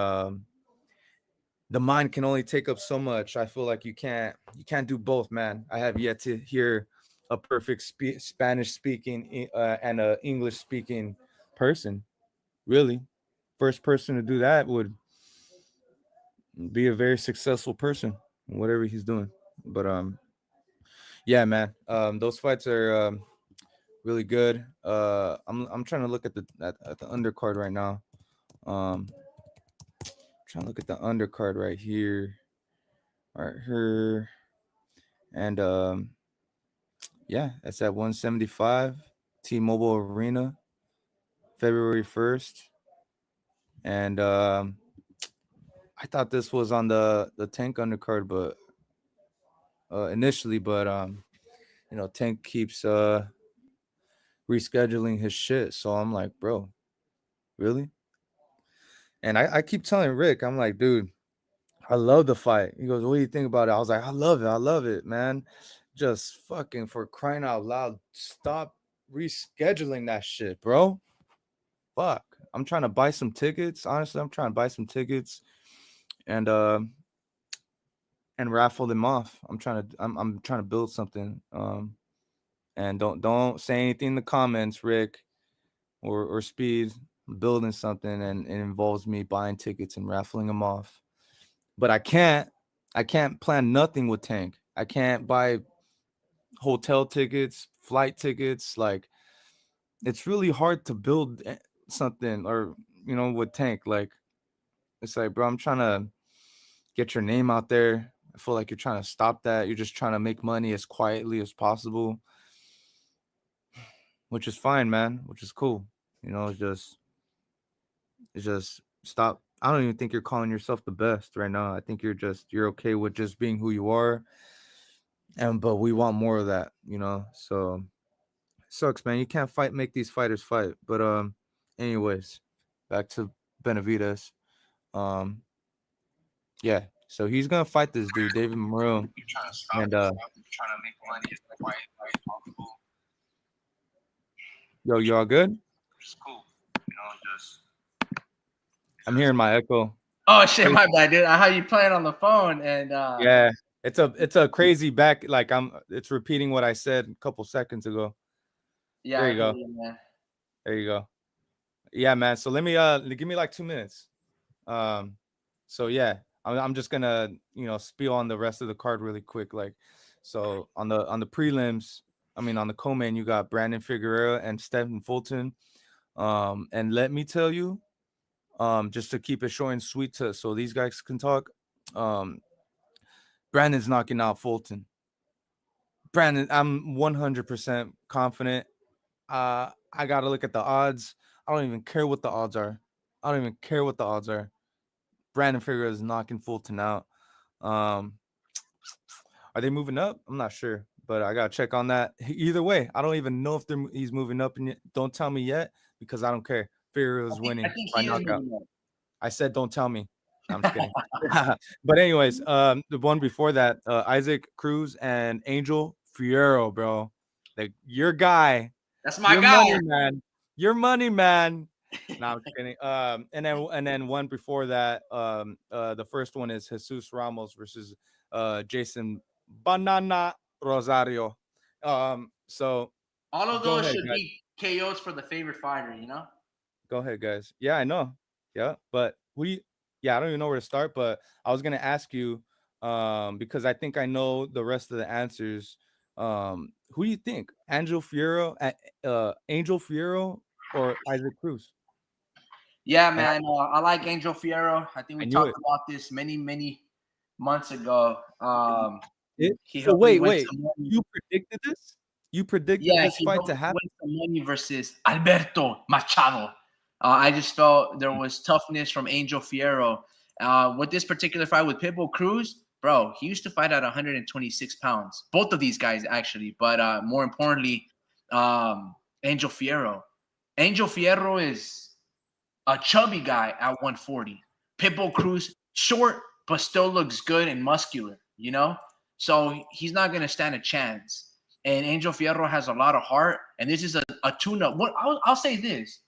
the mind can only take up so much. I feel like you can't do both, man. I have yet to hear a perfect Spanish speaking and a English speaking person. Really, first person to do that would be a very successful person, whatever he's doing. But yeah, man, those fights are really good. I'm trying to look at the undercard right now. Um, trying to look at the undercard right here, and yeah, it's at 175, T-Mobile Arena, February 1st, and I thought this was on the Tank undercard, but initially, but you know, Tank keeps rescheduling his shit, so I'm like, bro, really? And I keep telling Rick, I'm like, dude, I love the fight. He goes, what do you think about it? I was like, I love it, man. Just fucking for crying out loud, stop rescheduling that shit, bro. Fuck. I'm trying to buy some tickets. Honestly, I'm trying to buy some tickets and raffle them off. I'm trying to build something. And don't say anything in the comments, Rick or Speed. I'm building something and it involves me buying tickets and raffling them off. But I can't plan nothing with Tank. I can't buy hotel tickets, flight tickets. Like, it's really hard to build something or, with Tank. Like, it's like, bro, I'm trying to get your name out there. I feel like you're trying to stop that. You're just trying to make money as quietly as possible, which is fine, man, which is cool. It's just stop. I don't even think you're calling yourself the best right now. I think you're okay with just being who you are. But we want more of that, So it sucks, man. You can't make these fighters fight. But anyways, back to Benavidez. Yeah. So he's gonna fight this dude, David Maroon. You're trying to stop. And Trying to make money as quiet as possible. Yo, you all good? Which is cool. Just. I'm hearing my echo. Oh shit, my bad, dude. I had you playing on the phone and yeah, it's a crazy back. Like it's repeating what I said a couple seconds ago. Yeah, there you go. There you go. Yeah, man. So let me give me like 2 minutes. So yeah, I'm just gonna spiel on the rest of the card really quick. Like, so on the prelims, on the co-main, you got Brandon Figueroa and Stephen Fulton. And let me tell you, just to keep it short and sweet, so these guys can talk. Brandon's knocking out Fulton. Brandon, I'm 100% confident. I gotta look at the odds. I don't even care what the odds are. Brandon Figueroa is knocking Fulton out. Are they moving up? I'm not sure, but I gotta check on that. Either way, I don't even know if he's moving up, and don't tell me yet because I don't care. Figueroa's winning by knockout. I said, don't tell me. I'm just kidding. But anyways, the one before that, Isaac Cruz and Angel Fierro, bro. Like, your guy. That's my your guy. Money, man. Your money, man. No, I'm just kidding. And then one before that, the first one is Jesus Ramos versus Jason Banana Rosario. So all of those should be KOs for the favorite fighter, Go ahead, guys. Yeah, I know. Yeah, but I don't even know where to start, but I was gonna ask you, because I think I know the rest of the answers. Who do you think? Angel Fierro or Isaac Cruz? Yeah, man. I like Angel Fierro. I think we talked about this many months ago. Wait. You predicted this? You predicted this fight to happen? Some money versus Alberto Machado. I just felt there was toughness from Angel Fierro. With this particular fight with Pitbull Cruz, bro, he used to fight at 126 pounds. Both of these guys, actually. But more importantly, Angel Fierro. Angel Fierro is a chubby guy at 140. Pitbull Cruz, short, but still looks good and muscular, So he's not going to stand a chance. And Angel Fierro has a lot of heart. And this is a tune-up. I'll say this.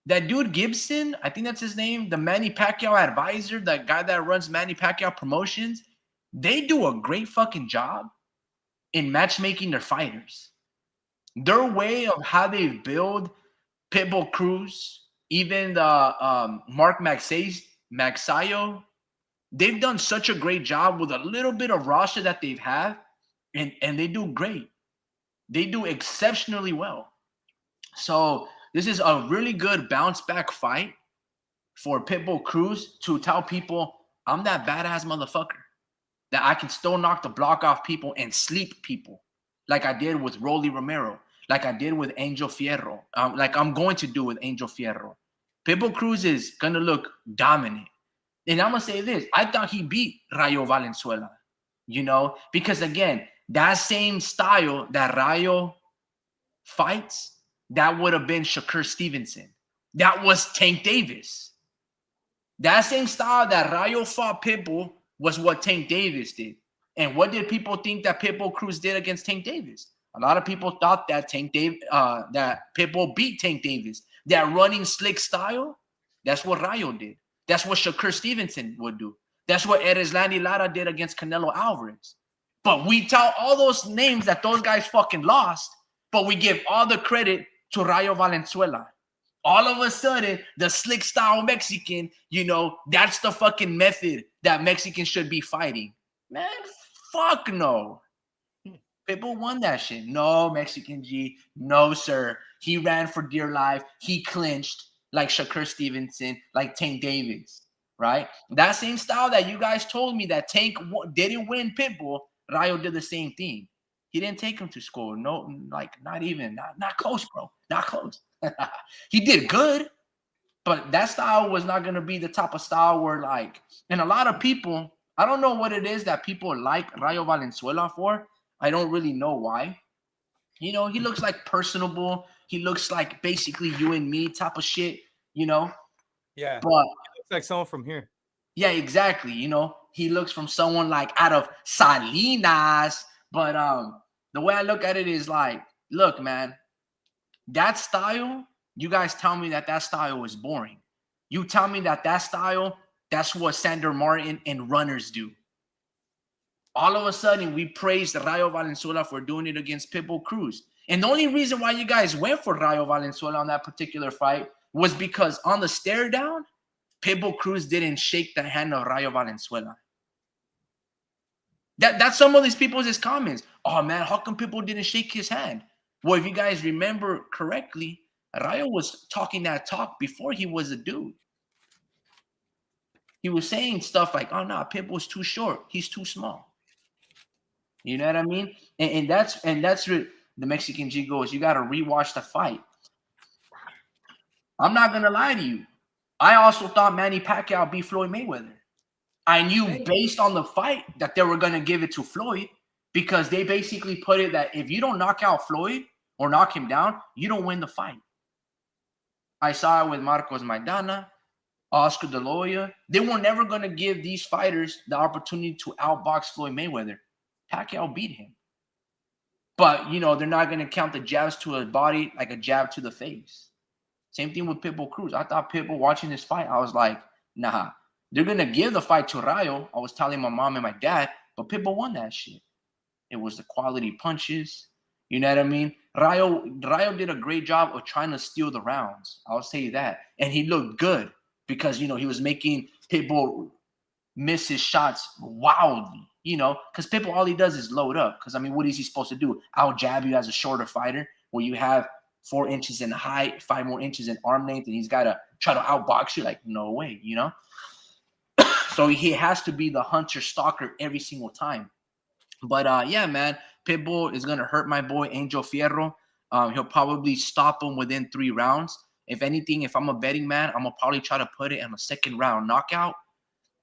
That dude Gibson, I think that's his name, the Manny Pacquiao advisor, that guy that runs Manny Pacquiao Promotions, they do a great fucking job in matchmaking their fighters. Their way of how they build Pitbull Cruz, even the Mark Magsayo, they've done such a great job with a little bit of roster that they've had, and they do great. They do exceptionally well. So this is a really good bounce back fight for Pitbull Cruz to tell people, I'm that badass motherfucker that I can still knock the block off people and sleep people like I did with Rolly Romero, like I did with Angel Fierro, like I'm going to do with Angel Fierro. Pitbull Cruz is going to look dominant. And I'm going to say this. I thought he beat Rayo Valenzuela, because, again, that same style that Rayo fights, that would have been Shakur Stevenson. That was Tank Davis. That same style that Rayo fought Pitbull was what Tank Davis did. And what did people think that Pitbull Cruz did against Tank Davis? A lot of people thought that that Pitbull beat Tank Davis. That running slick style, that's what Rayo did. That's what Shakur Stevenson would do. That's what Erislandy Lara did against Canelo Alvarez. But we tell all those names that those guys fucking lost, but we give all the credit to Rayo Valenzuela. All of a sudden, the slick style Mexican, that's the fucking method that Mexicans should be fighting. Man, fuck no. People won that shit. No, Mexican G. No, sir. He ran for dear life. He clinched like Shakur Stevenson, like Tank Davis, right? That same style that you guys told me that Tank didn't win Pitbull, Rayo did the same thing. He didn't take him to school. No, like not even, not close, bro. Not close. He did good, but that style was not going to be the type of style where like, and a lot of people, I don't know what it is that people like Rayo Valenzuela for. I don't really know why. He looks like personable. He looks like basically you and me type of shit, Yeah. But he looks like someone from here. Yeah, exactly. He looks from someone like out of Salinas. But the way I look at it is like, look, man, that style, you guys tell me that style is boring. You tell me that style, that's what Sander Martin and runners do. All of a sudden, we praised Rayo Valenzuela for doing it against Pitbull Cruz. And the only reason why you guys went for Rayo Valenzuela on that particular fight was because on the stare down, Pitbull Cruz didn't shake the hand of Rayo Valenzuela. That's some of these people's comments. Oh, man, how come Pitbull didn't shake his hand? Well, if you guys remember correctly, Rayo was talking that talk before he was a dude. He was saying stuff like, oh, no, Pitbull's too short. He's too small. You know what I mean? And that's what the Mexican G goes, you got to rewatch the fight. I'm not going to lie to you. I also thought Manny Pacquiao beat Floyd Mayweather. I knew based on the fight that they were going to give it to Floyd because they basically put it that if you don't knock out Floyd or knock him down, you don't win the fight. I saw it with Marcos Maidana, Oscar De La Hoya. They were never going to give these fighters the opportunity to outbox Floyd Mayweather. Pacquiao beat him. But, they're not going to count the jabs to a body like a jab to the face. Same thing with Pitbull Cruz. I thought Pitbull watching this fight, I was like, nah, they're going to give the fight to Rayo. I was telling my mom and my dad, but Pitbull won that shit. It was the quality punches. You know what I mean? Rayo did a great job of trying to steal the rounds. I'll say that. And he looked good because, he was making Pitbull miss his shots wildly, because Pitbull, all he does is load up. Because, what is he supposed to do? I'll jab you as a shorter fighter where you have 4 inches in height, 5 more inches in arm length, and he's got to try to outbox you. Like, no way, So he has to be the hunter stalker every single time. But yeah, man, Pitbull is gonna hurt my boy Angel Fierro. He'll probably stop him within 3 rounds. If anything, if I'm a betting man, I'm gonna probably try to put it in a second round knockout,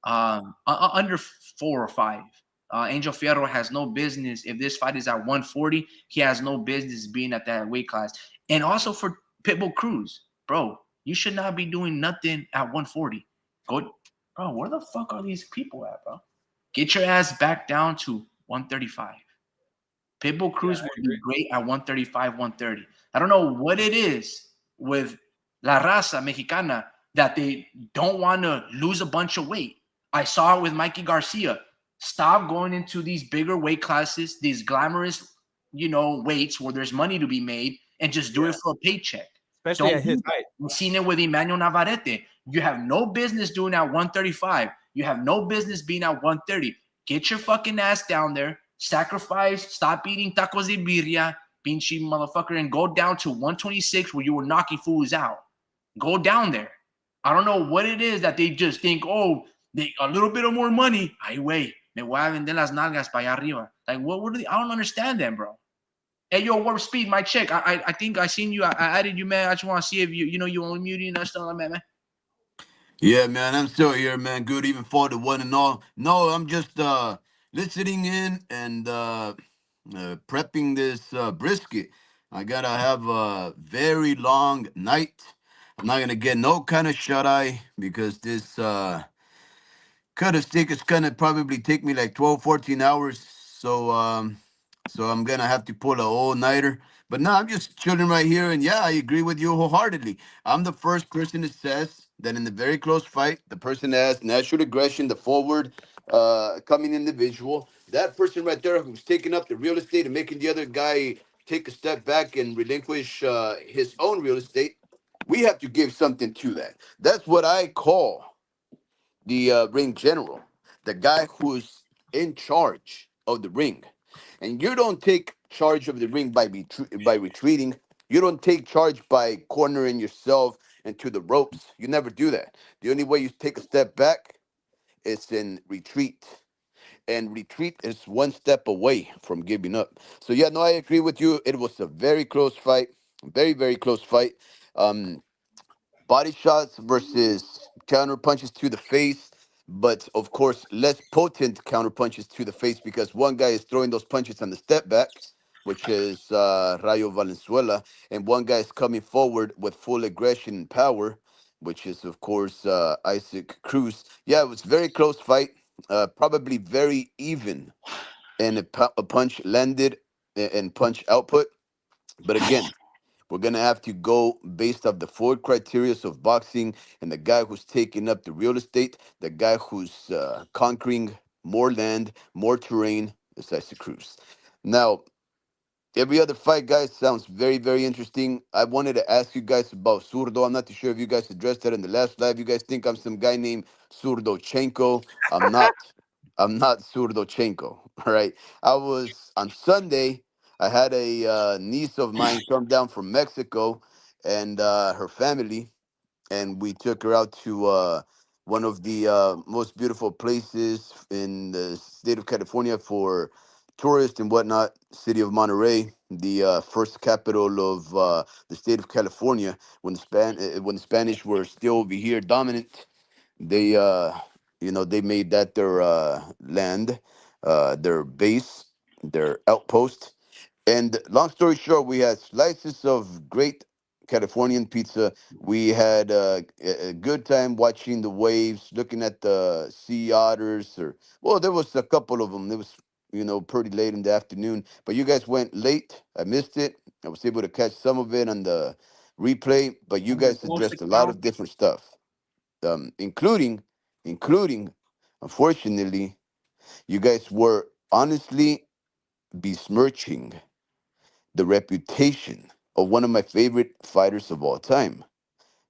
under 4 or 5. Angel Fierro has no business. If this fight is at 140, he has no business being at that weight class. And also for Pitbull Cruz, bro, you should not be doing nothing at 140. Bro, where the fuck are these people at, bro? Get your ass back down to 135. Pitbull Cruz would be great at 135, 130. I don't know what it is with La Raza Mexicana that they don't want to lose a bunch of weight. I saw it with Mikey Garcia. Stop going into these bigger weight classes, these glamorous, weights where there's money to be made, and just do it for a paycheck. Especially at his height. We've seen it with Emmanuel Navarrete. You have no business doing at 135. You have no business being at 130. Get your fucking ass down there. Sacrifice. Stop eating tacos de birria, pinchy motherfucker, and go down to 126 where you were knocking fools out. Go down there. I don't know what it is that they just think, a little bit of more money. Ay, güey, me voy a vender las nalgas para allá arriba. Like, what are they? I don't understand them, bro. Hey, yo, Warp Speed, my check. I think I seen you. I added you, man. I just want to see if you unmuting us, stuff like that, man. Yeah, man, I'm still here, man. Good even for the one and all. No, I'm just listening in and prepping this brisket. I gotta have a very long night. I'm not gonna get no kind of shut eye because this cut of steak is gonna probably take me like 12, 14 hours. So I'm gonna have to pull a all-nighter. But no, I'm just chilling right here, and yeah, I agree with you wholeheartedly. I'm the first person that says that in the very close fight, the person that has natural aggression, the forward coming individual, that person right there who's taking up the real estate and making the other guy take a step back and relinquish his own real estate, we have to give something to that. That's what I call the ring general, the guy who's in charge of the ring. And you don't take charge of the ring by by retreating. You don't take charge by cornering yourself into the ropes. You never do that. The only way you take a step back is in retreat. And retreat is one step away from giving up. So yeah, no, I agree with you. It was a very close fight, very very close fight. Um, Body shots versus counter punches to the face, but of course less potent counter punches to the face because one guy is throwing those punches on the step back, which is Rayo Valenzuela, and one guy is coming forward with full aggression and power, which is of course Isaac Cruz. Yeah, it was very close fight, probably very even, and a punch landed and punch output. But again, we're gonna have to go based off the four criteria of boxing and the guy who's taking up the real estate, the guy who's conquering more land, more terrain, is Isaac Cruz. Now, every other fight, guys, sounds very, very interesting. I wanted to ask you guys about Zurdo. I'm not too sure if you guys addressed that in the last live. You guys think I'm some guy named Zurdochenko. I'm not. I'm not Zurdochenko. All right. I was on Sunday. I had a niece of mine come down from Mexico and her family, and we took her out to one of the most beautiful places in the state of California for tourists and whatnot, city of Monterey, the first capital of the state of California. When the Spanish were still over here dominant, they they made that their land, their base, their outpost. And long story short, we had slices of great Californian pizza. We had a good time watching the waves, looking at the sea otters. Or well, there was a couple of them. It was pretty late in the afternoon. But you guys went late. I missed it. I was able to catch some of it on the replay. But you guys addressed a lot of different stuff, including, unfortunately, you guys were honestly besmirching the reputation of one of my favorite fighters of all time,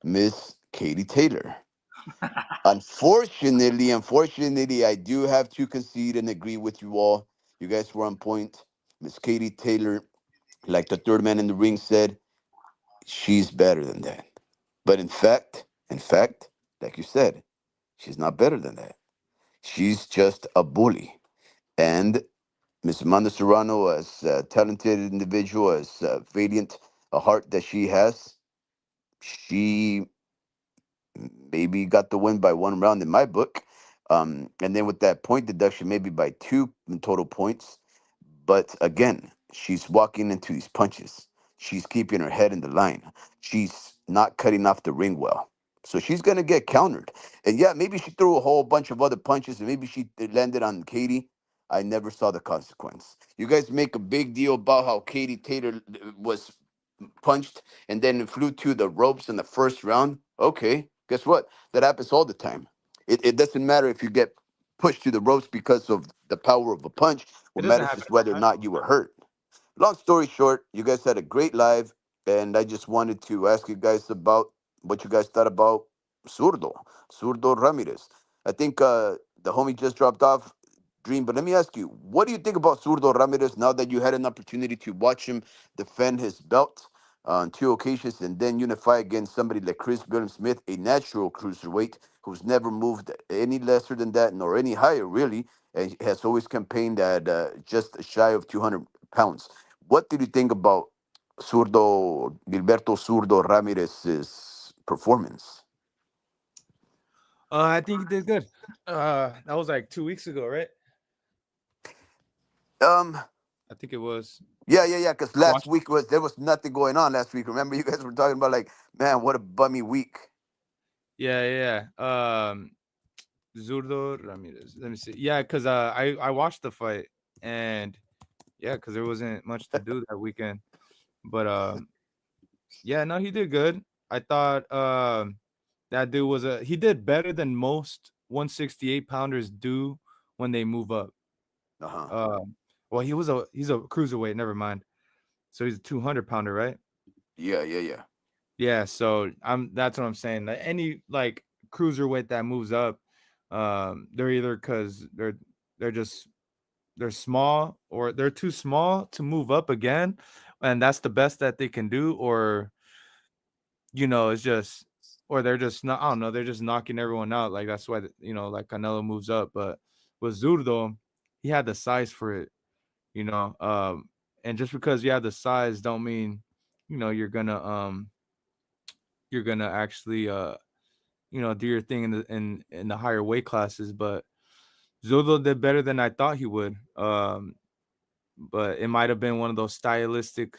Miss Katie Taylor. Unfortunately, I do have to concede and agree with you all. You guys were on point. Miss Katie Taylor, like the third man in the ring said, she's better than that. But in fact, like you said, she's not better than that. She's just a bully. And Miss Amanda Serrano, as a talented individual, as valiant a heart that she has, she maybe got the win by one round in my book. And then with that point deduction, maybe by two in total points. But again, she's walking into these punches. She's keeping her head in the line. She's not cutting off the ring well. So she's going to get countered. And yeah, maybe she threw a whole bunch of other punches and maybe she it landed on Katie. I never saw the consequence. You guys make a big deal about how Katie Taylor was punched and then flew to the ropes in the first round. Okay, guess what? That happens all the time. It doesn't matter if you get pushed to the ropes because of the power of a punch. It What doesn't matters happen is all whether the or time. not you were hurt. Long story short, you guys had a great live, and I just wanted to ask you guys about what you guys thought about Zurdo, Zurdo Ramirez. I think the homie just dropped off, Dream, but let me ask you, what do you think about Zurdo Ramirez now that you had an opportunity to watch him defend his belt on two occasions and then unify against somebody like Chris Billon Smith, a natural cruiserweight who's never moved any lesser than that nor any higher, really, and has always campaigned at just shy of 200 pounds. What did you think about Gilberto Zurdo Ramirez's performance? I think he did good. That was like 2 weeks ago, right? Um, I think it was. Yeah. Because I last watched. week there was nothing going on last week. Remember, you guys were talking about like, man, what a bummy week. Yeah. Zurdo Ramirez. Let me see. Yeah, because I watched the fight, and yeah, because there wasn't much to do that weekend. But yeah, no, he did good. I thought that dude he did better than most 168 pounders do when they move up. Uh-huh. Well, he's a cruiserweight. Never mind. So he's a 200 pounder, right? Yeah. Yeah. So that's what I'm saying. Like, any like cruiserweight that moves up, they're either because they're small or they're too small to move up again, and that's the best that they can do, or it's just, or they're just not. I don't know. They're just knocking everyone out. Like that's why like Canelo moves up. But with Zurdo, he had the size for it. And just because you have the size, don't mean you're gonna actually do your thing in the higher weight classes. But Zurdo did better than I thought he would. But it might have been one of those stylistic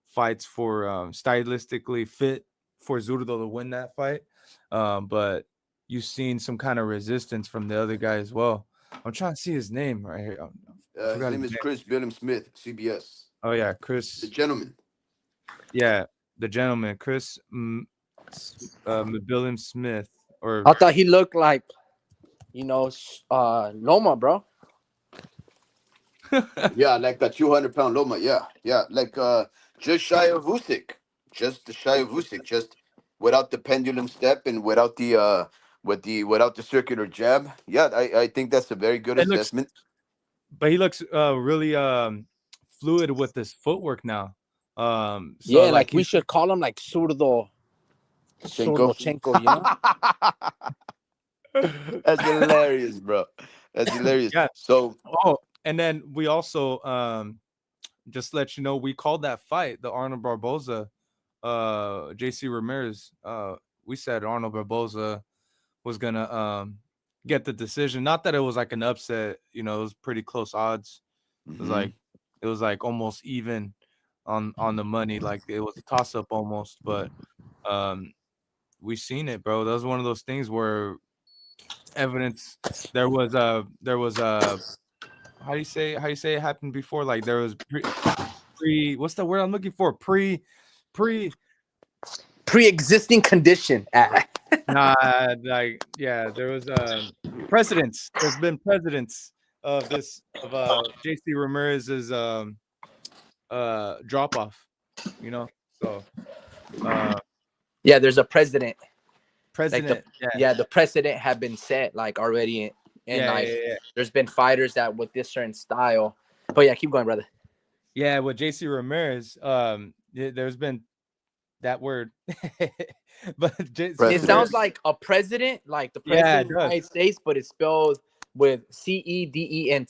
fights for stylistically fit for Zurdo to win that fight. But you've seen some kind of resistance from the other guy as well. I'm trying to see his name right here. I His forgot name his is name. Chris Billiam Smith, CBS. Oh yeah, The Chris. gentleman. Yeah, the gentleman, Chris Billiam Smith. Or I thought he looked like, Loma, bro. Yeah, like that 200-pound Loma. Yeah. Like just shy of Usyk. Just shy of Usyk. Just without the pendulum step and without the circular jab. Yeah, I think that's a very good it looks, assessment. but he looks really fluid with his footwork now. So Yeah, like like we should call him like Chenko. Surdochenko, That's hilarious, bro. That's hilarious. Yeah. So Oh, and then we also just let you know, we called that fight, the Arnold Barboza JC Ramirez. We said Arnold Barboza was gonna get the decision. Not that it was like an upset, it was pretty close odds. It was like almost even on the money, like it was a toss up almost. But we seen it, bro. That was one of those things where evidence there was how do you say it happened before? Like there was pre what's the word I'm looking for? pre-existing condition. Nah, like yeah, there was precedents. There's been precedents of JC Ramirez's drop off, So Yeah, there's a precedent. precedent, The precedent had been set like already, and there's been fighters that with this certain style. But yeah, keep going, brother. Yeah, with JC Ramirez, there's been that word. But It sounds like a president, like the president of the United States, but it's spelled with Cedent.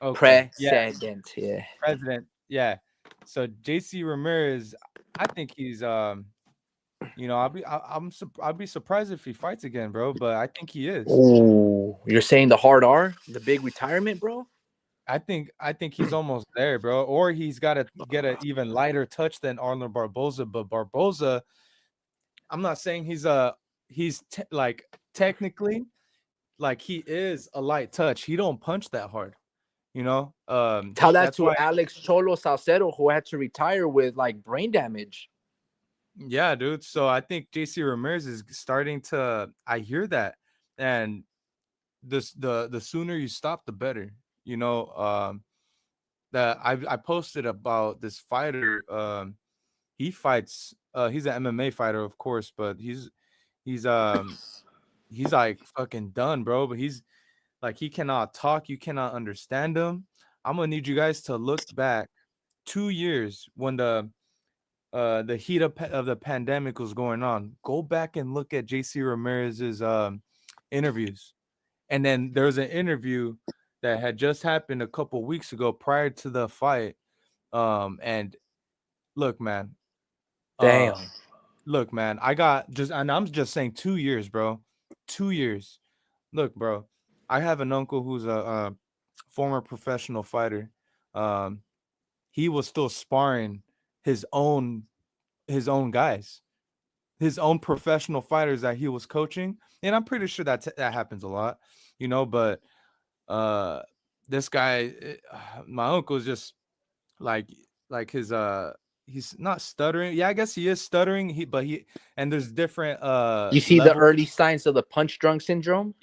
Okay. President, yeah. President, yeah. So JC Ramirez, I think he's I'll be surprised if he fights again, bro. But I think he is. Oh, you're saying the hard R, the big retirement, bro? I think he's almost there, bro. Or he's got to get an even lighter touch than Arnold Barboza. But Barboza, I'm not saying like technically, like he is a light touch. He don't punch that hard, Tell that that's to why, Alex Cholo Salcedo, who had to retire with like brain damage. yeah, dude. So I think JC Ramirez is starting to. I hear that, and the sooner you stop, the better. That I posted about this fighter. He fights. He's an MMA fighter, of course, but he's like fucking done, bro. But he's like, he cannot talk. You cannot understand him. I'm gonna need you guys to look back 2 years when the heat of the pandemic was going on. Go back and look at JC Ramirez's interviews. And then there was an interview that had just happened a couple weeks ago prior to the fight. And look, man. Damn. Look, man, and I'm just saying 2 years, bro. 2 years. Look, bro, I have an uncle who's a former professional fighter. he was still sparring his own guys, his own professional fighters that he was coaching. And I'm pretty sure that that happens a lot, you know. But this guy, my uncle is just like his he's not stuttering. Yeah, I guess he is stuttering. And there's different You see the early signs of the punch drunk syndrome?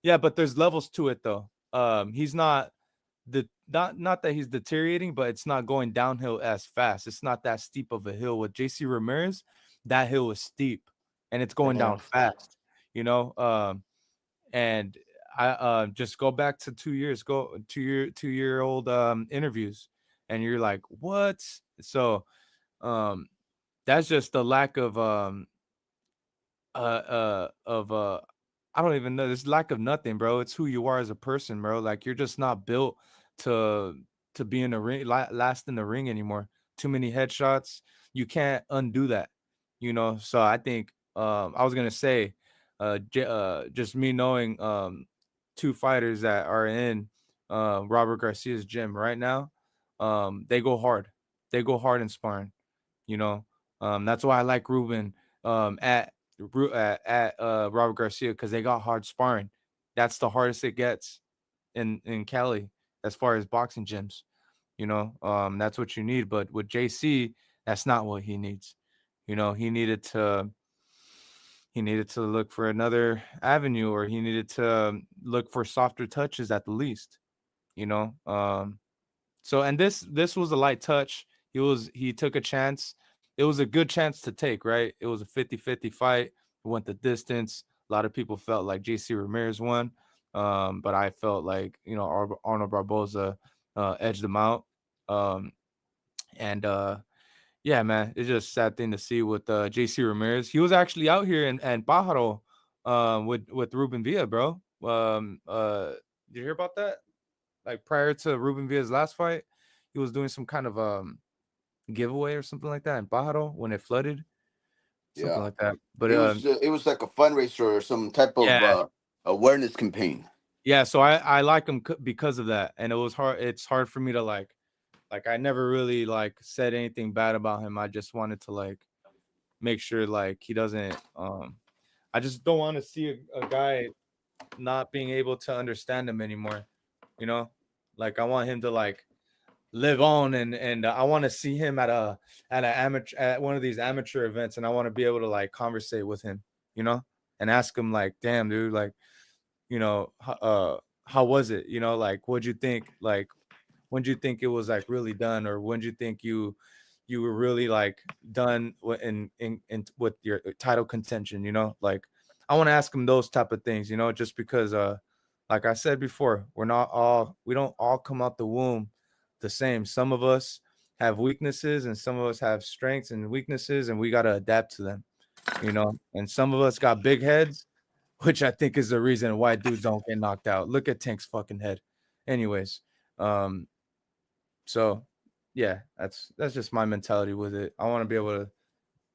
Yeah, but there's levels to it though. He's not not that he's deteriorating, but it's not going downhill as fast. It's not that steep of a hill. With JC Ramirez, that hill is steep and it's going down fast, you know. And I just go back to 2 years, go 2 year old interviews, and you're like, what? So that's just the lack of I don't even know. There's lack of nothing, bro. It's who you are as a person, bro. Like, you're just not built to be in the ring, last in the ring anymore. Too many headshots. You can't undo that, you know. So I think I was gonna say, just me knowing two fighters that are in Robert Garcia's gym right now, they go hard. They go hard in sparring, you know. That's why I like Ruben at Robert Garcia, because they got hard sparring. That's the hardest it gets in Cali as far as boxing gyms. You know, that's what you need. But with JC, that's not what he needs. You know, he needed to look for another avenue, or he needed to look for softer touches at the least. You know, so, and this was a light touch. He took a chance. It was a good chance to take, right? It was a 50-50 fight. It went the distance. A lot of people felt like JC Ramirez won. But I felt like, you know, Arnold Barboza edged him out. And yeah, man, it's just a sad thing to see with JC Ramirez. He was actually out here in Pájaro with Ruben Villa, bro. Did you hear about that? Like, prior to Ruben Villa's last fight, he was doing some kind of giveaway or something like that in Pájaro when it flooded, something like that. But it was like a fundraiser or some type of awareness campaign. Yeah, so I like him because of that, and it was hard. It's hard for me to like I never really like said anything bad about him. I just wanted to like make sure like he doesn't. I just don't want to see a guy not being able to understand him anymore. You know, like, I want him to like live on, and I want to see him at one of these amateur events, and I want to be able to like conversate with him, you know, and ask him like, damn, dude, like, you know, how was it? You know, like, what'd you think? Like, when do you think it was like really done, or when do you think you were really like done in with your title contention? You know, like, I want to ask him those type of things, you know, just because like I said before, we don't all come out the womb the same. Some of us have weaknesses and some of us have strengths and weaknesses, and we got to adapt to them, you know. And some of us got big heads, which I think is the reason why dudes don't get knocked out. Look at Tank's fucking head. Anyways, so yeah, that's just my mentality with it. I want to be able to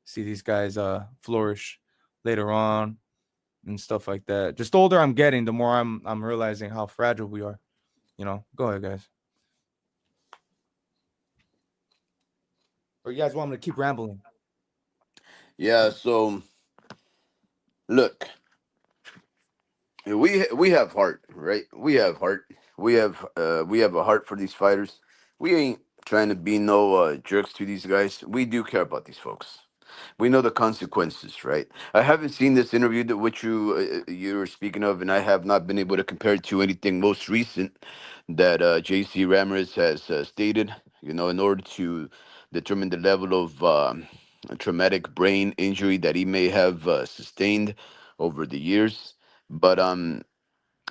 see these guys flourish later on and stuff like that. Just the older I'm getting, the more I'm realizing how fragile we are. You know, go ahead, guys. Or you guys want me to keep rambling? Yeah. So, look, we have heart, right? We have heart. We have a heart for these fighters. We ain't trying to be no jerks to these guys. We do care about these folks. We know the consequences, right? I haven't seen this interview that which you were speaking of, and I have not been able to compare it to anything most recent that JC Ramirez has stated. You know, in order to determine the level of traumatic brain injury that he may have sustained over the years, but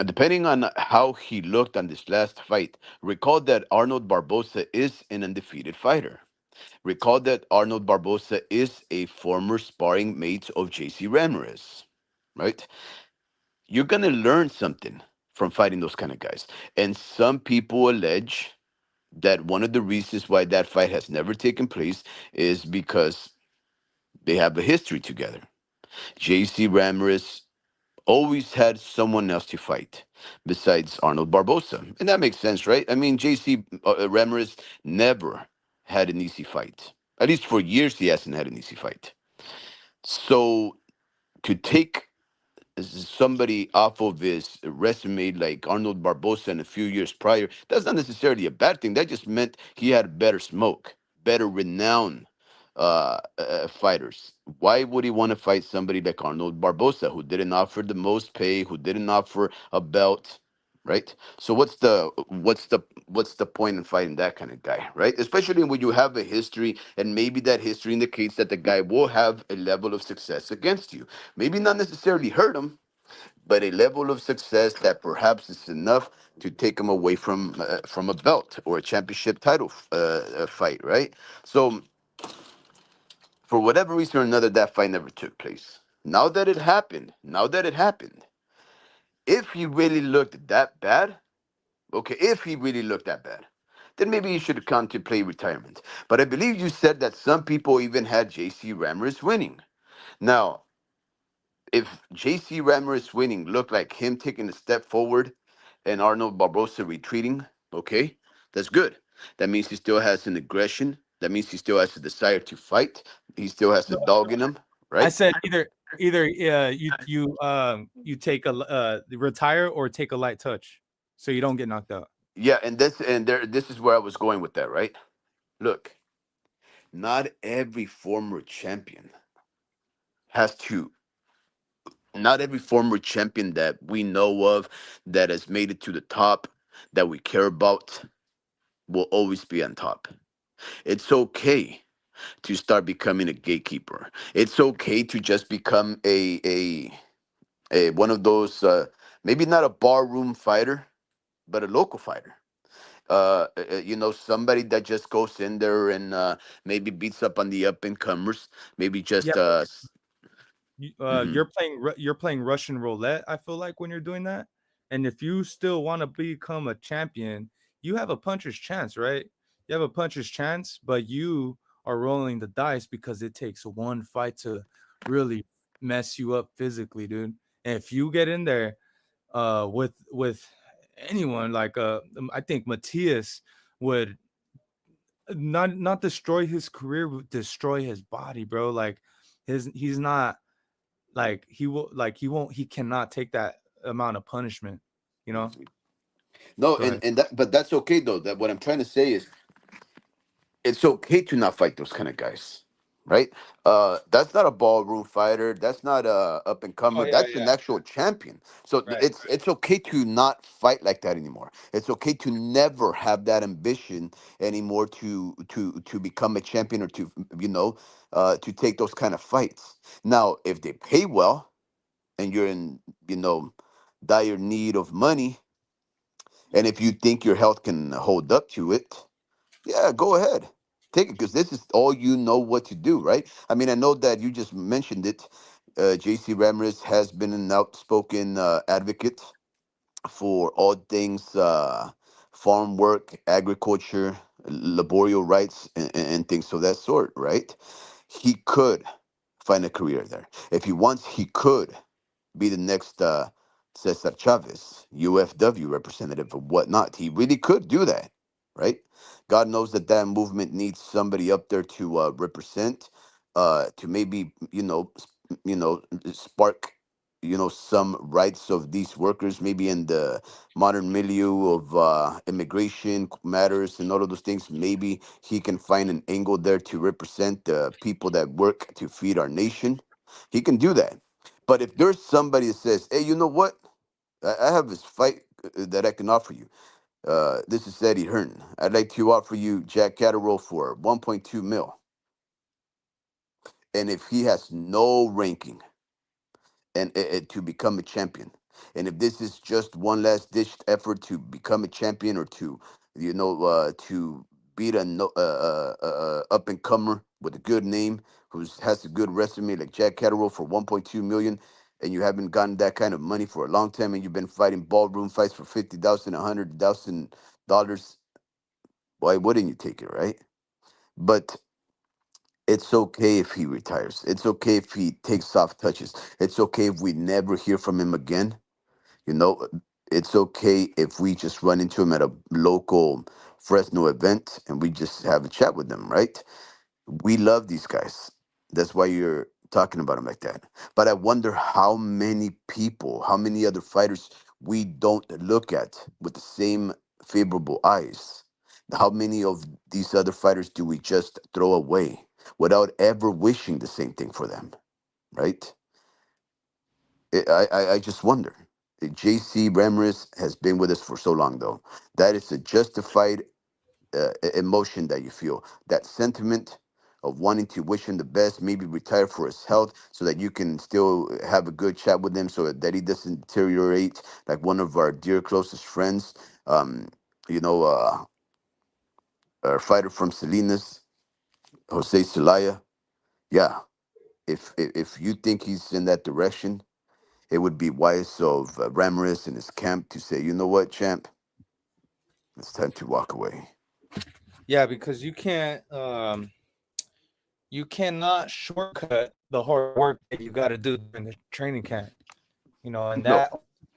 depending on how he looked on this last fight, recall that Arnold Barboza is an undefeated fighter. Recall that Arnold Barboza is a former sparring mate of JC Ramirez, right? You're going to learn something from fighting those kind of guys. And some people allege that one of the reasons why that fight has never taken place is because they have a history together. JC Ramirez always had someone else to fight besides Arnold Barboza. And that makes sense, right? I mean, JC Ramirez never had an easy fight. At least for years, he hasn't had an easy fight. So to take somebody off of his resume like Arnold Barbosa in a few years prior, that's not necessarily a bad thing. That just meant he had better smoke, better renown fighters. Why would he want to fight somebody like Arnold Barbosa, who didn't offer the most pay, who didn't offer a belt, right? So what's the point in fighting that kind of guy, right? Especially when you have a history, and maybe that history indicates that the guy will have a level of success against you. Maybe not necessarily hurt him, but a level of success that perhaps is enough to take him away from a belt or a championship title fight, right? So for whatever reason or another, that fight never took place. Now that it happened, if he really looked that bad, okay, if he really looked that bad, then maybe he should contemplate retirement. But I believe you said that some people even had JC Ramirez winning. Now, if JC Ramirez winning looked like him taking a step forward and Arnold Barbosa retreating, okay, that's good. That means he still has an aggression. That means he still has a desire to fight. He still has a dog in him, I right? said either you take retire or take a light touch, so you don't get knocked out. Yeah, this is where I was going with that, right? Look, not every former champion has to not every former champion that we know of that has made it to the top that we care about will always be on top. It's okay to start becoming a gatekeeper. It's okay to just become a one of those maybe not a barroom fighter, but a local fighter. Somebody that just goes in there and maybe beats up on the up and comers, maybe Yeah, just mhm. you're playing Russian roulette. I feel like when you're doing that, and if you still want to become a champion, you have a puncher's chance, right? You have a puncher's chance, but you are rolling the dice because it takes one fight to really mess you up physically, dude. And if you get in there, with anyone like I think Matthias would not destroy his career, but destroy his body, bro. Like he's not like he cannot take that amount of punishment, you know. No, Go ahead. but that's okay though. That what I'm trying to say is it's okay to not fight those kind of guys, right? That's not a ballroom fighter. That's not a up and Oh comer. yeah, That's yeah, an actual champion. So right. it's okay to not fight like that anymore. It's okay to never have that ambition anymore to become a champion or to take those kind of fights. Now, if they pay well and you're in dire need of money, and if you think your health can hold up to it, yeah, go ahead. Take it because this is all you know what to do, right? I mean, I know that you just mentioned it. JC Ramirez has been an outspoken advocate for all things farm work, agriculture, laborial rights, and things of that sort, right? He could find a career there. If he wants, he could be the next Cesar Chavez, UFW representative or whatnot. He really could do that, right? God knows that that movement needs somebody up there to represent, to maybe spark some rights of these workers, maybe in the modern milieu of immigration matters and all of those things. Maybe he can find an angle there to represent the people that work to feed our nation. He can do that. But if there's somebody that says, "Hey, you know what? I have this fight that I can offer you. This is Eddie Hearn. I'd like to offer you Jack Catterall for 1.2 mil." And if he has no ranking and to become a champion, and if this is just one last ditched effort to become a champion or to beat a up and comer with a good name who has a good resume like Jack Catterall for 1.2 million, and you haven't gotten that kind of money for a long time, and you've been fighting ballroom fights for 50,000, $100,000, why wouldn't you take it, right? But it's okay if he retires. It's okay if he takes soft touches. It's okay if we never hear from him again. You know, it's okay if we just run into him at a local Fresno event and we just have a chat with them, right? We love these guys. That's why you're talking about them like that. But I wonder how many people, how many other fighters we don't look at with the same favorable eyes. How many of these other fighters do we just throw away without ever wishing the same thing for them, right? I just wonder. JC Ramirez has been with us for so long, though. That is a justified emotion that you feel, that sentiment of wanting to wish him the best, maybe retire for his health so that you can still have a good chat with him so that he doesn't deteriorate like one of our dear closest friends. Um, you know, our fighter from Salinas, Jose Celaya. Yeah, if you think he's in that direction, it would be wise of Ramirez and his camp to say, you know what, champ, it's time to walk away. Yeah, because you cannot shortcut the hard work that you got to do in the training camp. And No, that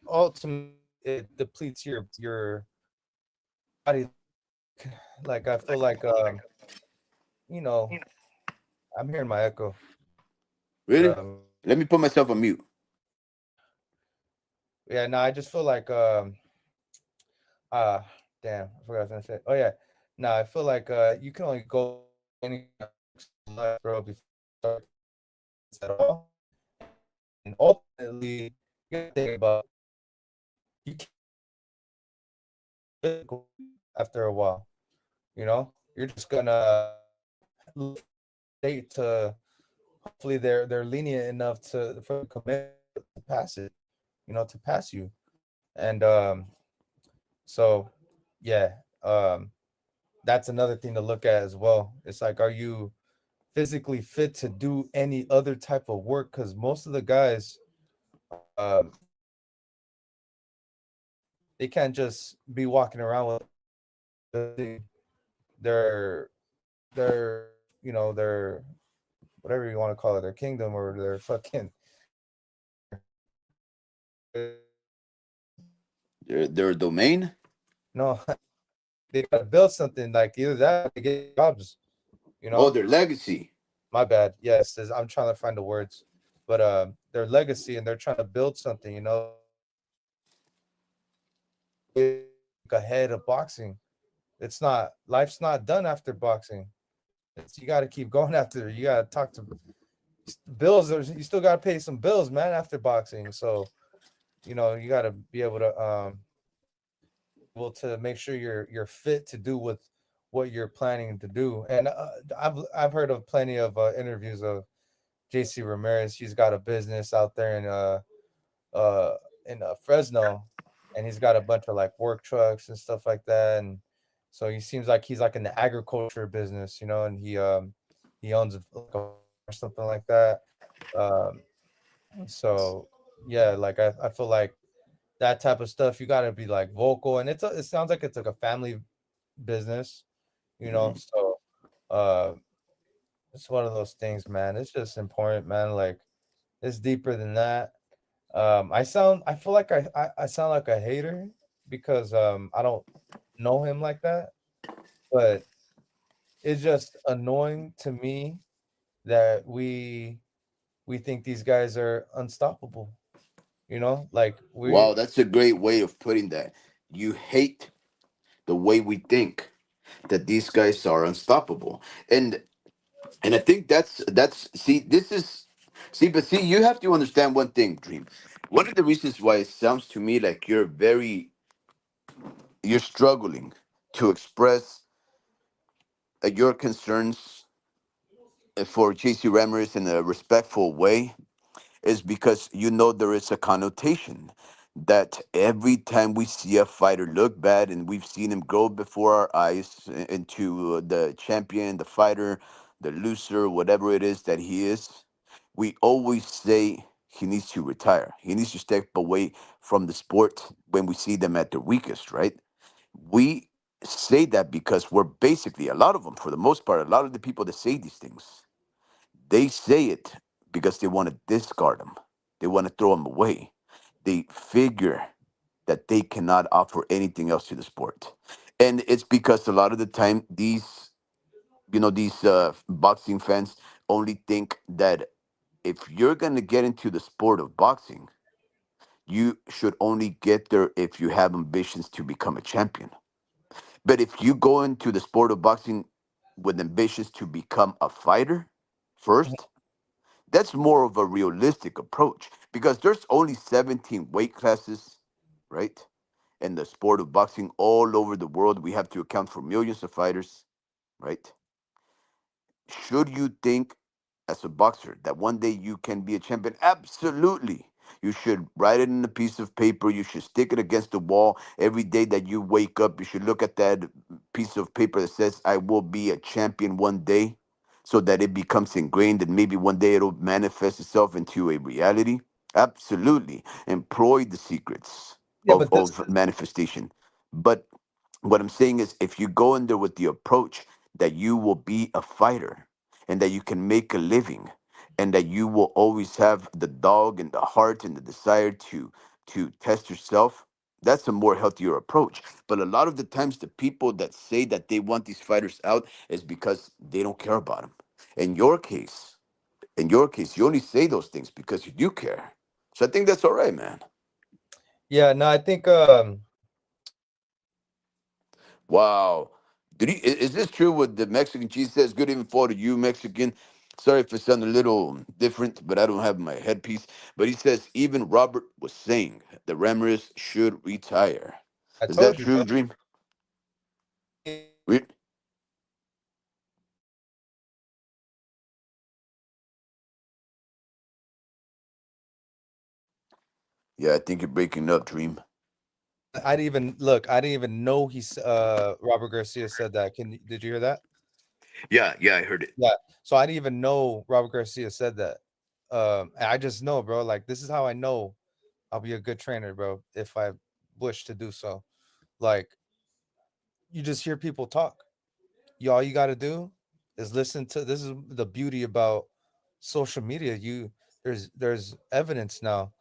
ultimately it depletes your body. Like I feel like you know, I'm hearing my echo. really? Um, Let me put myself on mute. yeah, no, I just feel like uh damn, I forgot what I was gonna say. Oh yeah. No, I feel like you can only go any bro before at all. And ultimately you gotta think about you can't go after a while, you're just gonna date to hopefully they're lenient enough to for commit to pass it, to pass you. And so yeah, that's another thing to look at as well. It's like, are you physically fit to do any other type of work? Because most of the guys, um, they can't just be walking around with their their whatever you want to call it, their kingdom or their fucking Their domain? no. They gotta build something, like either that or they get jobs, you Oh, know. their legacy. My bad. Yes, I'm trying to find the words, but their legacy, and they're trying to build something, ahead of boxing. It's not life's not done after boxing. You got to keep going after. You got to talk to bills. You still got to pay some bills, man, after boxing. So you got to be able to make sure you're fit to do with what you're planning to do. And I've heard of plenty of interviews of JC Ramirez. He's got a business out there in Fresno, and he's got a bunch of like work trucks and stuff like that. And so he seems like he's like in the agriculture business, and he owns or something like that. Um, so yeah, like I feel like that type of stuff you got to be like vocal, and it sounds like it's like a family business, Mhm. So uh, it's one of those things, man. It's just important, man. Like it's deeper than that. I feel like I sound like a hater because I don't know him like that, but it's just annoying to me that we think these guys are unstoppable. Like Wow, that's a great way of putting that. You hate the way we think that these guys are unstoppable. And I think that's see, this is see, but see, you have to understand one thing, Dream. One of the reasons why it sounds to me like you're struggling to express your concerns for JC Ramirez in a respectful way is because you know there is a connotation that every time we see a fighter look bad and we've seen him grow before our eyes into the champion, the fighter, the loser, whatever it is that he is, we always say he needs to retire. He needs to step away from the sport when we see them at their weakest, right? We say that because we're basically, a lot of them, for the most part, a lot of the people that say these things, they say it because they want to discard them. They want to throw them away. They figure that they cannot offer anything else to the sport. And it's because a lot of the time these boxing fans only think that if you're going to get into the sport of boxing, you should only get there if you have ambitions to become a champion. But if you go into the sport of boxing with ambitions to become a fighter first, that's more of a realistic approach because there's only 17 weight classes, right? In the sport of boxing all over the world, we have to account for millions of fighters, right? Should you think as a boxer that one day you can be a champion? Absolutely. You should write it in a piece of paper. You should stick it against the wall every day that you wake up. You should look at that piece of paper that says, I will be a champion one day, so that it becomes ingrained and maybe one day it'll manifest itself into a reality. Absolutely. Employ the secrets Yeah, but this of manifestation. But what I'm saying is, if you go in there with the approach that you will be a fighter and that you can make a living and that you will always have the dog and the heart and the desire to test yourself, that's a more healthier approach. But a lot of the times the people that say that they want these fighters out is because they don't care about them. In your case, you only say those things because you do care. So I think that's all right, man. yeah, no, I think Wow. Is this true what the Mexican cheese says? Good evening for you, Mexican. Sorry if it sounded a little different, but I don't have my headpiece. But he says even Robert was saying the Ramirez should retire. I Is that told you, true, Dream? We, yeah, I think you're breaking up, Dream. I didn't even look. I didn't even know Robert Garcia said that. Did you hear that? Yeah, I heard it. Yeah. So I didn't even know Robert Garcia said that. And I just know, bro. Like this is how I know I'll be a good trainer, bro. If I wish to do so, like you just hear people talk. All you got to do is listen to. This is the beauty about social media. There's evidence now.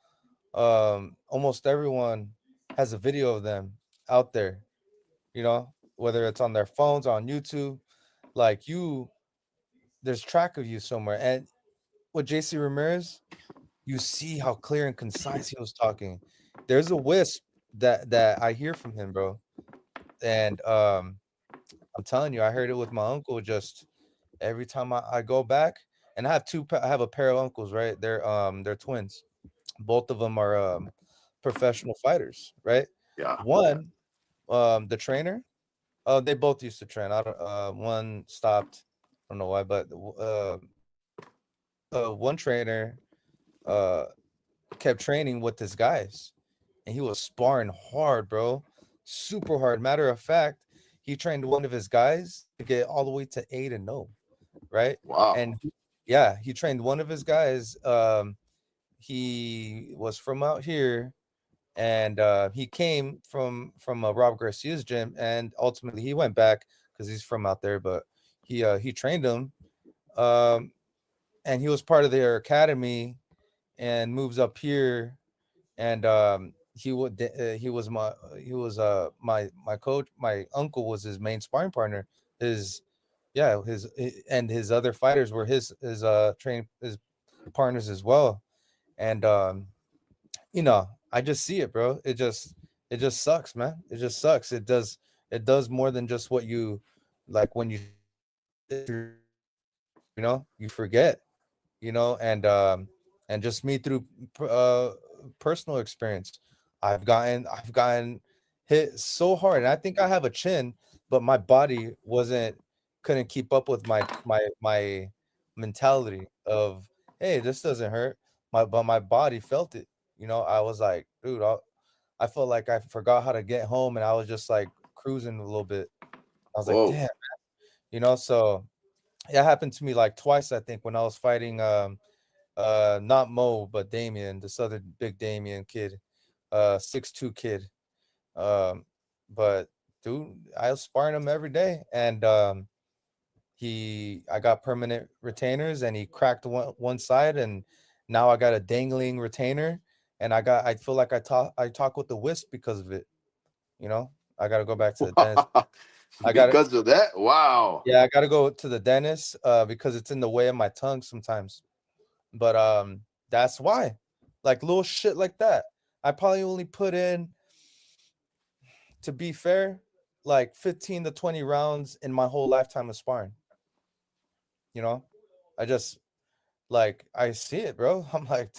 Almost everyone has a video of them out there. Whether it's on their phones, on YouTube, like there's track of you somewhere. And with JC Ramirez, you see how clear and concise he was talking. There's a wisp that I hear from him, bro. And I'm telling you, I heard it with my uncle just every time I go back. And I have a pair of uncles, right? They're twins. Both of them are professional fighters, right? Yeah. One, the trainer, they both used to train. I don't. One stopped. I don't know why, but one trainer uh kept training with his guys, and he was sparring hard, bro, super hard. Matter of fact, he trained one of his guys to get all the way to 8-0, right? Wow. And yeah, he trained one of his guys. He was from out here, and he came from Rob Garcia's gym, and ultimately he went back because he's from out there. But he trained him, um, and he was part of their academy, and moves up here, and he was my coach. My uncle was his main sparring partner. His yeah and his other fighters were his training his partners as well. And I just see it, bro. It just sucks, man. It just sucks. It does more than just what you like when you forget, and just me through personal experience. I've gotten hit so hard, and I think I have a chin, but my body couldn't keep up with my mentality of, hey, this doesn't hurt. But my body felt it. I was like, dude, I felt like I forgot how to get home, and I was just like cruising a little bit. I was like, Whoa. damn, so it happened to me like twice, I think, when I was fighting not Mo, but Damien, this other big Damien kid, 6'2" kid. Um, but dude, I was sparring him every day, and I got permanent retainers, and he cracked one side, and now I got a dangling retainer, and I feel like I talk with the wisp because of it. You know, I gotta go back to the dentist. I gotta, Because of that? Wow. yeah, I gotta go to the dentist because it's in the way of my tongue sometimes. But that's why, like little shit like that. I probably only put in, to be fair, like 15 to 20 rounds in my whole lifetime of sparring. You know, I just like I see it, bro. I'm like,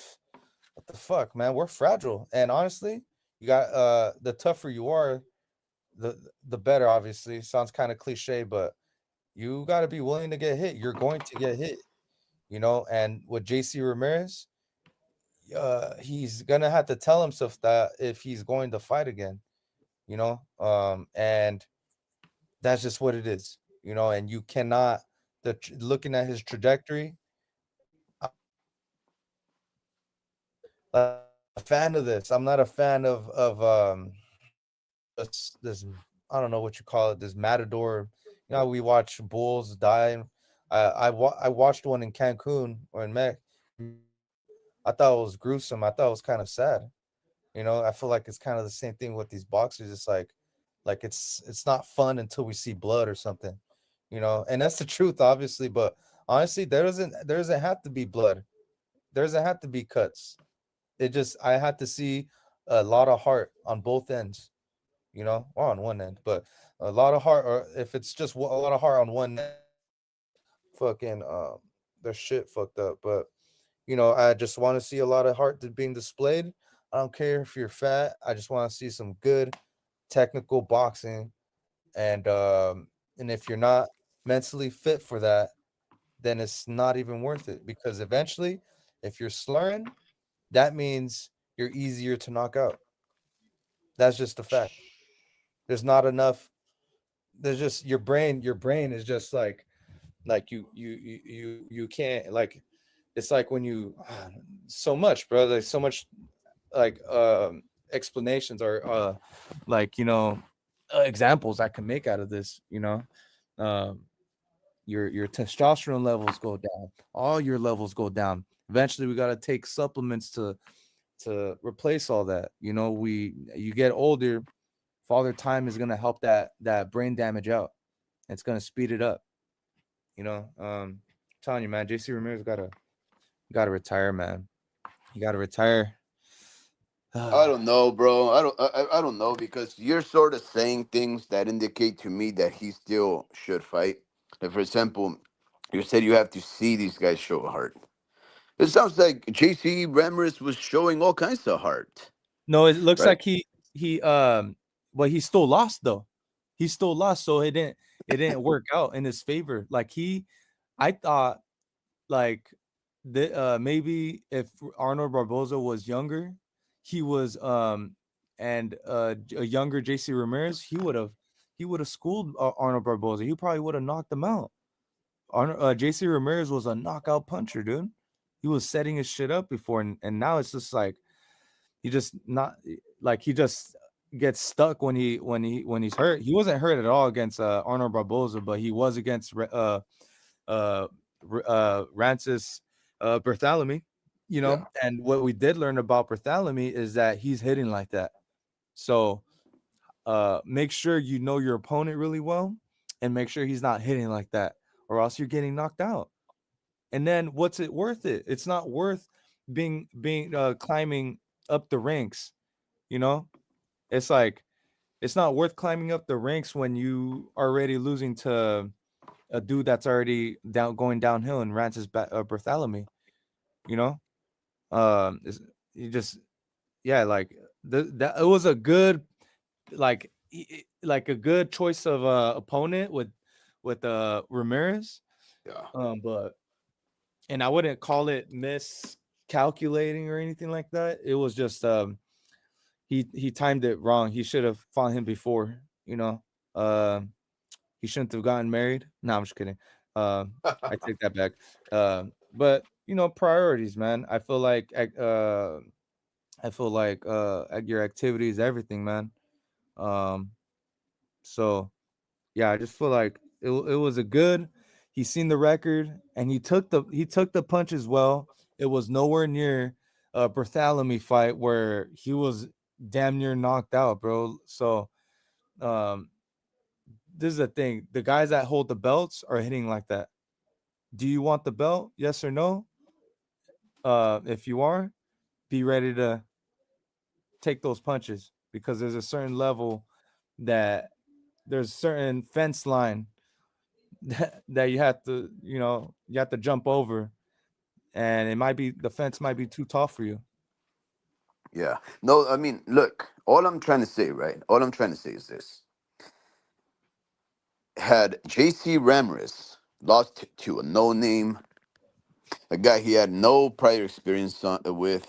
what the fuck, man? We're fragile. And honestly, you got the tougher you are, the better, obviously. Sounds kind of cliche, but you gotta be willing to get hit. You're going to get hit, you know, and with JC Ramirez, he's gonna have to tell himself that if he's going to fight again, you know, and that's just what it is, you know, and you cannot looking at his trajectory. I'm a fan of this. I'm not a fan of this I don't know what you call it, this matador. You know, we watch bulls die. I watched one in Cancun or in Mex. I thought it was gruesome. I thought it was kind of sad. You know, I feel like it's kind of the same thing with these boxers. It's like it's not fun until we see blood or something, you know, and that's the truth, obviously. But honestly, there doesn't have to be blood. There doesn't have to be cuts. I had to see a lot of heart on both ends, you know, or on one end, but a lot of heart, or if it's just a lot of heart on one end, fucking their shit fucked up. But you know, I just want to see a lot of heart being displayed. I don't care if you're fat. I just want to see some good technical boxing, and if you're not mentally fit for that, then it's not even worth it, because eventually, if you're slurring, that means you're easier to knock out. That's just a fact. There's not enough. There's just your brain is just like you can't, like, it's like when you so much, bro, there's so much, like explanations, or like, you know, examples I can make out of this, you know. um your testosterone levels go down, all your levels go down. Eventually we got to take supplements to replace all that, you know. You get older, father time is going to help that brain damage out. It's going to speed it up, you know. Telling you, man, JC Ramirez gotta retire, man. You gotta retire. I don't know, bro. I don't know, because you're sort of saying things that indicate to me that he still should fight. Like, for example, you said you have to see these guys show heart. It sounds like JC Ramirez was showing all kinds of heart, No, it looks right? like he well, he still lost though. He still lost, so it didn't work out in his favor. Like I thought, like, maybe if Arnold Barboza was younger, he was and a younger JC Ramirez, he would have schooled Arnold Barboza. He probably would have knocked him out. JC Ramirez was a knockout puncher, dude. He was setting his shit up before, and now it's just like he just not like he just gets stuck when he's hurt. He wasn't hurt at all against Arnold Barboza, but he was against Rancis Bartholomew, you know. Yeah. And what we did learn about Bartholomew is that he's hitting like that. So make sure you know your opponent really well, and make sure he's not hitting like that, or else you're getting knocked out. And then what's it worth it? It's not worth being climbing up the ranks, you know. It's like it's not worth climbing up the ranks when you are already losing to a dude that's already going downhill in Rancis Bartholomew, you know. You just, yeah, like that it was a good, like like a good choice of opponent with Ramirez. Yeah. But and I wouldn't call it miscalculating or anything like that. It was just he timed it wrong. He should have fought him before, you know. He shouldn't have gotten married. No, I'm just kidding. I take that back. But you know, priorities, man. I feel like your activity is everything, man. So yeah, I just feel like it was a good. He seen the record and he took the punches well. It was nowhere near a Bartholomew fight where he was damn near knocked out, bro. So this is the thing. The guys that hold the belts are hitting like that. Do you want the belt? Yes or no? If you are, be ready to take those punches, because there's a certain level that there's a certain fence line that you have to, you have to jump over, and the fence might be too tall for you. Yeah. No, I mean, look, all I'm trying to say, right? All I'm trying to say is this. Had JC Ramirez lost to a no name, a guy he had no prior experience with,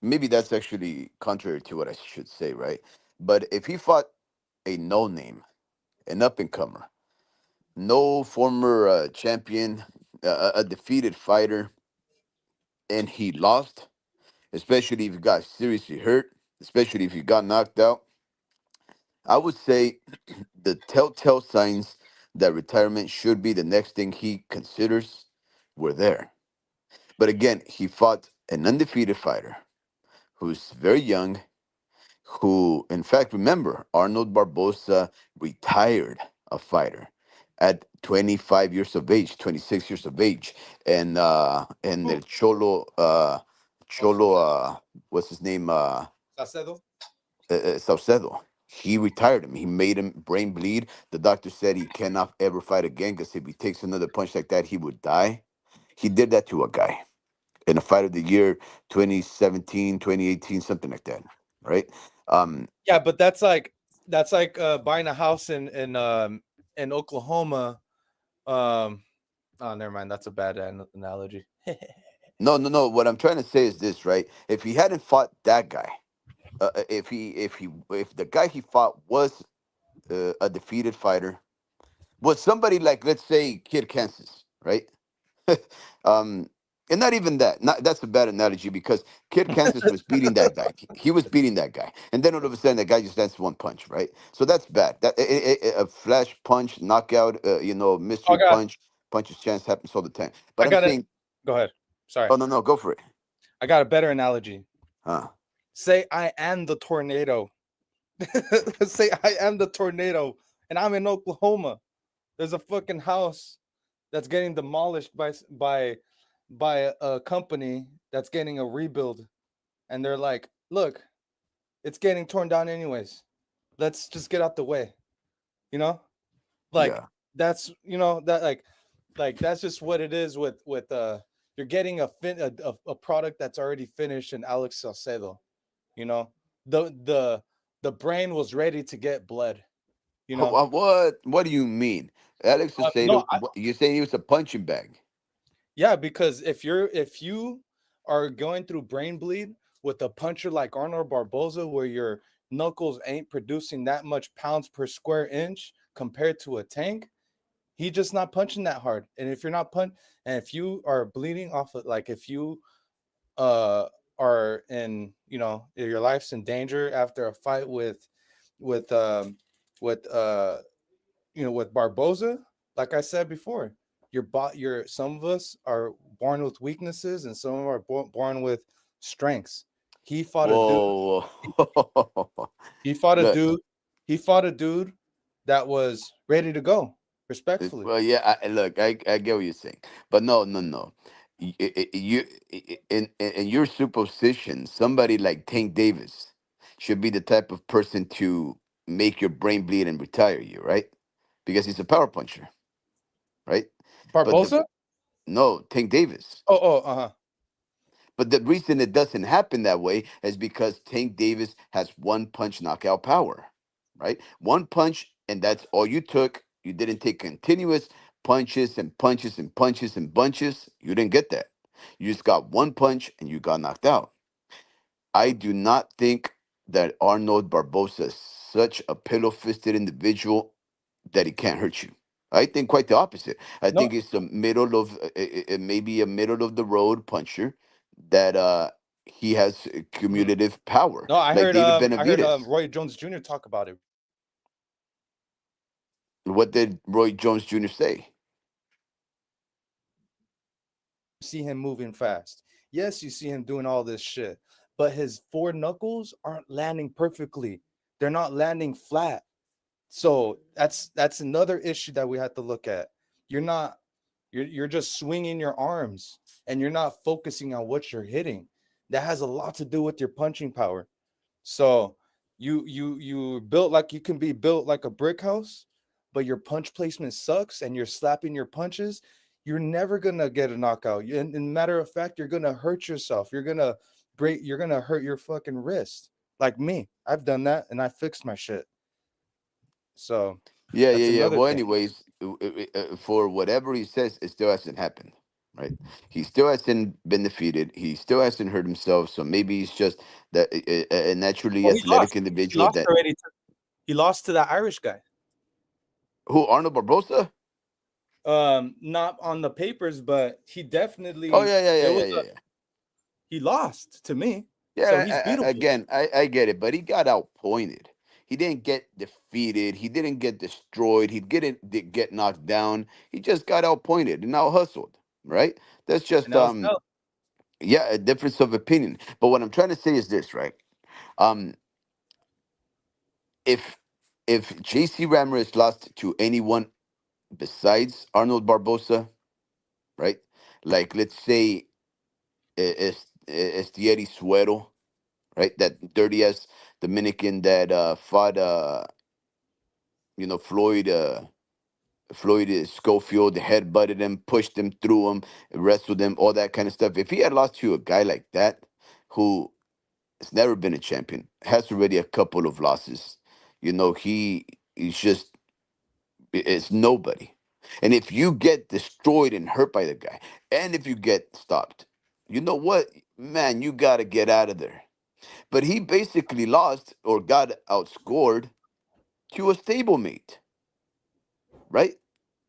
maybe that's actually contrary to what I should say, right? But if he fought a no name, an up and comer, no former champion, a defeated fighter, and he lost, especially if he got seriously hurt, especially if he got knocked out, I would say the telltale signs that retirement should be the next thing he considers were there. But again, he fought an undefeated fighter who's very young, who, in fact, remember, Arnold Barboza retired a fighter at 25 years of age, 26 years of age, and El Cholo, what's his name, Saucedo. He retired him. He made him brain bleed. The doctor said he cannot ever fight again because if he takes another punch like that, he would die. He did that to a guy in a fight of the year 2017, 2018, something like that, right? Yeah, but that's like buying a house in Oklahoma. Oh, never mind. That's a bad analogy. No. What I'm trying to say is this, right? If he hadn't fought that guy, if the guy he fought was a defeated fighter, was somebody like, let's say, Kid Kansas, right? um, and not even that. Not that's a bad analogy because Kid Kansas was beating that guy. He was beating that guy, and then all of a sudden, that guy just lands one punch, right? So that's bad. A flash punch, knockout, mystery punches chance happens all the time. But I I'm got it. saying, Go ahead. Sorry. oh no, go for it. I got a better analogy. Huh? Say I am the tornado. Say I am the tornado, and I'm in Oklahoma. There's a fucking house that's getting demolished by a company that's getting a rebuild, and they're like, look, it's getting torn down anyways, let's just get out the way, like Yeah. that's that like that's just what it is with you're getting a product that's already finished in Alex Salcedo. The brain was ready to get bled. What do you mean, Alex No, Salcedo? You saying he was a punching bag? yeah, because if you are going through brain bleed with a puncher like Arnold Barboza, where your knuckles ain't producing that much pounds per square inch compared to a tank, he just not punching that hard. And if you're not and if you are bleeding off of, like, if you are in, your life's in danger after a fight with with Barboza, like I said before, some of us are born with weaknesses and some are born with strengths. He fought a dude. Whoa. He fought a Look, dude. He fought a dude that was ready to go. Respectfully. well, yeah. Look, I get what you're saying, but no. You in your supposition, somebody like Tank Davis should be the type of person to make your brain bleed and retire you, right? Because he's a power puncher, right? But Barboza? no, Tank Davis. Uh-huh. But the reason it doesn't happen that way is because Tank Davis has one punch knockout power, right? One punch, and that's all you took. You didn't take continuous punches and punches and punches and bunches. You didn't get that. You just got one punch and you got knocked out. I do not think that Arnold Barboza is such a pillow fisted individual that he can't hurt you. I think quite the opposite. I No, think it's a middle of maybe a middle of the road puncher that he has cumulative power, no, I like heard David I heard Benavidez. Roy Jones Jr. talk about it. What did Roy Jones Jr. say? See him moving fast. Yes, you see him doing all this shit, but his four knuckles aren't landing perfectly. They're not landing flat. So that's another issue that we have to look at. You're just swinging your arms and you're not focusing on what you're hitting. That has a lot to do with your punching power. So you built like you can be built like a brick house, but your punch placement sucks and you're slapping your punches. You're never gonna get a knockout. In matter of fact, you're gonna hurt yourself. You're gonna hurt your fucking wrist. Like me, I've done that and I fixed my shit. So Yeah, that's yeah, yeah. another Well, thing. anyways, for whatever he says, it still hasn't happened, right? He still hasn't been defeated. He still hasn't hurt himself. So maybe he's just that a naturally Well, he athletic lost. He individual lost that already. He lost to that Irish guy. who Arnold Barbosa. Not on the papers, but he Oh definitely yeah, yeah, yeah, it yeah, was yeah, yeah. he lost to me. So he's Yeah, beatable. again, I get it, but he got outpointed. He didn't get defeated. He didn't get destroyed. He didn't get knocked down. He just got outpointed and out hustled. Right? That's And just that was no. yeah, a difference of opinion. But what I'm trying to say is this, right? Um, if JC Ramirez lost to anyone besides Arnold Barbosa, right? Like let's say Estieri Suero, right? That dirty ass Dominican that fought Floyd Schofield, head butted him, pushed him, threw him, wrestled him, all that kind of stuff. If he had lost to a guy like that, who has never been a champion, has already a couple of losses, he's just it's nobody. And if you get destroyed and hurt by the guy, and if you get stopped, you know what, man, you got to get out of there. But he basically lost or got outscored to a stablemate, right?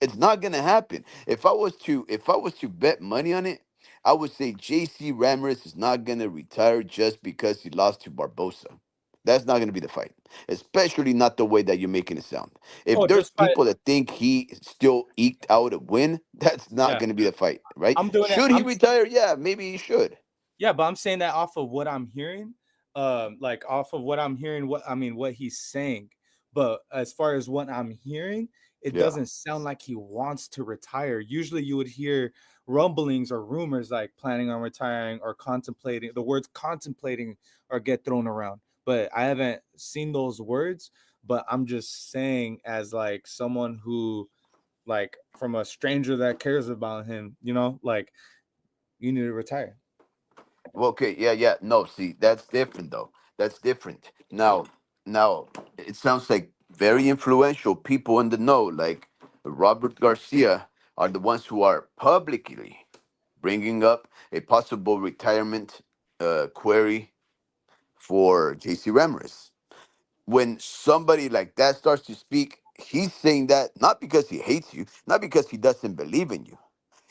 It's not gonna happen. If I was to bet money on it, I would say JC Ramirez is not gonna retire just because he lost to Barbosa. That's not gonna be the fight, especially not the way that you're making it sound. If Oh, there's just by people that think he still eked out a win, that's not yeah. gonna be the fight, right? I'm doing it. Should he retire? Yeah, maybe he should. Yeah, but I'm saying that off of what I'm hearing, like off of what I'm hearing, what he's saying. But as far as what I'm hearing, it Yeah. doesn't sound like he wants to retire. Usually, you would hear rumblings or rumors like planning on retiring or contemplating. The words contemplating or get thrown around, but I haven't seen those words. But I'm just saying, as like someone who, like, from a stranger that cares about him, like you need to retire. Well, okay, yeah, yeah. No, see, that's different though. That's different. Now, it sounds like very influential people in the know, like Robert Garcia, are the ones who are publicly bringing up a possible retirement query for JC Ramirez. When somebody like that starts to speak, he's saying that not because he hates you, not because he doesn't believe in you.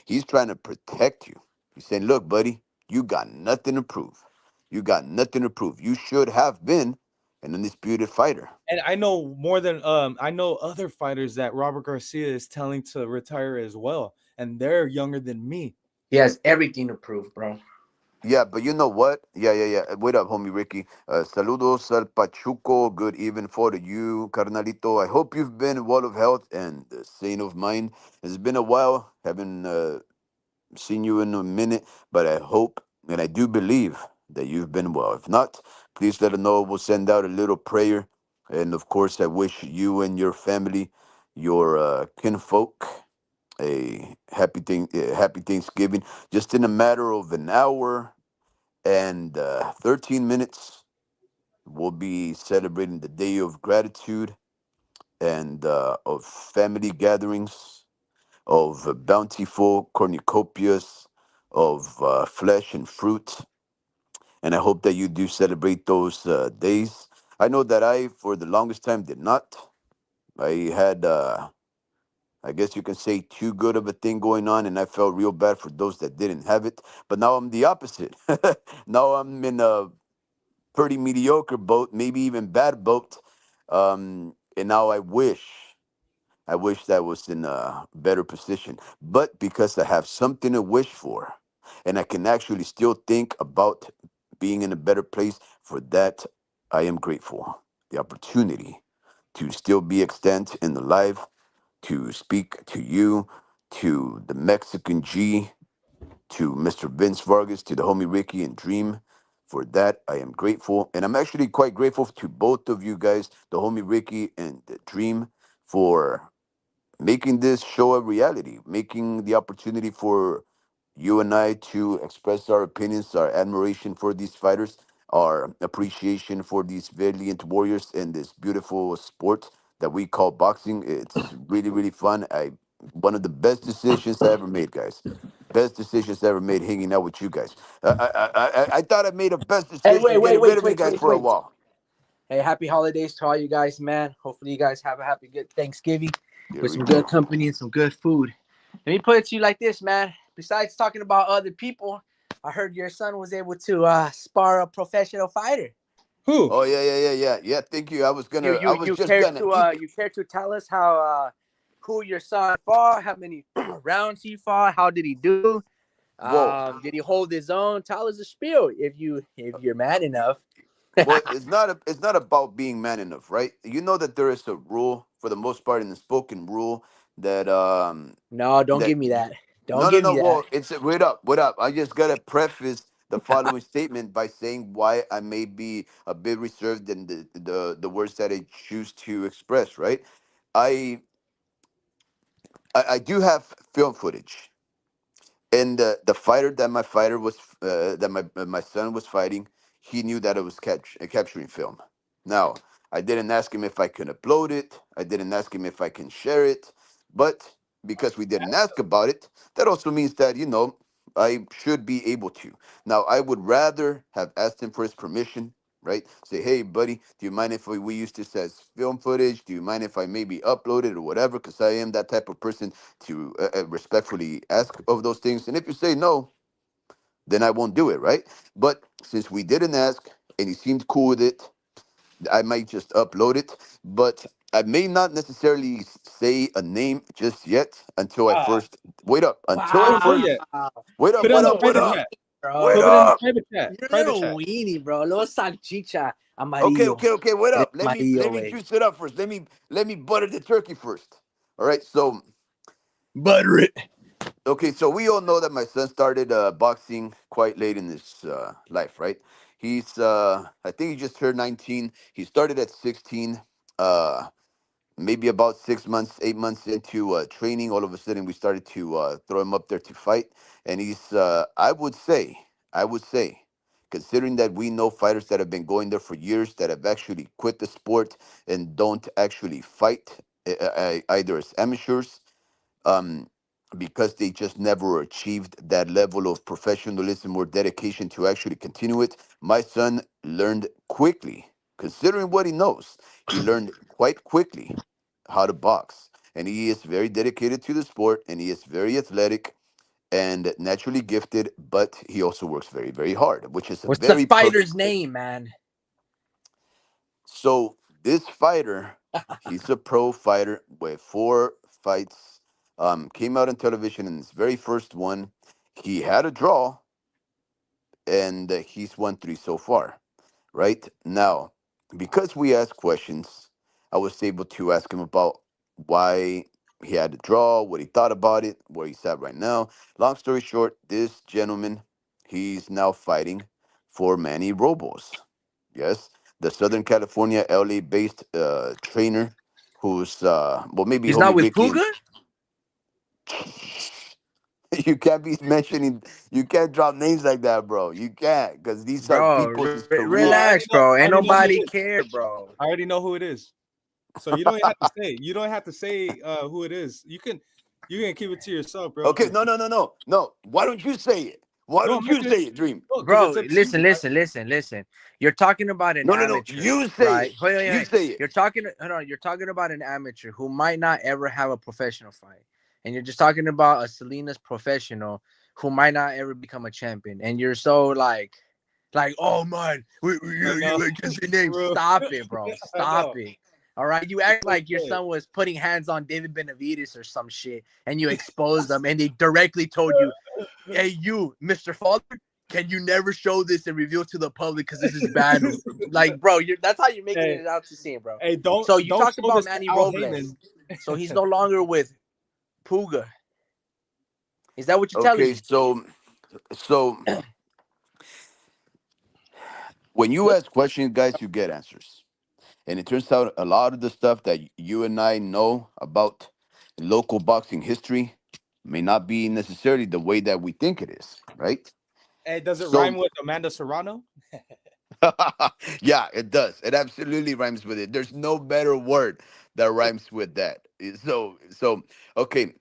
He's trying to protect you. He's saying, look, buddy, you got nothing to prove. You got nothing to prove. You should have been an undisputed fighter. And I know more than I know other fighters that Robert Garcia is telling to retire as well, and they're younger than me. He has everything to prove, bro. Yeah, but you know what? Yeah, yeah, yeah. Wait up, homie Ricky. Saludos al Pachuco. Good evening for you, carnalito. I hope you've been well of health and sane of mind. It's been a while. Haven't seen you in a minute, but I hope and I do believe that you've been well. If not, please let us know. We'll send out a little prayer. And of course, I wish you and your family, your kinfolk, a happy Thanksgiving. Just in a matter of an hour and 13 minutes, we'll be celebrating the Day of Gratitude and of family gatherings, of bountiful cornucopias, of flesh and fruit. And I hope that you do celebrate those days. I know that I, for the longest time, did not. I had, I guess you can say, too good of a thing going on, and I felt real bad for those that didn't have it. But now I'm the opposite. Now I'm in a pretty mediocre boat, maybe even bad boat. And now I wish that was in a better position. But because I have something to wish for, and I can actually still think about being in a better place, for that I am grateful. the opportunity to still be extant in the live, to speak to you, to the Mexican G, to Mr. Vince Vargas, to the homie Ricky and Dream. For that, I am grateful. And I'm actually quite grateful to both of you guys, the homie Ricky and the Dream, for making this show a reality, making the opportunity for you and I to express our opinions, our admiration for these fighters, our appreciation for these valiant warriors in this beautiful sport that we call boxing. It's really, really fun. One of the best decisions I ever made, guys. Best decisions I ever made hanging out with you guys. I thought I made a best Hey, decision getting rid of you guys for a wait. while. Hey, happy holidays to all you guys, man. Hopefully you guys have a happy, good Thanksgiving Here with we some go. good company and some good food. Let me put it to you like this, man. Besides talking about other people, I heard your son was able to spar a professional fighter. Who? Oh yeah. Thank you. I was You just care gonna. to tell us how who your son fought, how many rounds he fought, how did he do? Whoa. Did he hold his own? Tell us a spiel if you're man enough. Well, it's not about being man enough, right? You know that there is a rule for the most part in the spoken rule that No, don't that give me that. Don't no no give no me that. well it's wait up. I just gotta preface the following statement by saying why I may be a bit reserved in the words that I choose to express, right? I I do have film footage. And the fighter that my fighter was that my son was fighting, he knew that it was capturing film. Now, I didn't ask him if I can upload it. I didn't ask him if I can share it. But because we didn't ask about it, that also means that I should be able to. Now, I would rather have asked him for his permission. Right? Say, hey, buddy, do you mind if we use this as film footage? Do you mind if I maybe upload it or whatever? Because I am that type of person to respectfully ask of those things. And if you say no, then I won't do it, right? But since we didn't ask and he seemed cool with it, I might just upload it. But I may not necessarily say a name just yet until I first wait up. Until I Don't say Wow, first yet. wait Put up, it wait on the up, wait private up, chat. wait bro. Put it in the up. private chat. You're a Private little chat. weenie, bro. Little salchicha Okay, amarillo. okay, okay. Wait Eres up. Let amarillo, me way. juice it up first. Let me butter the turkey first. All right. So Butter it. okay, so we all know that my son started boxing quite late in his life, right? He's I think he just turned 19. He started at 16. Uh, Maybe about 6 months, 8 months into training, all of a sudden we started to throw him up there to fight, and he's I would say, considering that we know fighters that have been going there for years that have actually quit the sport and don't actually fight either as amateurs um, because they just never achieved that level of professionalism or dedication to actually continue it. My son learned quickly, considering what he knows, he learned quite quickly how to box. And he is very dedicated to the sport and he is very athletic and naturally gifted, but he also works very, very hard, which is a What's the very fighter's perfect thing. name, man? So this fighter, he's a pro fighter with 4 fights. Came out on television in his very first one. He had a draw, and he's won 3 so far. Right now, because we asked questions, I was able to ask him about why he had a draw, what he thought about it, where he's at right now. Long story short, this gentleman, he's now fighting for Manny Robles. Yes, the Southern California, LA-based trainer, who's well, maybe He's not homie with Ricky. Puga, You can't be mentioning. You can't drop names like that, bro. You can't, because these are bro. people's Bro, careers. Relax, bro. I Ain't already know who it nobody is. care, bro. I already know who it is. So you don't even have to say. You don't have to say who it is. You can keep it to yourself, bro. Okay, no. Why don't you say it? Why No, don't I'm not you gonna. say it, Dream? No, because Bro, it's up to you. listen. You're talking about an No. amateur, You say right? it. Wait, You say it. You're talking. Hold on. You're talking about an amateur who might not ever have a professional fight, and you're just talking about a Salinas professional who might not ever become a champion. And you're so like, oh man, I know. what's your name? Bro. Stop it, bro. I Stop know. it. All right, you act like your Okay. son was putting hands on David Benavides or some shit, and you exposed them, and they directly told you, "Hey, you, Mr. Father, can you never show this and reveal to the public because this is bad? Like, bro, that's how you're making Hey, it out to seem, bro. hey, don't So you don't talked show about this to Manny Al Robles. Heyman. So he's no longer with Puga. Is that what you're telling Okay, me? so when you ask questions, guys, you get answers. And it turns out a lot of the stuff that you and I know about local boxing history may not be necessarily the way that we think it is, right? Hey, does it So, rhyme with Amanda Serrano? yeah, it does. It absolutely rhymes with it. There's no better word that rhymes with that. So, okay,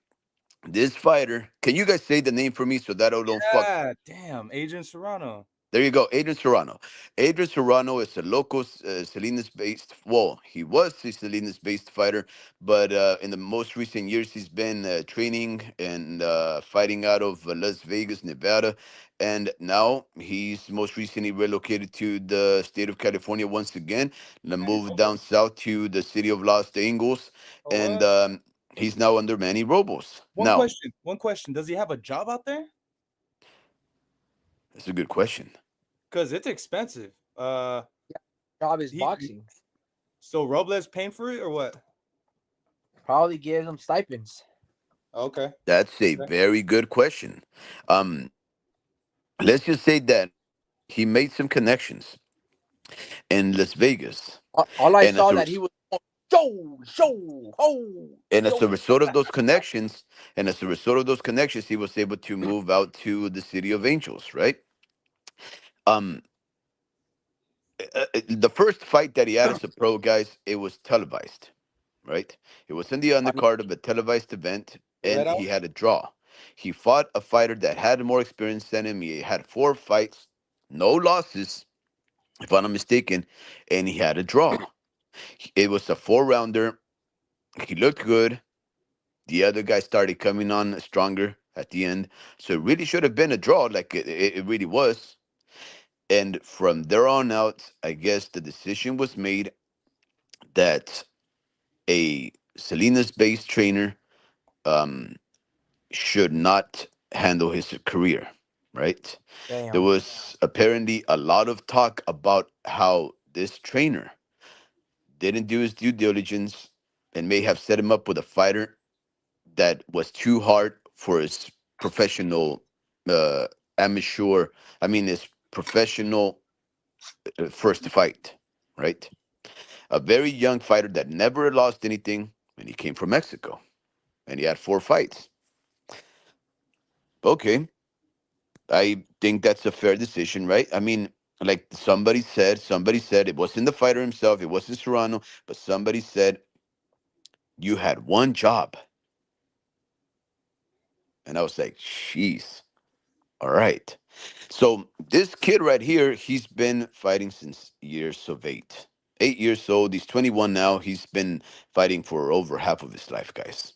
this fighter, can you guys say the name for me so that I don't fuck? Yeah, damn, Adrian Serrano. There you go, Adrian Serrano. Adrian Serrano is a local Salinas-based. Well, he was a Salinas-based fighter, but in the most recent years, he's been training and fighting out of Las Vegas, Nevada, and now he's most recently relocated to the state of California once again. And moved down south to the city of Los Angeles, Oh, and what? he's now under Manny Robles. One Now, question. One question. Does he have a job out there? that's a good question. Because it's expensive. Job is He- boxing. So Robles paying for it or what? Probably gives him stipends. Okay. That's a very good question. Um, let's just say that he made some connections in Las Vegas, All I and saw that he was and as a result of those connections, he was able to move out to the city of Angels, right? Um, the first fight that he had as a pro, guys, it was televised, right? It was in the undercard of a televised event, and he had a draw. He fought a fighter that had more experience than him. He had 4 fights, no losses, if I'm not mistaken, and he had a draw. It was a 4-rounder. He looked good. The other guy started coming on stronger at the end. So it really should have been a draw, like it really was. And from there on out, I guess the decision was made that a Salinas based trainer um, should not handle his career, right? There Damn. was apparently a lot of talk about how this trainer didn't do his due diligence and may have set him up with a fighter that was too hard for his professional amateur, his professional first fight, right? A very young fighter that never lost anything, and he came from Mexico, and he had 4 fights. Okay, I think that's a fair decision, right? I mean, like somebody said it wasn't the fighter himself, it wasn't Serrano, but somebody said you had one job. And I was like, jeez, all right. So this kid right here, he's been fighting since years of 8. 8 years old. He's 21 now. He's been fighting for over half of his life, guys.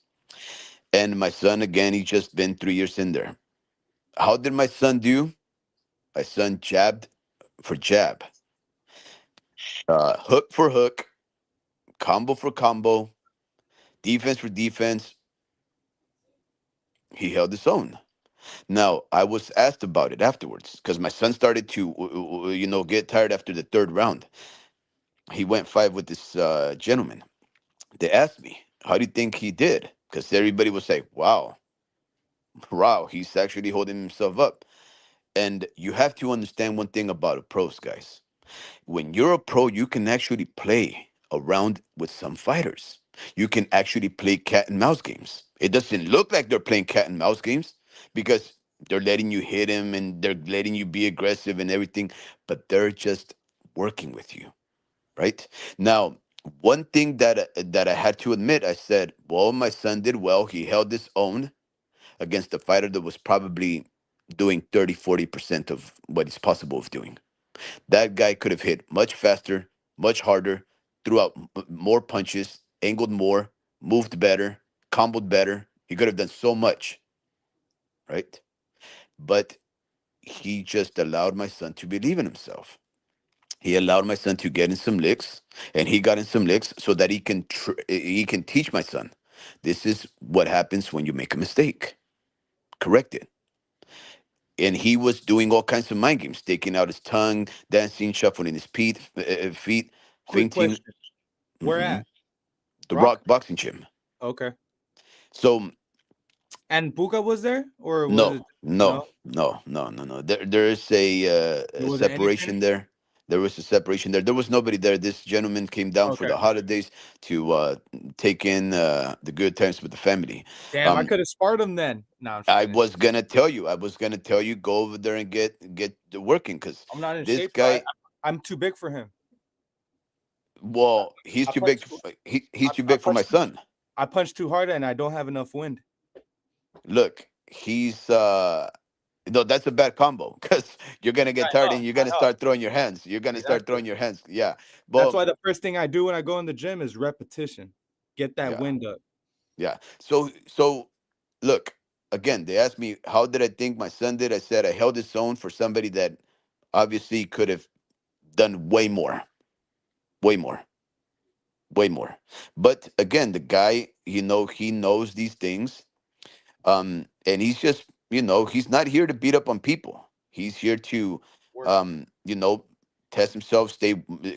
And my son, again, he's just been 3 years in there. How did my son do? My son jabbed for jab, hook for hook, combo for combo, defense for defense. He held his own. Now, I was asked about it afterwards because my son started to, get tired after the 3rd round. He went 5 with this gentleman. They asked me, how do you think he did? Because everybody was like, wow, he's actually holding himself up. And you have to understand one thing about a pros, guys. When you're a pro, you can actually play around with some fighters. You can actually play cat and mouse games. It doesn't look like they're playing cat and mouse games because they're letting you hit him and they're letting you be aggressive and everything, but they're just working with you, right? Now, one thing that I had to admit, I said, well, my son did well. He held his own against a fighter that was probably doing 30-40% of what he's possible of doing. That guy could have hit much faster, much harder, threw out more punches, angled more, moved better, comboed better. He could have done so much, right? But he just allowed my son to believe in himself. He allowed my son to get in some licks, and he got in some licks so that he can teach my son. This is what happens when you make a mistake. Correct it. and he was doing all kinds of mind games, sticking out his tongue, dancing, shuffling his feet, Quick fainting. question. Where Mhm. at? The Rock? Rock boxing gym. Okay. So And Buka was there, or was no, it no, no? no, no, no, no. There is There a wasn't any separation training. there. There was a separation there. There was nobody there. This gentleman came down for Okay. the holidays to take in the good times with the family. Damn, I Um, could have sparred him then. No, I'm just I kidding. was gonna tell you. I was gonna tell you go over there and get the working because I'm not in this shape, so guy. I'm too big for him. Well, he's I too big. punched. He's too I big for my punched. son. I punched too hard, and I don't have enough wind. Look, he's no, that's a bad combo because you're gonna I get tired know. and you're gonna I know. start throwing your hands. You're gonna start Exactly. throwing your hands. Yeah, That's but why the first thing I do when I go in the gym is repetition. Get that yeah, wind up. yeah. So look again. They asked me how did I think my son did. I said I held his own for somebody that obviously could have done way more, way more, way more. But again, the guy, he knows these things. And he's just, he's not here to beat up on people. He's here to, Work. um, you know, test himself,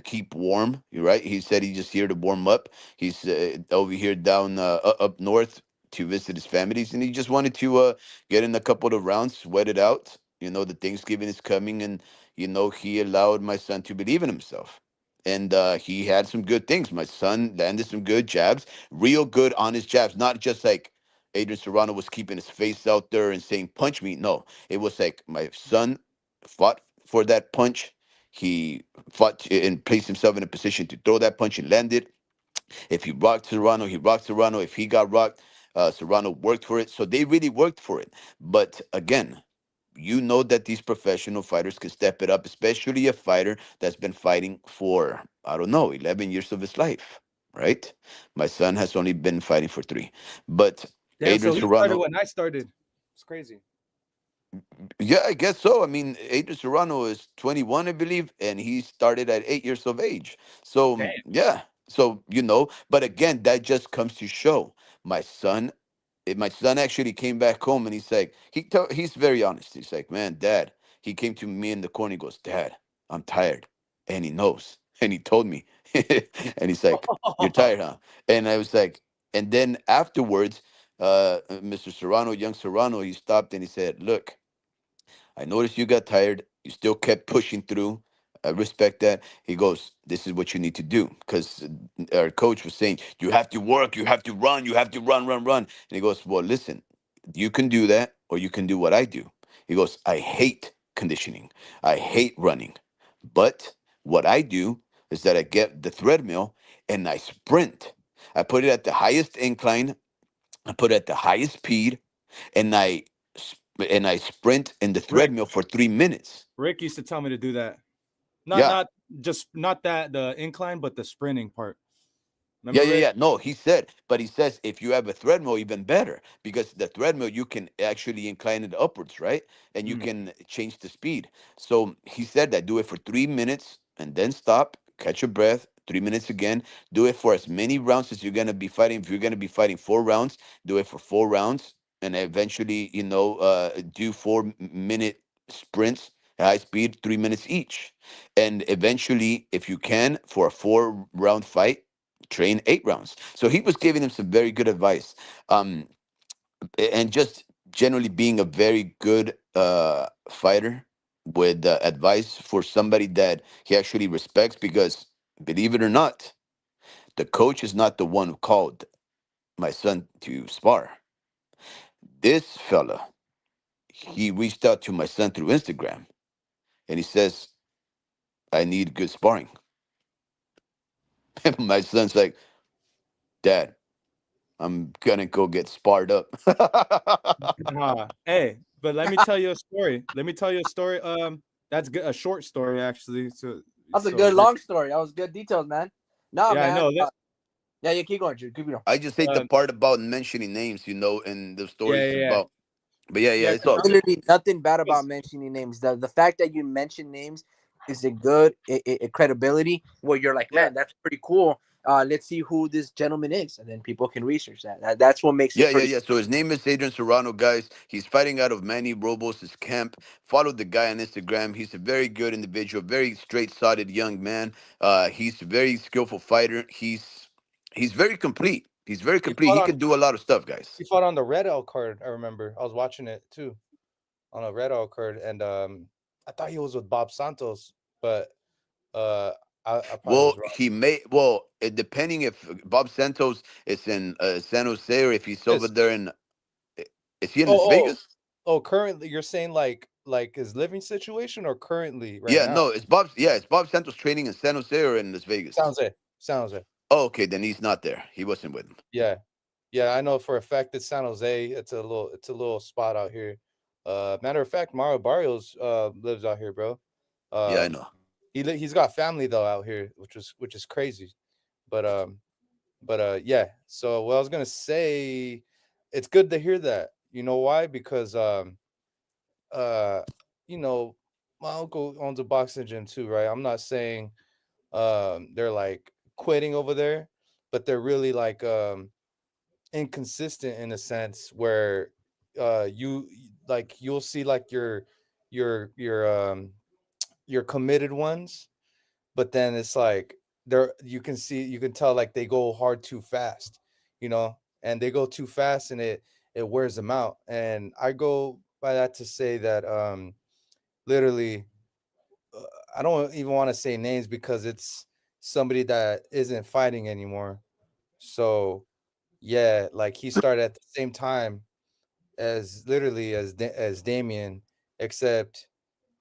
keep warm. You're right. He said he's just here to warm up. He's over here down up north to visit his families, and he just wanted to get in a couple of rounds, sweat it out. The Thanksgiving is coming, and he allowed my son to believe in himself. And he had some good things. My son landed some good jabs, real good honest jabs, not just like Adrian Serrano was keeping his face out there and saying, punch me. No, it was like my son fought for that punch. He fought and placed himself in a position to throw that punch and land it. If he rocked Serrano, he rocked Serrano. If he got rocked, Serrano worked for it. So they really worked for it. But again, that these professional fighters can step it up, especially a fighter that's been fighting for, I don't know, 11 years of his life, right? My son has only been fighting for 3. But Damn. Adrian So he started Serrano, when I started. It's crazy. yeah, I guess so. I mean, Adrian Serrano is 21, I believe, and he started at 8 years of age. So, Damn. yeah. So, but again, that just comes to show my son. My son actually came back home and he's like, he's very honest. He's like, man, Dad, he came to me in the corner. He goes, Dad, I'm tired. And he knows. And he told me. And he's like, you're tired, huh? And I was like, and then afterwards, Mr. Serrano, young Serrano, he stopped and he said, look, I noticed you got tired. You still kept pushing through. I respect that. He goes, this is what you need to do. Because our coach was saying, you have to work, you have to run, you have to run, run, run. And he goes, well, listen, you can do that or you can do what I do. He goes, I hate conditioning. I hate running. But what I do is that I get the treadmill and I sprint. I put it at the highest incline. I put it at the highest speed and I sprint in the Rick. treadmill for 3 minutes. Rick used to tell me to do that. Not Yeah. not just not that the incline, but the sprinting part. Yeah, Remember, yeah, Rick? yeah. No, he said, but he says if you have a treadmill, even better because the treadmill you can actually incline it upwards, right? And you Mm. can change the speed. So he said that do it for 3 minutes and then stop, catch your breath, 3 minutes again. Do it for as many rounds as you're gonna be fighting. If you're gonna be fighting 4 rounds, do it for 4 rounds, and eventually, do 4 minute sprints, high speed, 3 minutes each, and eventually, if you can, for a 4 round fight train 8 rounds. So he was giving him some very good advice, um, and just generally being a very good fighter with advice for somebody that he actually respects. Because believe it or not, the coach is not the one who called my son to spar. This fella, he reached out to my son through Instagram, and he says, "I need good sparring." And my son's like, "Dad, I'm gonna go get sparred up." Hey, but let me tell you a story. Let me tell you a story. That's good. A short story, actually. That's a So good Rick, long story. That was good details, man. Nah, yeah, I man. know. Yeah, yeah. Keep going, Jude. Keep going. I just hate the Um, part about mentioning names, and the yeah, stories yeah, yeah. about. But yeah, yeah, Yeah, it's all good. Literally nothing bad about because mentioning names. The fact that you mention names is a good credibility where you're like, yeah, man, that's pretty cool. let's see who this gentleman is, and then people can research that. That's what makes Yeah, it yeah, pretty. yeah. So his name is Adrian Serrano, guys. He's fighting out of Manny Robles' camp. Follow the guy on Instagram. He's a very good individual, very straight-sided young man. He's a very skillful fighter. He's very complete. He's very He complete. fought He on can do a lot of stuff, guys. he fought on the Red L card. I remember. I was watching it too on a Red L card, and I thought he was with Bob Santos, but uh, I probably Well, was wrong. depending if Bob Santos is in San Jose or if he's over Yes. there in, is he in Oh, Las Vegas? oh, currently you're saying like his living situation or currently right Yeah, now? no, it's Bob Santos training in San Jose or in Las Vegas. Sounds it. Oh, okay, then he's not there. He wasn't with him. Yeah, yeah, I know for a fact it's San Jose. It's a little spot out here. Matter of fact, Mario Barrios lives out here, bro. Yeah, I Um, know. he's got family though out here, which is crazy. But yeah. So what I was gonna say, it's good to hear that. You know why? Because uh, you know, my uncle owns a boxing gym too, right? I'm not saying they're like quitting over there, but they're really like inconsistent in a sense where you like you'll see like your committed ones, but then it's like they're you can tell like they go hard too fast, you know, and they go too fast and it wears them out. And I go by that to say that literally uh, I don't even want to say names because it's somebody that isn't fighting anymore. So yeah, like he started at the same time as literally as Damien, except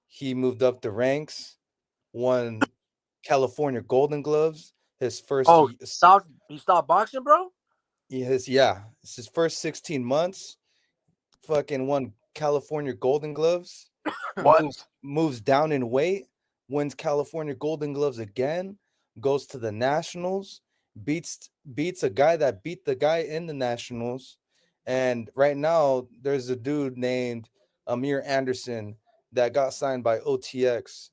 he moved up the ranks, won California Golden Gloves. His first Oh, he stopped boxing, bro. it's his first 16 months. Fucking won California Golden Gloves. What? Moves down in weight, wins California Golden Gloves again, goes to the Nationals, beats a guy that beat the guy in the Nationals, and right now there's a dude named Amir Anderson that got signed by OTX,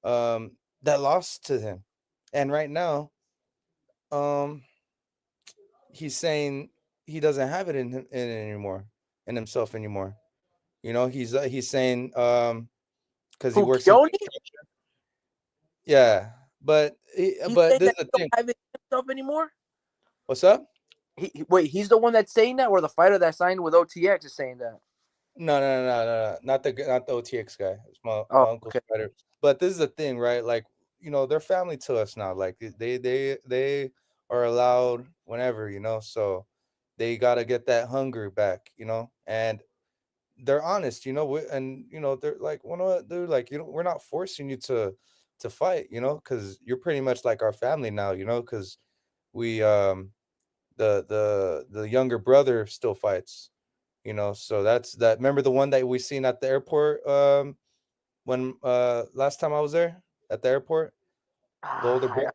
that lost to him, and right now, um, he's saying he doesn't have it in anymore, in himself anymore. You know, he's saying because he Who works in Keone? construction. Yeah, He's but saying this that is the he don't thing. have it himself anymore. What's up? Wait, he's the one that's saying that, or the fighter that signed with OTX is saying that? No, not the OTX guy. It's Oh, my uncle's okay. fighter. But this is the thing, right? Like, you know, they're family to us now. Like they are allowed whenever, you know. So they gotta get that hunger back, you know. And they're honest, you know. And you know, they're like, well, what, dude? Like, you know, we're not forcing you to fight, you know, because you're pretty much like our family now, you know, because we the younger brother still fights, you know. So that's that. Remember the one that we seen at the airport when last time I was there at the airport? The older Ah, brother,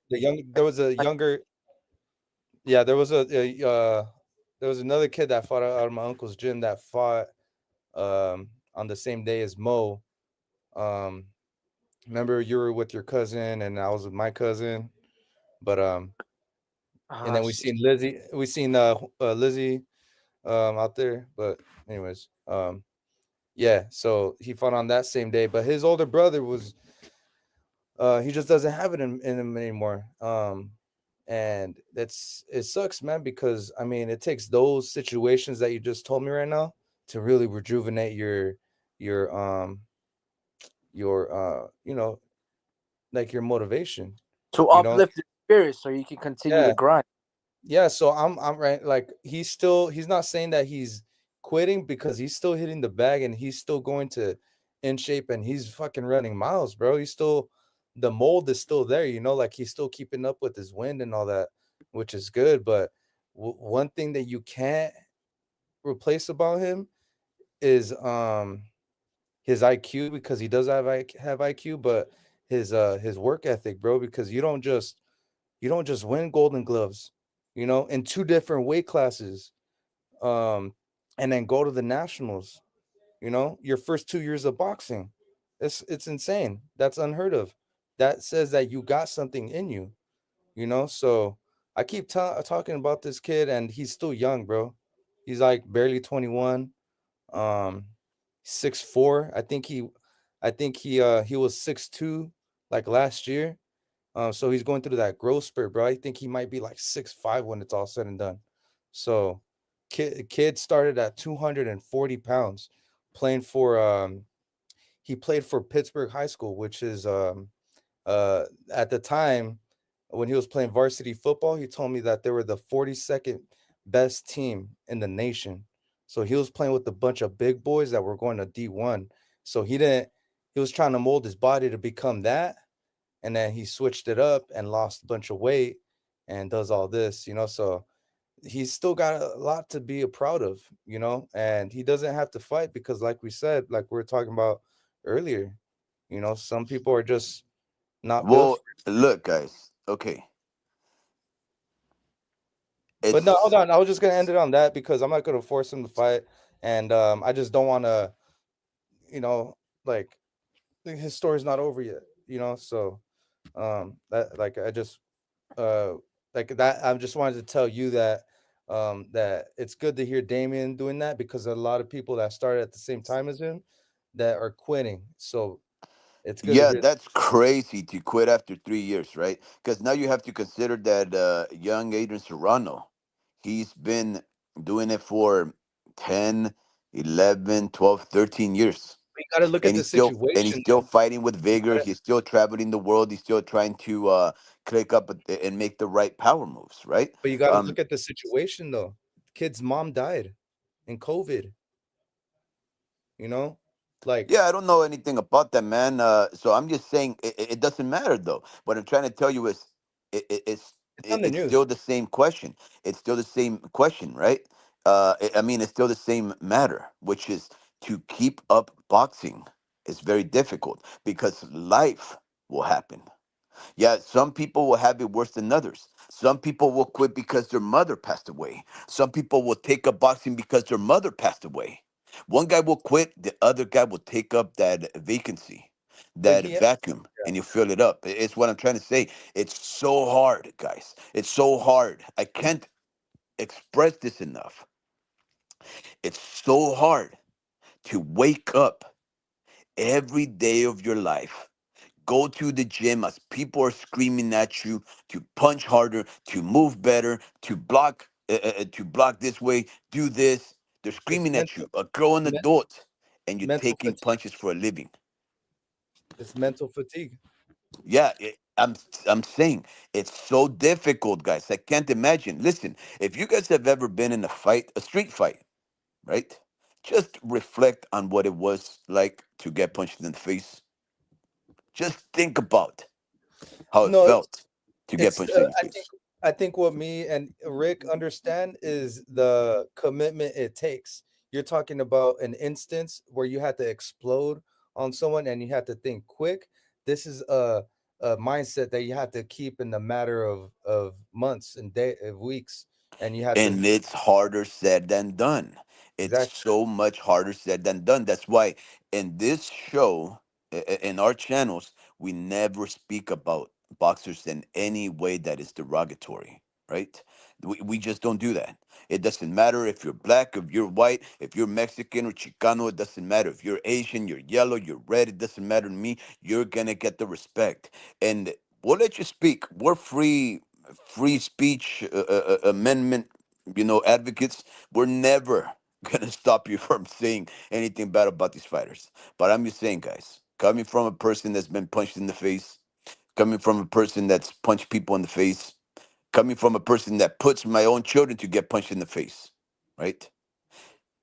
there was a younger, yeah, there was another kid that fought out of my uncle's gym that fought on the same day as Mo. Um remember you were with your cousin and I was with my cousin, but and then we seen Lizzie out there, but anyways, yeah, so he fought on that same day, but his older brother was he just doesn't have it in him anymore. And it sucks, man, because I mean it takes those situations that you just told me right now to really rejuvenate your you know, like your motivation, to you know. uplift your spirit so you can continue Yeah, to grind. yeah, so I'm right, like he's not saying that he's quitting because he's still hitting the bag and he's still going to in shape and he's fucking running miles, bro. He's still the mold is still there, you know, like he's still keeping up with his wind and all that, which is good. But one thing that you can't replace about him is his IQ, because he does have IQ, but his work ethic, bro, because you don't just win Golden Gloves, you know, in two different weight classes, um, and then go to the nationals. You know, your first 2 years of boxing, it's insane. That's unheard of. That says that you got something in you. You know, so I keep talking about this kid, and he's still young, bro. He's like barely 21. Um, 6'4". I think he was 6'2" like last year. So he's going through that growth spurt, bro. I think he might be like 6'5" when it's all said and done. So kid started at 240 pounds, playing for he played for Pittsburgh High School, which is at the time when he was playing varsity football, he told me that they were the 42nd best team in the nation. So he was playing with a bunch of big boys that were going to D1. So he was trying to mold his body to become that. And then he switched it up and lost a bunch of weight and does all this, So he's still got a lot to be proud of, and he doesn't have to fight because, like we said, like we were talking about earlier, some people are just not built for Well, look, guys. Okay, But no, hold it's on. I was just gonna end it on that because I'm not gonna force him to fight, and I just don't want to, you know, like his story's not over yet, So, that like I just like that I just wanted to tell you that that it's good to hear Damien doing that because a lot of people that started at the same time as him that are quitting. So it's good to yeah, hear. that's crazy to quit after 3 years, right? Because now you have to consider that young Adrian Serrano, he's been doing it for 10, 11, 12, 13 years. You got to look at And the he's situation still though. fighting with You vigor. gotta, He's still traveling the world. He's still trying to click up and make the right power moves, right? but you got to look at the situation though. Kid's mom died in COVID. You know, like Yeah, I don't know anything about that, man. So I'm just saying it doesn't matter though. What I'm trying to tell you is it, it, it's it's on the it's news. still the same question. It's still the same question, right? I mean, it's still the same matter, which is to keep up boxing is very difficult because life will happen. Yeah, some people will have it worse than others. Some people will quit because their mother passed away. Some people will take up boxing because their mother passed away. One guy will quit, the other guy will take up that vacancy, But that he, vacuum, and you fill it up. It's what I'm trying to say. It's so hard, guys. It's so hard. I can't express this enough. It's so hard to wake up every day of your life, go to the gym as people are screaming at you to punch harder, to move better, to block this way, do this. They're it's screaming at you, a grown men- adult, and you're mental taking fatigue. punches for a living. It's mental fatigue. Yeah, I'm saying it's so difficult, guys. I can't imagine. Listen, if you guys have ever been in a fight, a street fight, right? Just reflect on what it was like to get punched in the face. Just think about how it No, felt to get it's punched in the I think face. what me and Rick understand is the commitment it takes. You're talking about an instance where you had to explode on someone and you had to think quick. This is a mindset that you have to keep in the matter of months and of weeks, and you have to And it's harder said than done. It's exactly. so much harder said than done. That's why in this show, in our channels, we never speak about boxers in any way that is derogatory, right? We just don't do that. It doesn't matter if you're black, if you're white, if you're Mexican or Chicano, it doesn't matter. If you're Asian, you're yellow, you're red, it doesn't matter to me. You're gonna get the respect. And we'll let you speak. We're free speech amendment, advocates. We're never gonna stop you from saying anything bad about these fighters. But I'm just saying, guys, coming from a person that's been punched in the face, coming from a person that's punched people in the face, coming from a person that puts my own children to get punched in the face, right?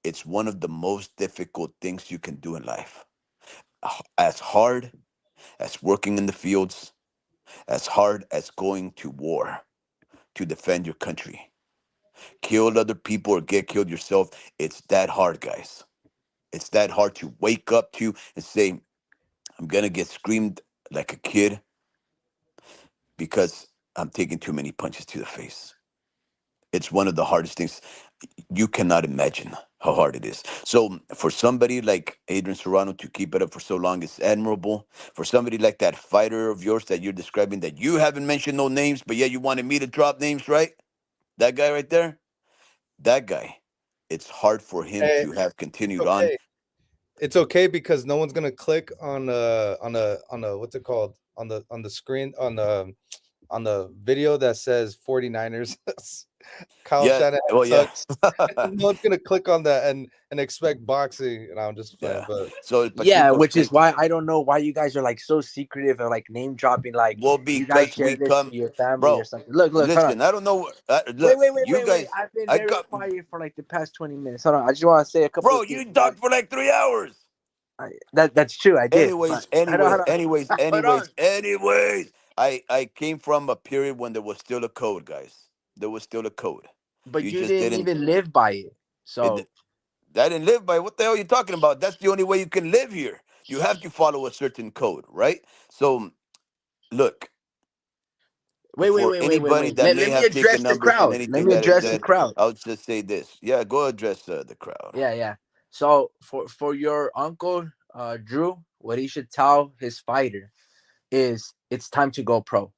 It's one of the most difficult things you can do in life. As hard as working in the fields, as hard as going to war to defend your country, kill other people or get killed yourself. It's that hard, guys. It's that hard to wake up to and say, I'm gonna get screamed like a kid because I'm taking too many punches to the face. It's one of the hardest things you cannot imagine how hard it is. So for somebody like Adrian Serrano to keep it up for so long is admirable. For somebody like that fighter of yours that you're describing, that you haven't mentioned no names, but yeah, you wanted me to drop names, right? That guy right there, that guy. It's hard for him Hey, to have it's continued on. okay. It's okay because no one's gonna click on a what's it called on the screen on the video that says 49ers. Kyle Yeah. Shanahan Oh yeah. sucks. No one's gonna click on that and expect boxing. And I'm just playing, Yeah. but So Yeah, Pachuco which is Stick. why I don't know why you guys are like so secretive and like name dropping. Like Well, you guys because share we this come, to your family or bro. something. Look, hold on. Listen, I don't know. Wait, Look, wait, wait, you wait, wait. guys. I've been I very got, quiet for like the past 20 minutes. Hold on. I just want to say a couple bro. of things You about talked for like 3 hours. that's true. I did. Anyways, But hold on. Hold on. anyways. I came from a period when there was still a code, guys. There was still a code. But You you just didn't didn't. even live by it. So I didn't live by. What the hell are you talking about? That's the only way you can live here. You have to follow a certain code, right? So look, for anybody wait. that may Let me have address taken the numbers from crowd. Let anything me that is address the said, crowd. I'll just say this. Yeah, go address the crowd. Yeah. So for your uncle, Drew, what he should tell his fighter is it's time to go pro.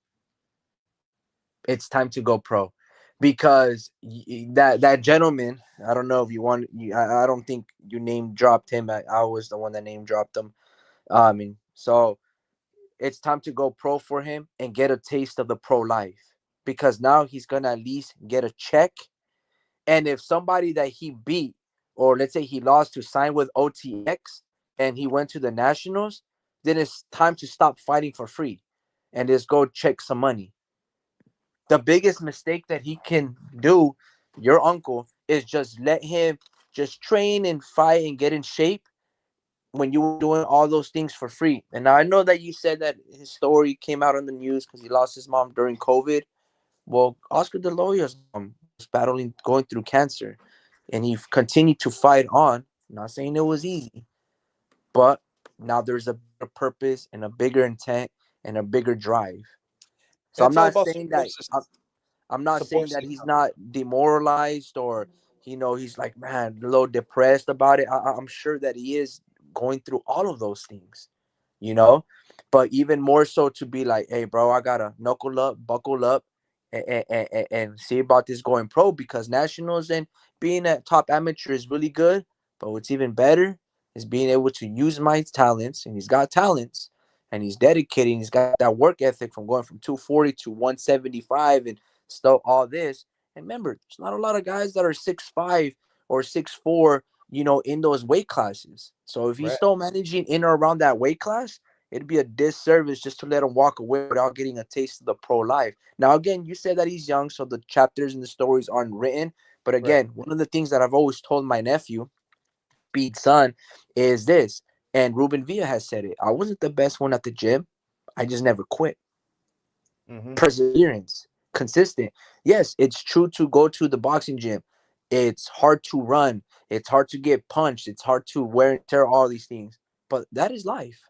It's time to go pro, because that gentleman. I don't know if you want. I don't think you name dropped him. I was the one that name dropped him. So it's time to go pro for him and get a taste of the pro life, because now he's gonna at least get a check. And if somebody that he beat, or let's say he lost to sign with OTX and he went to the Nationals, then it's time to stop fighting for free and just go check some money. The biggest mistake that he can do, your uncle, is just let him just train and fight and get in shape when you were doing all those things for free. And I know that you said that his story came out on the news because he lost his mom during COVID. Well, Oscar De La Hoya's mom was battling, going through cancer, and he continued to fight on. I'm not saying it was easy, but now there's a bigger purpose and a bigger intent and a bigger drive. So I'm it's all not about saying support that system. I'm not Support saying that system. he's not demoralized, or he's like, man, a little depressed about it. I'm sure that he is going through all of those things, you know. But even more so to be like, hey, bro, I gotta knuckle up, buckle up, and see about this going pro, because nationals and being a top amateur is really good. But what's even better is being able to use my talents, and he's got talents, and he's dedicated. He's got that work ethic from going from 240 to 175 and stuff, all this. And remember, there's not a lot of guys that are 6'5" or 6'4", in those weight classes. So if he's Right. still managing in or around that weight class, it'd be a disservice just to let him walk away without getting a taste of the pro life. Now, again, you said that he's young, so the chapters and the stories aren't written. But Right. again, one of the things that I've always told my nephew, Speed's son, is this. And Ruben Villa has said it. I wasn't the best one at the gym. I just never quit. Mm-hmm. Perseverance, consistent. Yes, it's true to go to the boxing gym. It's hard to run. It's hard to get punched. It's hard to wear and tear, all these things. But that is life.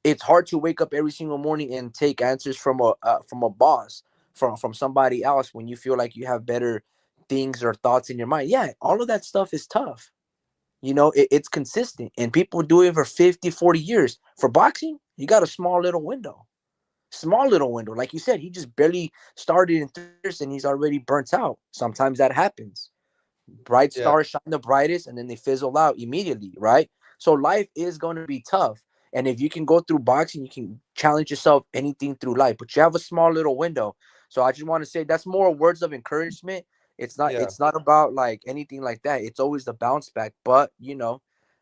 It's hard to wake up every single morning and take answers from a boss, from somebody else, when you feel like you have better things or thoughts in your mind. Yeah, all of that stuff is tough. It's consistent, and people do it for 50, 40 years. For boxing, you got a small little window. Like you said, he just barely started in 3 years and he's already burnt out. Sometimes that happens. Bright Yeah. stars shine the brightest and then they fizzle out immediately, right? So life is going to be tough. And if you can go through boxing, you can challenge yourself anything through life. But you have a small little window. So I just want to say that's more words of encouragement. It's not Yeah. it's not about like anything like that. It's always the bounce back. But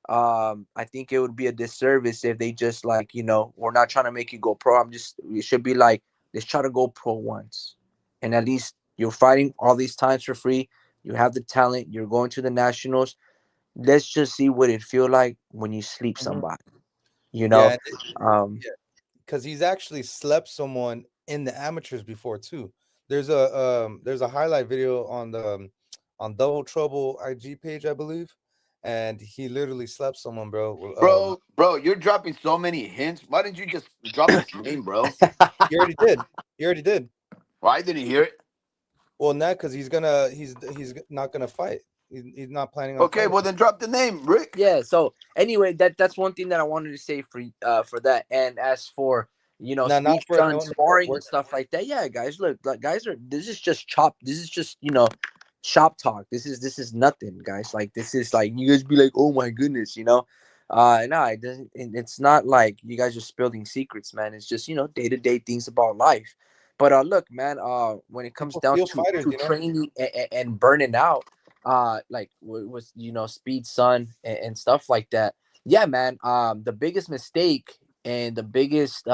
I think it would be a disservice if they just like, we're not trying to make you go pro. It should be like, let's try to go pro once. And at least you're fighting all these times for free. You have the talent. You're going to the nationals. Let's just see what it feel like when you sleep Mm-hmm. somebody. You know, Yeah. Yeah. Because he's actually slept someone in the amateurs before too. There's a highlight video on Double Trouble IG page, I believe, and he literally slept someone, bro. Bro, you're dropping so many hints. Why didn't you just drop his name, bro? He already did. He already did. Why didn't he hear it? Well, not because he's not gonna fight. He's not planning on. Okay, fighting. well then drop the name, Rick. Yeah. So anyway, that's one thing that I wanted to say for that. And as for No, not speed for done no sparring work. and stuff like that, yeah, guys, look, like guys are this is just chop. This is just shop talk. This is nothing, guys. Like this is like you guys be like, oh my goodness, no, it doesn't. It's not like you guys are spilling secrets, man. It's just day-to-day things about life. But look, man, when it comes People down feel fighters, to training and burning out, like with speed sun and stuff like that, yeah, man, the biggest mistake and the biggest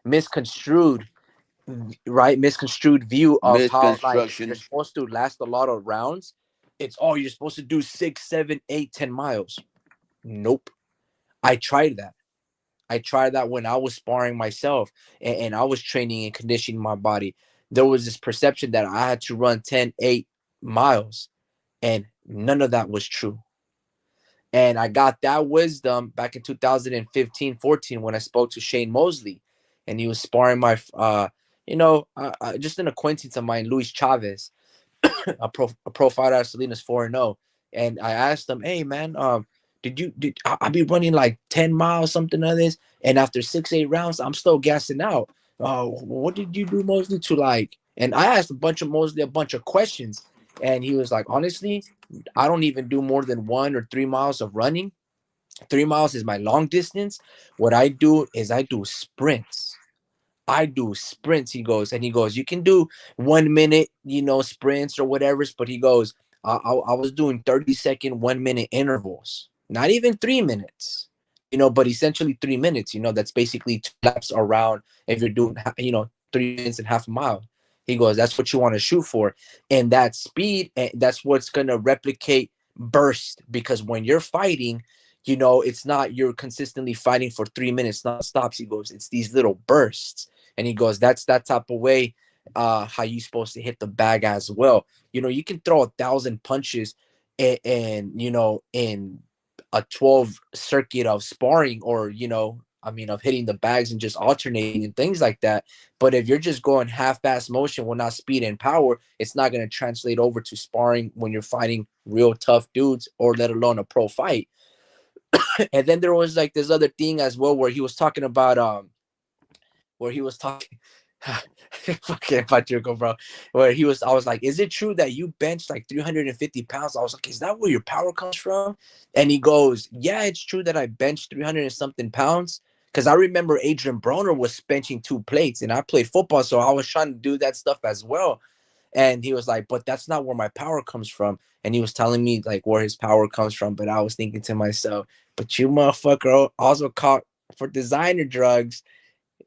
misconstrued misconstrued view of how like you're Misconstruction. supposed to last a lot of rounds. It's you're supposed to do 6, 7, 8, 10 miles. Nope. I tried that. I tried that when I was sparring myself and I was training and conditioning my body. There was this perception that I had to run 10, 8 miles, and none of that was true. And I got that wisdom back in 2015, 14 when I spoke to Shane Mosley, and he was sparring my, just an acquaintance of mine, Luis Chavez, a pro fighter at Salinas 4-0. And I asked him, hey man, I be running like 10 miles, something like this, and after 6, 8 rounds, I'm still gassing out. What did you do Mosley to like? And I asked Mosley a bunch of questions, and he was like, honestly, I don't even do more than 1 or 3 miles of running. 3 miles is my long distance. What I do is I do sprints. I do sprints. He goes, you can do 1 minute, sprints or whatever. But he goes, I was doing 30-second, 1 minute intervals, not even 3 minutes, but essentially 3 minutes, that's basically 2 laps around if you're doing, 3 minutes and half a mile. He goes, that's what you want to shoot for. And that speed, that's what's going to replicate burst, because when you're fighting, it's not you're consistently fighting for 3 minutes non-stops. He goes, it's these little bursts. And he goes, that's that type of way how you supposed to hit the bag as well. You can throw 1,000 punches and in a 12 circuit of sparring, or of hitting the bags and just alternating and things like that. But if you're just going half-fast motion with not speed and power, it's not going to translate over to sparring when you're fighting real tough dudes, or let alone a pro fight. And then there was like this other thing as well where he was talking about fucking Patrico, bro. I was like, is it true that you bench like 350 pounds? I was like, is that where your power comes from? And he goes, yeah, it's true that I bench 300 and something pounds. Because I remember Adrian Broner was benching 2 plates, and I played football, so I was trying to do that stuff as well. And he was like, but that's not where my power comes from. And he was telling me like where his power comes from. But I was thinking to myself, but you motherfucker also caught for designer drugs.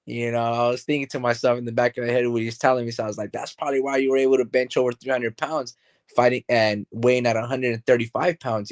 I was thinking to myself in the back of my head when he was telling me. So I was like, that's probably why you were able to bench over 300 pounds fighting and weighing at 135 pounds,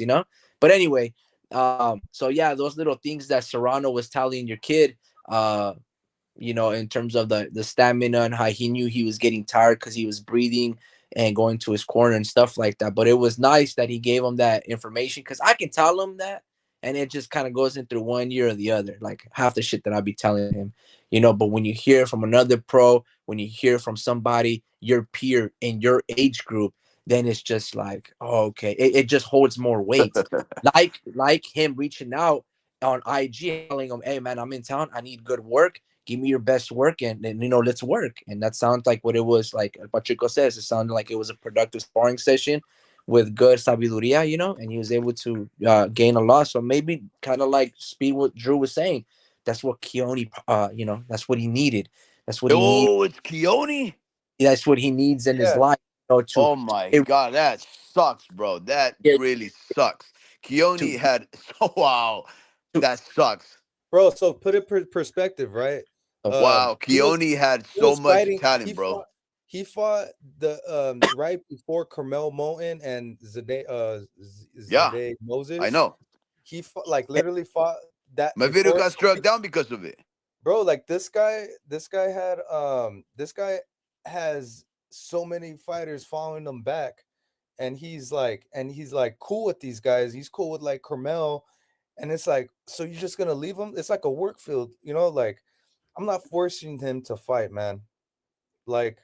But anyway, so yeah, those little things that Serrano was telling your kid, in terms of the stamina and how he knew he was getting tired because he was breathing and going to his corner and stuff like that. But it was nice that he gave him that information, because I can tell him that, and it just kind of goes into one ear or the other, like half the shit that I'll be telling him, But when you hear from another pro, when you hear from somebody, your peer in your age group, then it's just like, oh, okay, it just holds more weight. like him reaching out on IG, telling him, hey man, I'm in town, I need good work. Give me your best work, and let's work. And that sounds like what it was like. Patrico says it sounded like it was a productive sparring session with good sabiduria, and he was able to gain a lot. So maybe kind of like speed what Drew was saying. That's what Keone, that's what he needed. That's what he needs. Oh, it's Keone? That's what he needs in his Yeah. life. Oh my God, that sucks, bro. That really sucks. Keone had wow, that sucks. Bro, so put it perspective, right? Wow, Keone had so much talent, bro. He fought the right before Carmel Moulton and Zade Moses. I know. He fought, literally fought that. My video got struck down because of it. Bro, like this guy has so many fighters following him back, and he's like cool with these guys. He's cool with like Carmel, and it's like, so you're just gonna leave him? It's like a work field, like I'm not forcing him to fight, man. Like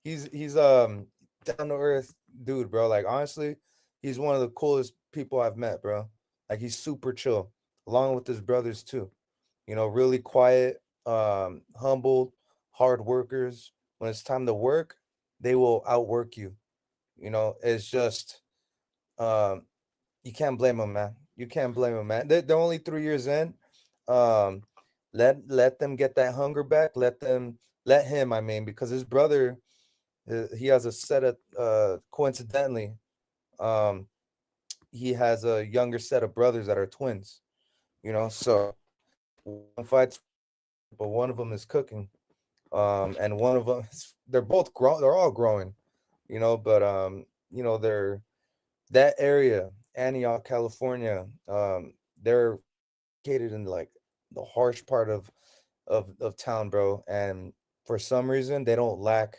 he's down to earth dude, bro. Like honestly, He's one of the coolest people I've met, bro. Like he's super chill, along with his brothers too. You know, really quiet, humble, hard workers. When it's time to work, they will outwork you. You know, it's just um, you can't blame them, man. You can't blame them, man. They're only 3 years in. Um, let them get that hunger back. Let him. I mean, because his brother, he has a set of coincidentally, um, he has a younger set of brothers that are twins. You know, so one fights, but one of them is cooking. And one of them, they're both grown. They're all growing. You know, but they're that area, Antioch, California. They're located in like the harsh part of town, bro. And for some reason, they don't lack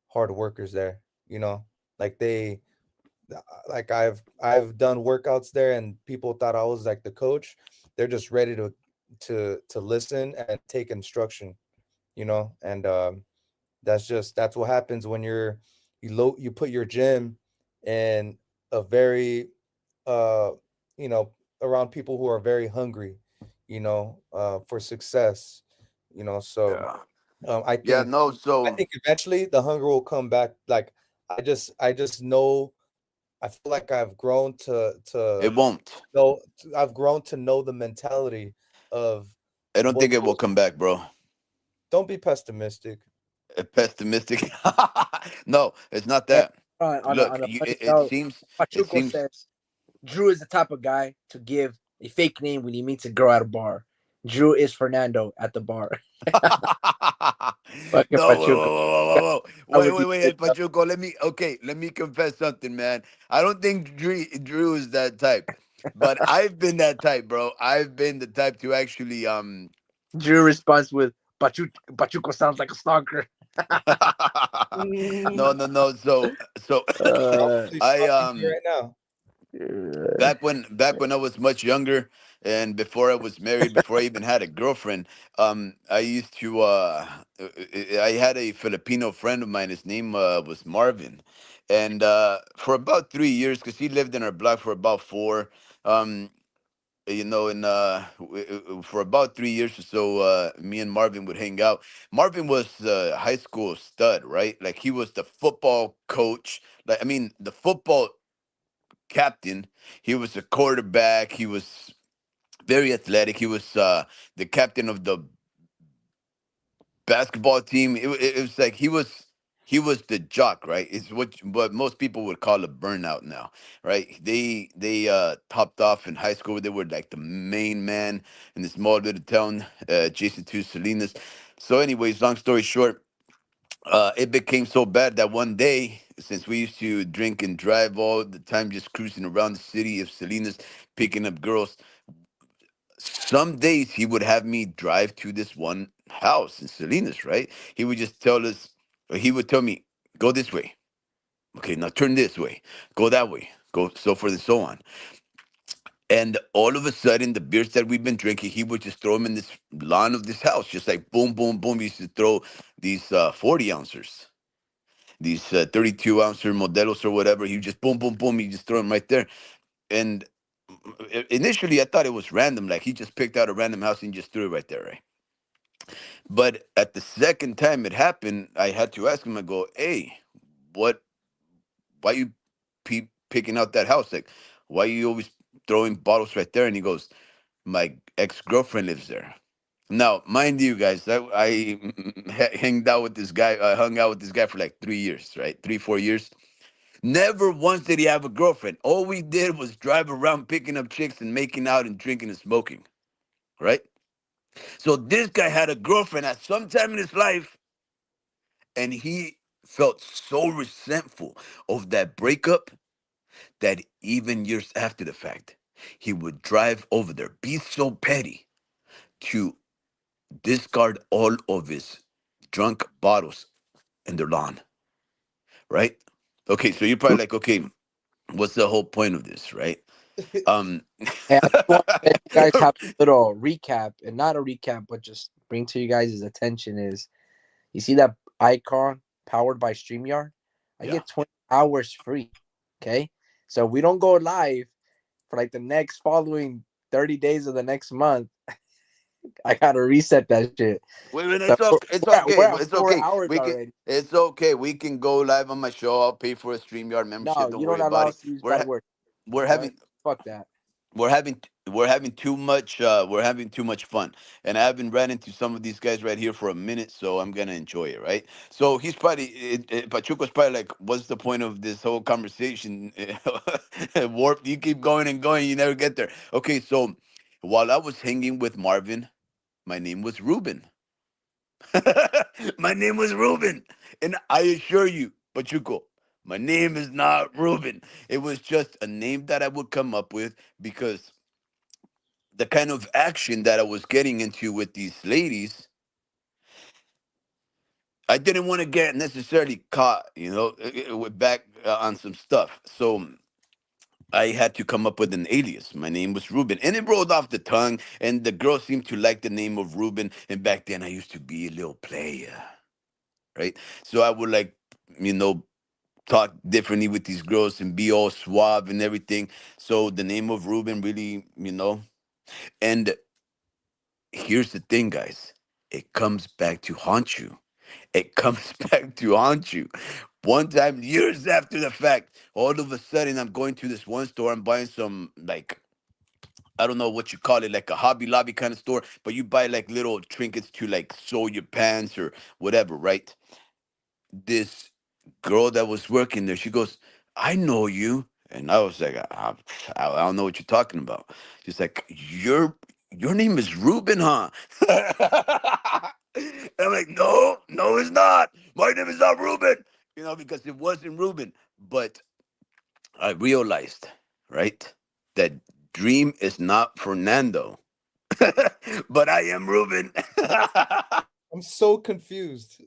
hard workers there. You know, like like I've done workouts there, and people thought I was like the coach. They're just ready to listen and take instruction. You know, and that's what happens when you put your gym in a very uh you know around people who are very hungry, for success. So Yeah. I Yeah. think No. I So think eventually the hunger will come back. Like I just know. I feel like I've grown it won't. know I've grown to know the mentality of I don't what think it will goes. come back, bro. Don't be pessimistic. Pessimistic. No, it's not And that. on Look, a funny it note, seems. It Pachuco seems. says Drew is the type of guy to give a fake name when he meets a girl at a bar. Drew is Fernando at the bar. Fucking No, Pachuco. I wait, would wait, do wait, it. wait, Pachuco. Let me confess something, man. I don't think Drew is that type, but I've been that type, bro. I've been the type to actually Drew responds with Pachuco sounds like a stalker. no, no, no. So uh, He's I talking to you right now. back when I was much younger and before I was married, before I even had a girlfriend, I used to I had a Filipino friend of mine. His name was Marvin, and for about 3 years, because he lived in our block for about four. Um, and for about 3 years or so, me and Marvin would hang out. Marvin was a high school stud, right? Like he was the football coach. Like I mean, the football captain. He was a quarterback. He was very athletic. He was the captain of the basketball team. It was like he was the jock, right? It's what most people would call a burnout now, right? They topped off in high school. They were like the main man in the small little town, adjacent to Salinas. So, anyways, long story short, it became so bad that one day, since we used to drink and drive all the time, just cruising around the city of Salinas, picking up girls, some days he would have me drive to this one house in Salinas, right? He would just tell us, or he would tell me, go this way. Okay, now turn this way. Go that way. Go so forth and so on. And all of a sudden, the beers that we've been drinking, he would just throw them in this lawn of this house, just like boom, boom, boom. He used to throw these 40 ounces, these 32 ouncer modelos or whatever. He just boom, boom, boom. He just throw them right there. And initially, I thought it was random. Like he just picked out a random house and just threw it right there, right? But at the second time it happened, I had to ask him. I go, "Hey, what? Why you picking out that house? Like, why you always throwing bottles right there?" And he goes, "My ex girlfriend lives there." Now, mind you, guys, I hanged out with this guy. I hung out with this guy for like 3 years, right? 3, 4 years. Never once did he have a girlfriend. All we did was drive around picking up chicks and making out and drinking and smoking, right? So this guy had a girlfriend at some time in his life, and he felt so resentful of that breakup that even years after the fact, he would drive over there, be so petty to discard all of his drunk bottles in their lawn, right? Okay, so you're probably like, okay, what's the whole point of this, right? Um, And I just want to let you guys have a little recap, and not a recap, but just bring to you guys' attention is you see that icon powered by StreamYard? I yeah, get 20 hours free. Okay. So if we don't go live for like the next following 30 days of the next month, I gotta reset that shit. Wait, wait, So it's okay. It's okay. we're at It's 4 okay. hours We can. already. It's okay. We can go live on my show. I'll pay for a StreamYard membership. No, Don't you worry don't about allow it. us to use We're bad ha- words. we're All right? having Fuck that. we're having too much fun, and I haven't ran into some of these guys right here for a minute, so I'm gonna enjoy it, right? So he's probably Pachuco's probably like, what's the point of this whole conversation? Warped, you keep going and going, you never get there. Okay, so while I was hanging with Marvin, my name was Ruben. My name was Ruben, and I assure you, Pachuco, my name is not Ruben. It was just a name that I would come up with because the kind of action that I was getting into with these ladies, I didn't want to get necessarily caught, with back on some stuff. So I had to come up with an alias. My name was Ruben, and it rolled off the tongue. And the girls seemed to like the name of Ruben. And back then, I used to be a little player, right? So I would like, you know, talk differently with these girls and be all suave and everything. So the name of Ruben really, and here's the thing, guys. It comes back to haunt you. It comes back to haunt you. One time, years after the fact, all of a sudden, I'm going to this one store. I'm buying some, like, I don't know what you call it, like a Hobby Lobby kind of store, but you buy like little trinkets to like sew your pants or whatever, right? This girl that was working there, she goes, I know you. And I was like, I don't know what you're talking about. She's like, your name is Ruben, huh? And I'm like, no, no, it's not. My name is not Ruben. Because it wasn't Ruben. But I realized, right, that Dream is not Fernando. But I am Ruben. I'm so confused.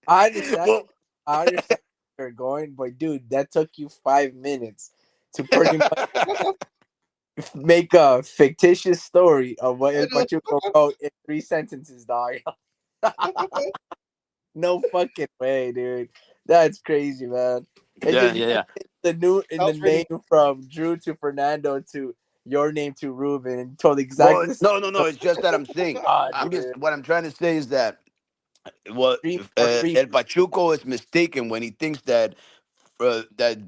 I understand. Well, I understand where you're going, but dude, that took you 5 minutes to pretty much make a fictitious story of what El Pachuco wrote in 3 sentences, dog. No fucking way, dude. That's crazy, man. And yeah, then you yeah, yeah. the name from Drew to Fernando to your name to Ruben and told Well, exactly the same. no. It's just that I'm saying. God, I'm just dude. what I'm trying to say is that Dream or free. El Pachuco is mistaken when he thinks that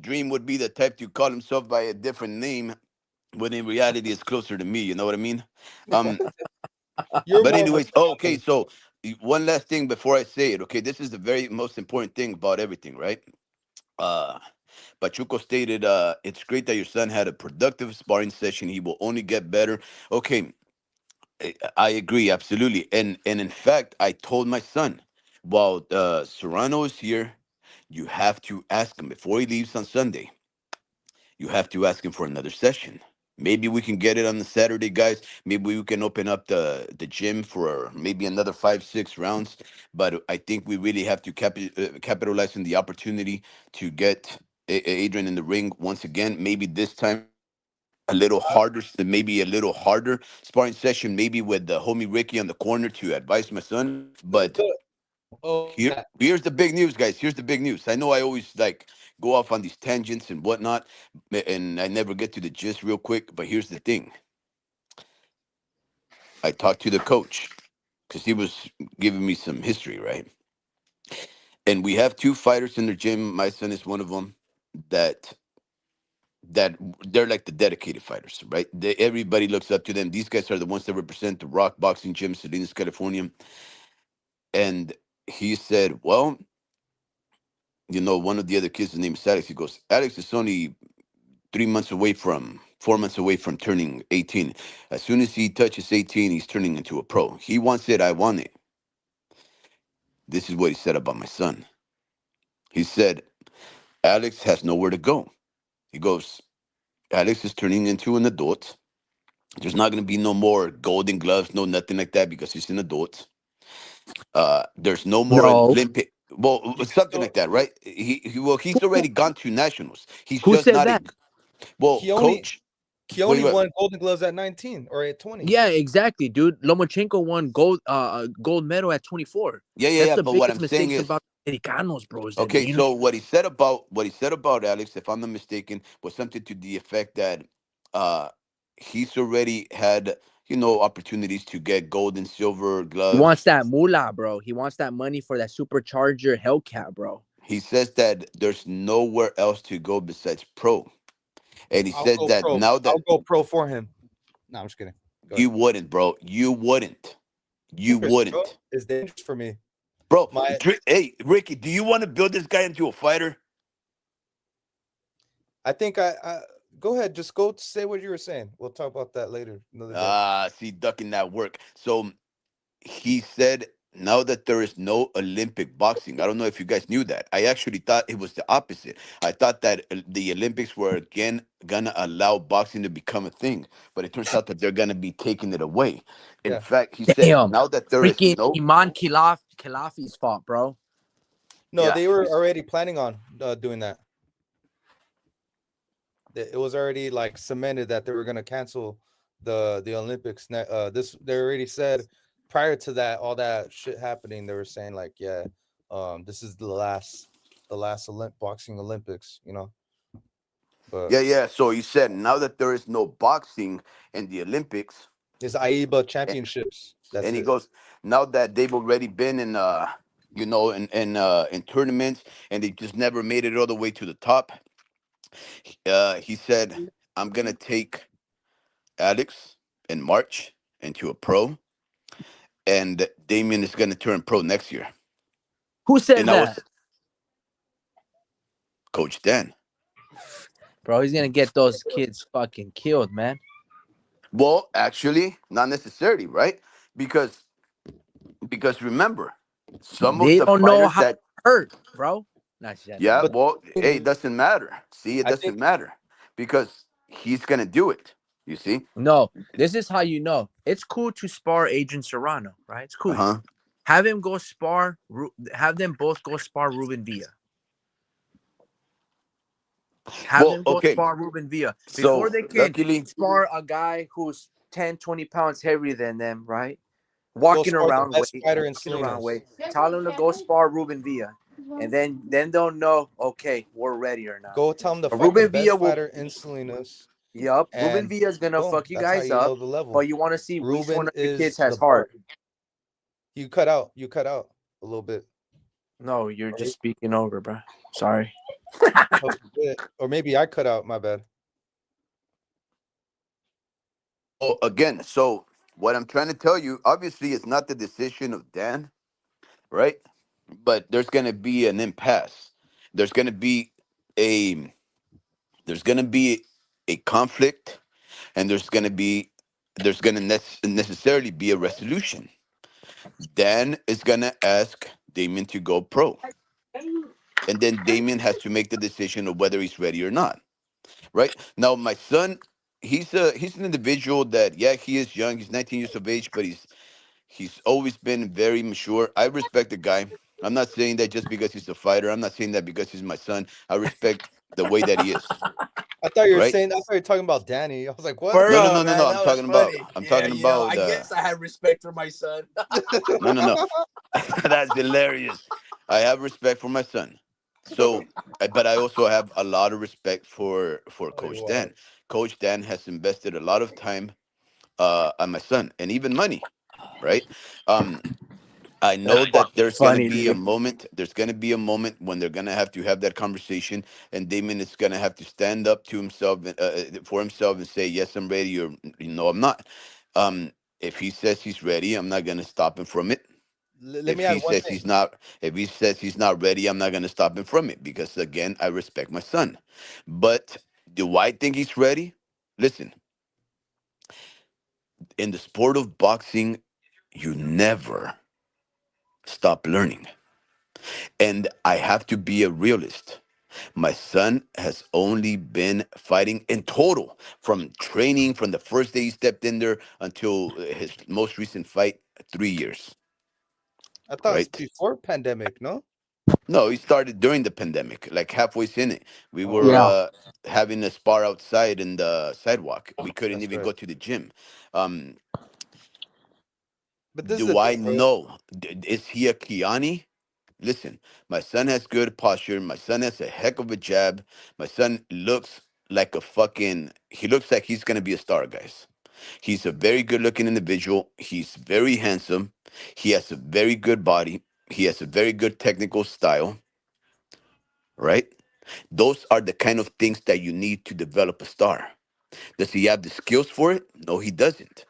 Dream would be the type to call himself by a different name, when in reality it's closer to me. You know what I mean? Um, You're but more of a anyways, okay. So one last thing before I say it. Okay, this is the very most important thing about everything, right? Uh, Pachuco stated, it's great that your son had a productive sparring session. He will only get better. Okay, I agree absolutely. And in fact, I told my son, while Serrano is here, you have to ask him before he leaves on Sunday. You have to ask him for another session. Maybe we can get it on the Saturday, guys. Maybe we can open up the gym for maybe another 5-6 rounds. But I think we really have to capitalize on the opportunity to get Adrian in the ring once again. Maybe this time a little harder, maybe a little harder sparring session, maybe with the homie Ricky on the corner to advise my son. But oh, here's the big news, guys. Here's the big news. I know I always like go off on these tangents and whatnot, and I never get to the gist real quick. But here's the thing. I talked to the coach because he was giving me some history, right? And we have 2 fighters in the gym. My son is one of them. That that they're like the dedicated fighters, right? Everybody looks up to them. These guys are the ones that represent the Rock Boxing Gym, Salinas, California. And he said, well, one of the other kids, his name is Alex. He goes, Alex is only 4 months away from turning 18. As soon as he touches 18, he's turning into a pro. He wants it. I want it. This is what he said about my son. He said, Alex has nowhere to go. He goes, Alex is turning into an adult. There's not going to be no more golden gloves, no nothing like that because he's an adult. There's no more No. Olympic, well, something like that, right? He's already gone to nationals. He's Who just said not that? a well, he only coach. he Wait, only wait. won Golden Gloves at 19 or at 20. Yeah, exactly, dude. Lomachenko won gold medal at 24. Yeah. That's the But what biggest I'm saying mistake is, about Americanos, bro. Is the Okay, name. so what he said about Alex, if I'm not mistaken, was something to the effect that uh he's already had, opportunities to get gold and silver He gloves. wants that moolah, bro. He wants that money for that supercharger Hellcat, bro. He says that there's nowhere else to go besides pro. And he I'll said go that pro. now that I'll go pro for him. No, I'm just kidding. Go you ahead. wouldn't, bro. You wouldn't. You Bro, wouldn't. it's dangerous for me. Bro, My- hey, Ricky, do you want to build this guy into a fighter? I think I go ahead. Just go say what you were saying. We'll talk about that later. Another day. See, ducking that work. So he said now that there is no Olympic boxing, I don't know if you guys knew that. I actually thought it was the opposite. I thought that the Olympics were again gonna allow boxing to become a thing, but it turns out that they're gonna be taking it away. In Yeah. fact, he said Damn. now that there is Freaking no Iman Khilafi's fault, bro. No, Yeah, they were he's- already planning on doing that. It was already like cemented that they were gonna cancel the Olympics. They already said prior to that, all that shit happening, they were saying like, yeah, this is the last boxing Olympics, But yeah. So he said now that there is no boxing in the Olympics, it's AIBA championships. That's and he it. goes now that they've already been in in tournaments and they just never made it all the way to the top. He said, I'm gonna take Alex in March into a pro, and Damien is gonna turn pro next year. Who said And I that? was Coach Dan. Bro, he's gonna get those kids fucking killed, man. Well, actually, not necessarily, right? Because remember, some of They the don't know fighters how to that hurt, bro. Not yet. yeah, But well, hey, it doesn't matter. See, it I doesn't think matter because he's gonna do it. You see? No, this is how you know. It's cool to spar Adrian Serrano, right? It's cool. Uh-huh. Have him go spar. Have them both go spar Ruben Villa. Have Well, them go okay. spar Ruben Villa So before they can luckily, spar a guy who's 10, 20 pounds heavier than them, right? go Walking spar the around best weight, fighter in walking around Salinas. weight. Tell them to go spar Ruben Villa, and then they'll know. Okay, we're ready or not. Go tell him to fight the Ruben best Villa will. fighter in Salinas. Yup, Ruben And Villa's gonna boom, fuck you that's how guys you up. know the level. But you want to see which one Ruben of your is kids the has heart. You cut out a little bit. No, you're just speaking over, bro. Sorry. Oh, shit. Or maybe I cut out, my bad. oh, again, so what I'm trying to tell you, obviously, it's not the decision of Dan, right? But there's gonna be an impasse. There's gonna be a there's gonna be a conflict, and there's gonna necessarily be a resolution. Dan is gonna ask Damien to go pro, and then Damien has to make the decision of whether he's ready or not. Right now, my son, he's an individual that yeah, he is young. He's 19 years of age, but he's always been very mature. I respect the guy. I'm not saying that just because he's a fighter. I'm not saying that because he's my son. I respect the way that he is. I thought you were Right? saying. I thought you were talking about Danny. I was like, what? No. I'm talking about. I'm talking about. I have respect for my son. No. That's hilarious. I have respect for my son. So, but I also have a lot of respect for Coach Dan. Coach Dan has invested a lot of time on my son and even money, right? I know that there's gonna funny, be a dude. moment. There's gonna be a moment when they're gonna have to have that conversation, and Damon is gonna have to stand up to himself for himself and say, "Yes, I'm ready," or "No, I'm not." If he says he's ready, I'm not gonna stop him from it. Let If me add he one says thing. he's not, if he says he's not ready, I'm not gonna stop him from it because again, I respect my son. But do I think he's ready? Listen, in the sport of boxing, you never stop learning. And I have to be a realist. My son has only been fighting in total from training from the first day he stepped in there until his most recent fight, 3 years, I thought it's right? before pandemic, no? No, he started during the pandemic, like halfway in it. We Oh, were Yeah. having a spar outside in the sidewalk. We couldn't that's even right. go to the gym. Um, But this is the do I thing, bro. know? Is he a Kiani? Listen, my son has good posture. My son has a heck of a jab. My son looks like he looks like he's going to be a star, guys. He's a very good looking individual. He's very handsome. He has a very good body. He has a very good technical style, right? Those are the kind of things that you need to develop a star. Does he have the skills for it? No, he doesn't.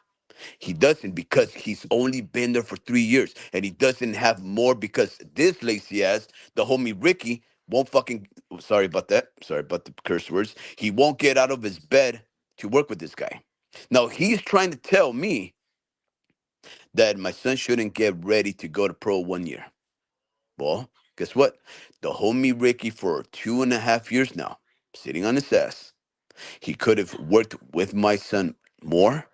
He doesn't because he's only been there for 3 years, and he doesn't have more because this lazy ass, the homie Ricky, won't fucking. Sorry about that. Sorry about the curse words. He won't get out of his bed to work with this guy. Now he's trying to tell me that my son shouldn't get ready to go to pro 1 year. Well, guess what? The homie Ricky for 2.5 years now, sitting on his ass. He could have worked with my son more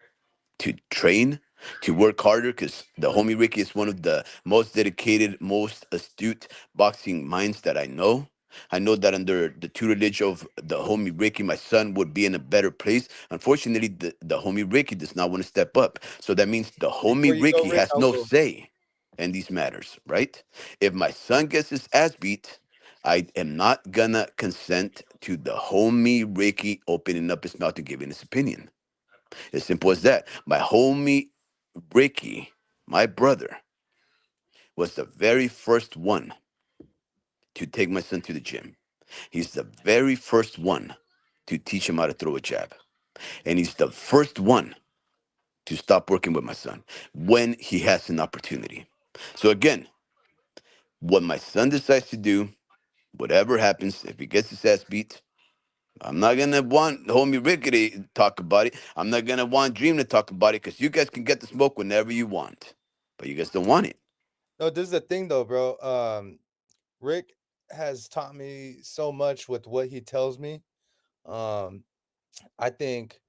to train, to work harder, because the homie Ricky is one of the most dedicated, most astute boxing minds that I know. I know that under the tutelage of the homie Ricky, my son would be in a better place. Unfortunately, the homie Ricky does not want to step up. So that means the Before homie you go, Ricky Rick, has I'll no go. say in these matters, right? If my son gets his ass beat, I am not gonna consent to the homie Ricky opening up his mouth and giving his opinion. As simple as that. My homie Ricky, my brother, was the very first one to take my son to the gym. He's the very first one to teach him how to throw a jab. And he's the first one to stop working with my son when he has an opportunity. So again, what my son decides to do, whatever happens, if he gets his ass beat, I'm not gonna want homie Ricky to talk about it. I'm not gonna want Dream to talk about it because you guys can get the smoke whenever you want, but you guys don't want it. No, this is the thing though, bro. Rick has taught me so much with what he tells me. Um, I think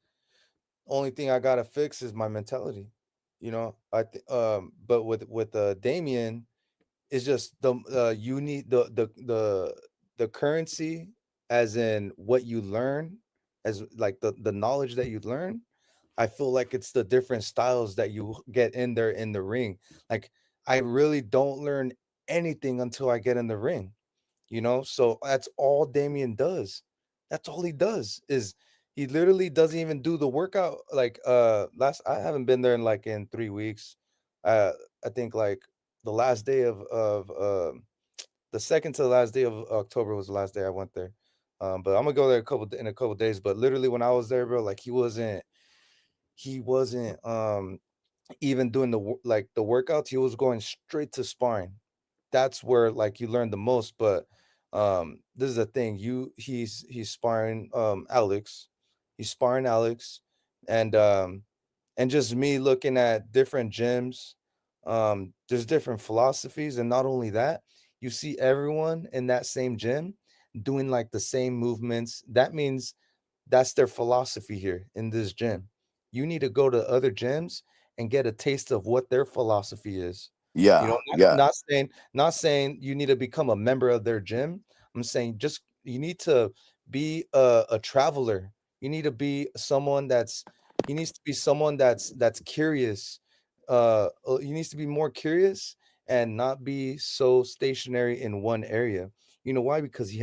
only thing I gotta fix is my mentality. But with Damien, it's just you need the currency, as in what you learn, as like the knowledge that you learn. I feel like it's the different styles that you get in there in the ring. Like I really don't learn anything until I get in the ring. So that's all Damien does. That's all he does is he literally doesn't even do the workout. Like last I haven't been there in 3 weeks. uh I think like the last day of the second to the last day of October was the last day I went there. But I'm gonna go there in a couple days. But literally when I was there, bro, like he wasn't even doing the workouts. He was going straight to sparring. That's where like you learn the most. But this is the thing. He's sparring Alex. He's sparring Alex, and just me looking at different gyms. There's different philosophies, and not only that, you see everyone in that same gym doing like the same movements. That means that's their philosophy here in this gym. You need to go to other gyms and get a taste of what their philosophy is. Yeah, Not, yeah, not saying you need to become a member of their gym. I'm saying just you need to be a traveler. You need to be someone that's he needs to be someone that's curious. He needs to be more curious and not be so stationary in one area. You know why? Because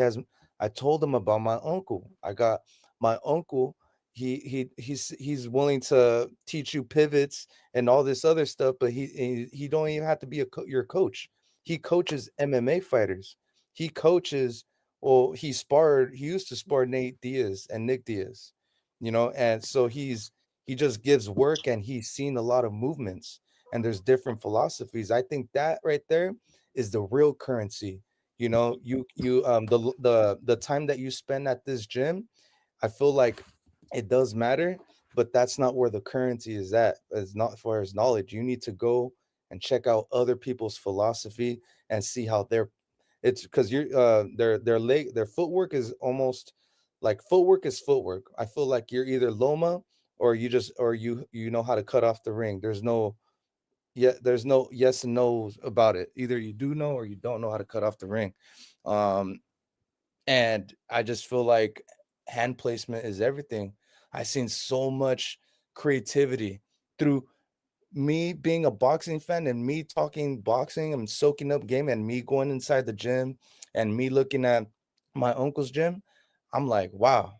I told him about my uncle. I got my uncle. He's willing to teach you pivots and all this other stuff, but he don't even have to be your coach. He coaches MMA fighters. He coaches. Well, he used to spar Nate Diaz and Nick Diaz, and so he just gives work, and he's seen a lot of movements, and there's different philosophies. I think that right there is the real currency. The time that you spend at this gym, I feel like it does matter, but that's not where the currency is at. It's not for his knowledge. You need to go and check out other people's philosophy and see how it's because their footwork is almost like footwork is footwork. I feel like you're either Loma or you know how to cut off the ring. There's no yes and no's about it. Either you do know or you don't know how to cut off the ring. Um, and I just feel like hand placement is everything. I've seen so much creativity through me being a boxing fan and me talking boxing and soaking up game and me going inside the gym and me looking at my uncle's gym, I'm like, wow.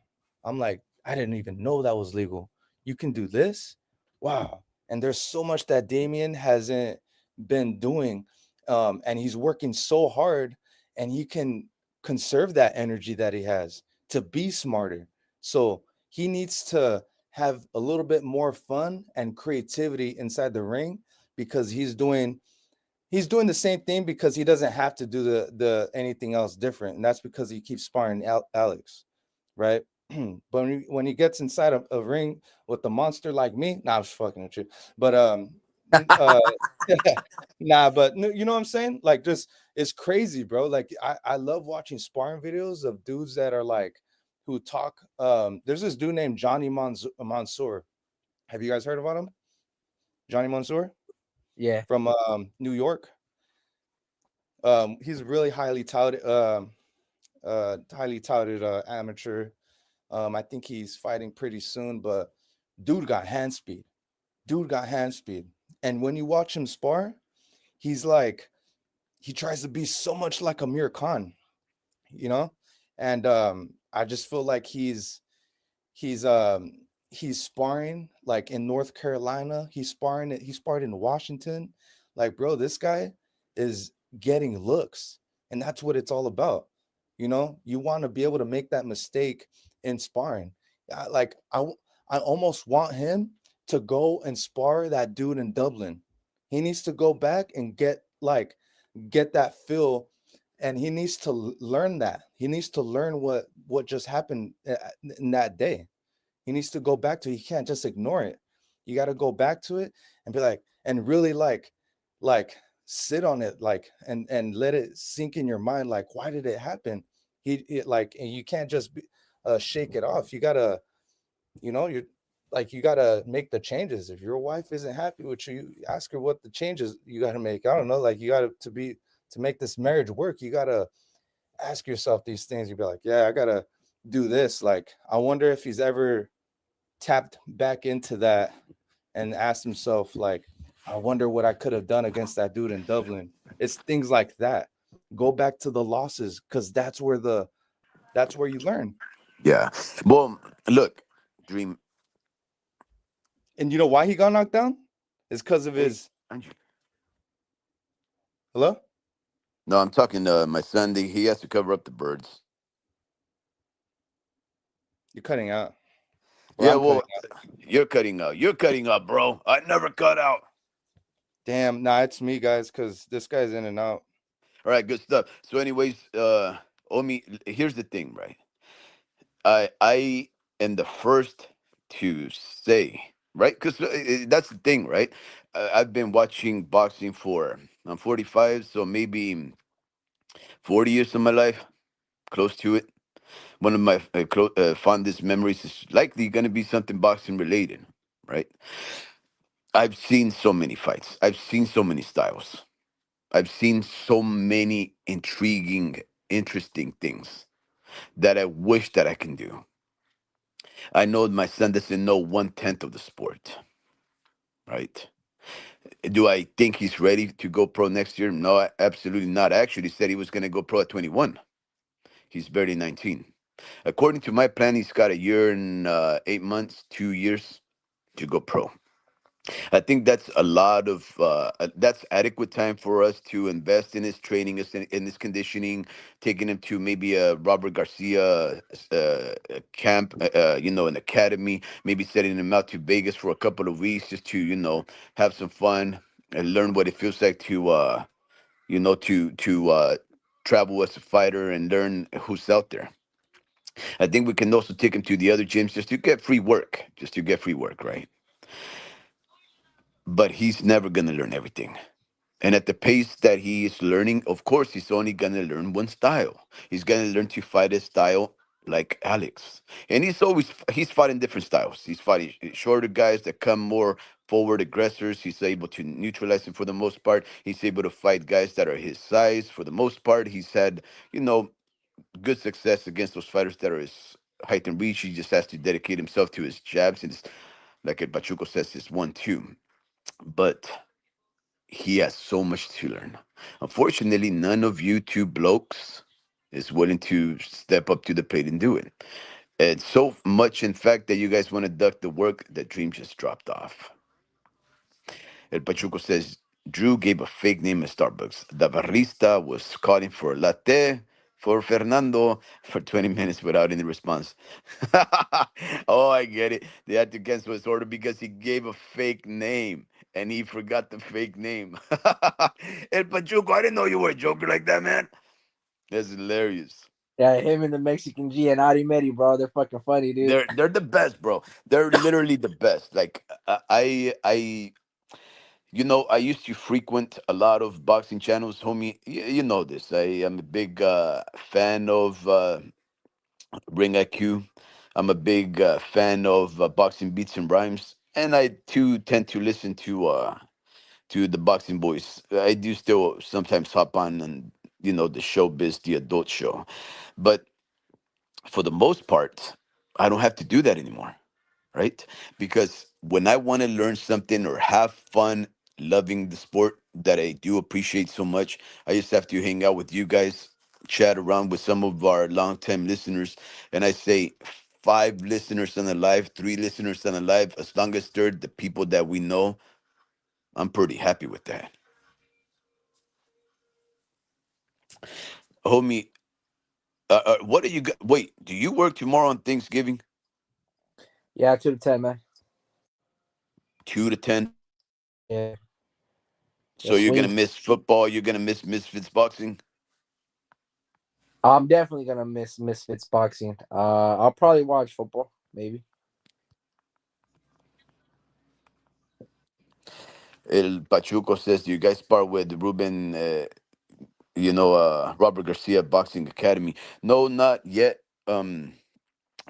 I'm like, I didn't even know that was legal. You can do this? Wow. And there's so much that Damien hasn't been doing. And he's working so hard, and he can conserve that energy that he has to be smarter. So he needs to have a little bit more fun and creativity inside the ring, because he's doing the same thing because he doesn't have to do the anything else different, and that's because he keeps sparring Alex, right? But when he gets inside a ring with a monster like me, nah, I was fucking with you, but uh, nah, but you know what I'm saying? Like, just it's crazy, bro. Like, I love watching sparring videos of dudes that are like who talk. There's this dude named Johnny Mansour. Have you guys heard about him? Johnny Mansour Yeah. from New York. He's really highly touted amateur. I think he's fighting pretty soon, but dude got hand speed. Dude got hand speed. And when you watch him spar, he's like, he tries to be so much like Amir Khan, you know? And I just feel like he's he's sparring like in North Carolina. He sparred in Washington. Like, bro, this guy is getting looks, and that's what it's all about. You know, you want to be able to make that mistake in sparring. I almost want him to go and spar that dude in Dublin. He needs to go back and get that feel, and he needs to learn that. He needs to learn what just happened in that day. He needs to go back to it. He can't just ignore it. You got to go back to it and be like, and really like sit on it, like, and let it sink in your mind. Like, why did it happen? Like, and you can't just shake it off. You gotta, you're like, you gotta make the changes. If your wife isn't happy with you, ask her what the changes you gotta make. I don't know. Like, you gotta to make this marriage work. You gotta ask yourself these things. You'd be like, yeah, I gotta do this. Like, I wonder if he's ever tapped back into that and asked himself, like, I wonder what I could have done against that dude in Dublin. It's things like that. Go back to the losses, because that's where you learn. Yeah. Well, look, Dream. And you know why he got knocked down? It's because of Hey, his Andrew. hello. No, I'm talking to my son. He has to cover up the birds. You're cutting out. Or Yeah, I'm cutting well, out. you're cutting out. You're cutting out, bro. I never cut out. Damn, nah, it's me, guys, because this guy's in and out. All right, good stuff. So, anyways, Omi, here's the thing, right? I am the first to say, right? Because that's the thing, right? I've been watching boxing for I'm 45, so maybe 40 years of my life, close to it. One of my fondest memories is likely going to be something boxing related, right? I've seen so many fights. I've seen so many styles. I've seen so many intriguing, interesting things that I wish that I can do. I know my son doesn't know 1/10 of the sport, right? Do I think he's ready to go pro next year? No, absolutely not. I actually said he was going to go pro at 21. He's barely 19. According to my plan, he's got a year and 8 months, 2 years to go pro. I think that's a lot of that's adequate time for us to invest in his training, in his conditioning, taking him to maybe a Robert Garcia camp, an academy, maybe setting him out to Vegas for a couple of weeks just to have some fun and learn what it feels like to travel as a fighter and learn who's out there. I think we can also take him to the other gyms just to get free work, right? But he's never going to learn everything. And at the pace that he is learning, of course, he's only going to learn one style. He's going to learn to fight a style like Alex. And he's fighting different styles. He's fighting shorter guys that come more forward aggressors. He's able to neutralize them for the most part. He's able to fight guys that are his size for the most part. He's had, you know, good success against those fighters that are his height and reach. He just has to dedicate himself to his jabs and his, like El Pachuco says, his 1-2. but he has so much to learn. Unfortunately, none of you two blokes is willing to step up to the plate and do it. It's so much, in fact, that you guys want to duck the work that Dream just dropped off. El Pachuco says Drew gave a fake name at Starbucks. The barista was calling for a latte for Fernando for 20 minutes without any response. Oh, I get it. They had to cancel his order because he gave a fake name and he forgot the fake name. El Pachuco, I didn't know you were a joker like that, man. That's hilarious. Yeah, him and the Mexican G and Adi Medi, bro. They're fucking funny, dude. They're the best, bro. They're literally the best. Like I I used to frequent a lot of boxing channels, homie. You know this. I am a big fan of Ring IQ. I'm a big fan of boxing beats and rhymes, and I too tend to listen to the boxing boys. I do still sometimes hop on and the showbiz, the adult show, but for the most part, I don't have to do that anymore, right? Because when I want to learn something or have fun loving the sport that I do appreciate so much, I just have to hang out with you guys, chat around with some of our long-time listeners, and I say 5 listeners on the live, 3 listeners on the live, as long as they're the people that we know, I'm pretty happy with that. Homie, what are you? Wait, do you work tomorrow on Thanksgiving? Yeah, 2 to 10, man. 2 to 10. Yeah. So Yeah, you're gonna swing. miss football. You're gonna miss Misfits boxing. I'm definitely gonna miss Misfits boxing. I'll probably watch football, maybe. El Pachuco says, "Do you guys part with Ruben? Robert Garcia Boxing Academy? No, not yet.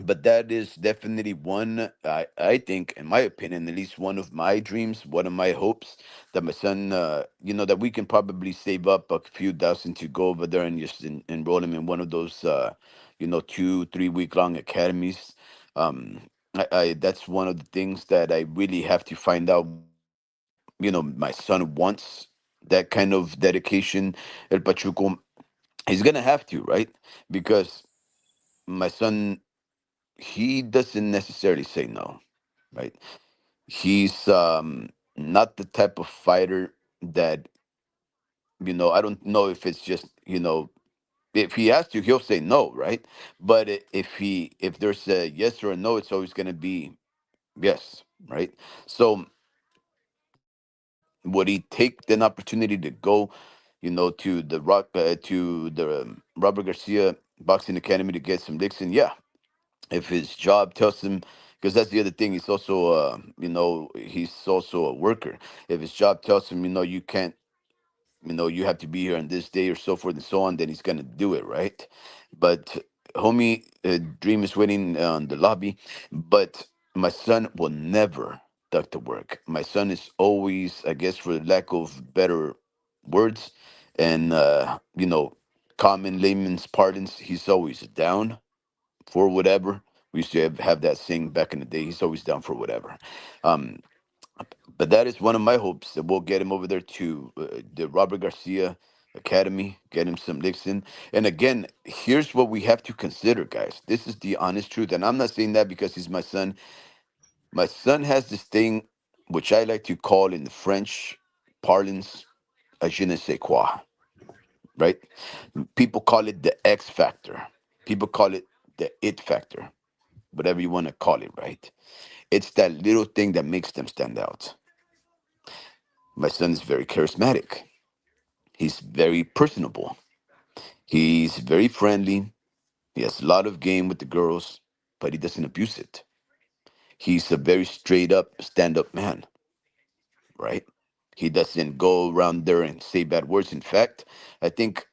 But that is definitely one. I think, in my opinion, at least one of my dreams, one of my hopes that my son, that we can probably save up a few thousand to go over there and just enroll him in one of those, 2 3 week long academies. I that's one of the things that I really have to find out. My son wants that kind of dedication. El Pachuco, he's gonna have to, right? Because my son, he doesn't necessarily say no, right? He's not the type of fighter that, I don't know if it's just, if he has to, he'll say no, right? But if there's a yes or a no, it's always going to be yes, right? So would he take an opportunity to go, to the Robert Garcia Boxing Academy to get some Dixon? Yeah, if his job tells him, because that's the other thing, he's also he's also a worker. If his job tells him, you can't, you have to be here on this day or so forth and so on, then he's gonna do it, right? But homie, Dream is waiting on the lobby, but my son will never duck to work. My son is always, I guess, for lack of better words and common layman's pardons, he's always down for whatever. We used to have that saying back in the day. He's always down for whatever. Um, but that is one of my hopes that we'll get him over there to the Robert Garcia Academy, get him some Nixon. And again, here's what we have to consider, guys. This is the honest truth. And I'm not saying that because he's my son. My son has this thing, which I like to call in the French parlance, a je ne sais quoi, right? People call it the X factor. People call it the it factor, whatever you want to call it, right? It's that little thing that makes them stand out. My son is very charismatic. He's very personable. He's very friendly. He has a lot of game with the girls, but he doesn't abuse it. He's a very straight up, stand up man, right? He doesn't go around there and say bad words. In fact, I think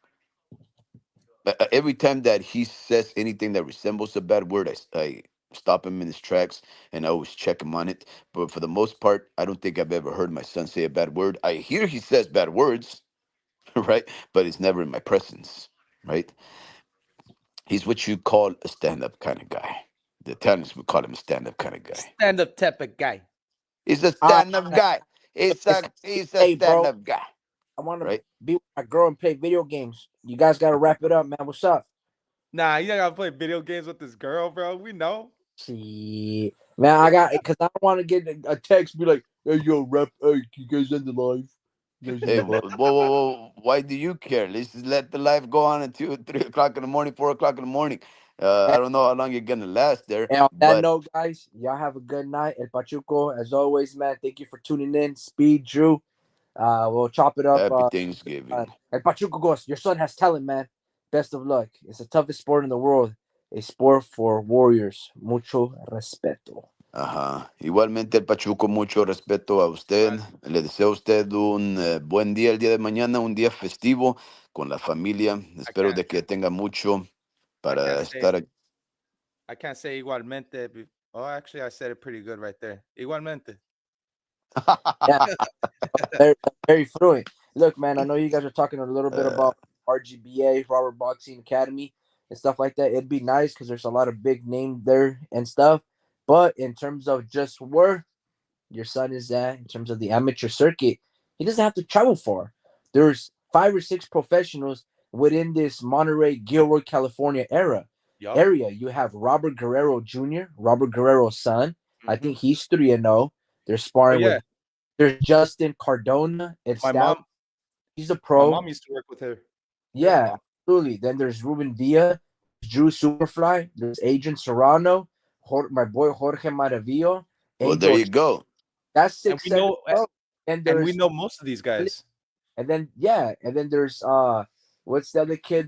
every time that he says anything that resembles a bad word, I stop him in his tracks and I always check him on it. But for the most part, I don't think I've ever heard my son say a bad word. I hear he says bad words, right? But it's never in my presence, right? He's what you call a stand up kind of guy. The Italians would call him a stand up kind of guy. Stand up type of guy. He's a I stand up guy. He's a Hey, bro. stand-up guy, I want to right? be with my girl and play video games. You guys got to wrap it up, man. What's up? Nah, you gotta play video games with this girl, bro. We know. See, man, I got because I don't want to get a text be like, "Hey, yo, rap, hey, you guys end the live." You guys Hey, end the live. whoa. Why do you care? Let's just let the life go on until 3 o'clock in the morning, 4 o'clock in the morning. I don't know how long you're gonna last there, And on that but note, guys, y'all have a good night. El Pachuco, as always, man. Thank you for tuning in. Speed, Drew. We'll chop it up. happy Thanksgiving. El Pachuco goes. Your son has talent, man. Best of luck. It's the toughest sport in the world. A sport for warriors. Mucho respeto. Ajá. Igualmente, el Pachuco, mucho respeto a usted. Le deseo a usted un buen día el día de mañana, un día festivo con la familia. Espero de que tenga mucho para estar. I can't say igualmente. Oh, actually, I said it pretty good right there. Igualmente. Yeah, very, very fluent. Look, man, I know you guys are talking a little bit about RGBA, Robert Boxing Academy, and stuff like that. It'd be nice because there's a lot of big name there and stuff. But in terms of just where your son is at, in terms of the amateur circuit, he doesn't have to travel far. There's 5 or 6 professionals within this Monterey, Gilroy, California area. You have Robert Guerrero Jr., Robert Guerrero's son. I think he's 3-0. They're sparring with. There's Justin Cardona. My mom. He's a pro. My mom used to work with her. Yeah, absolutely. Then there's Ruben Villa, Drew Superfly. There's Adrian Serrano, my boy Jorge Maravillo. Well, there you go. That's And 6, we 7. know, And and we know most of these guys. And then there's what's the other kid?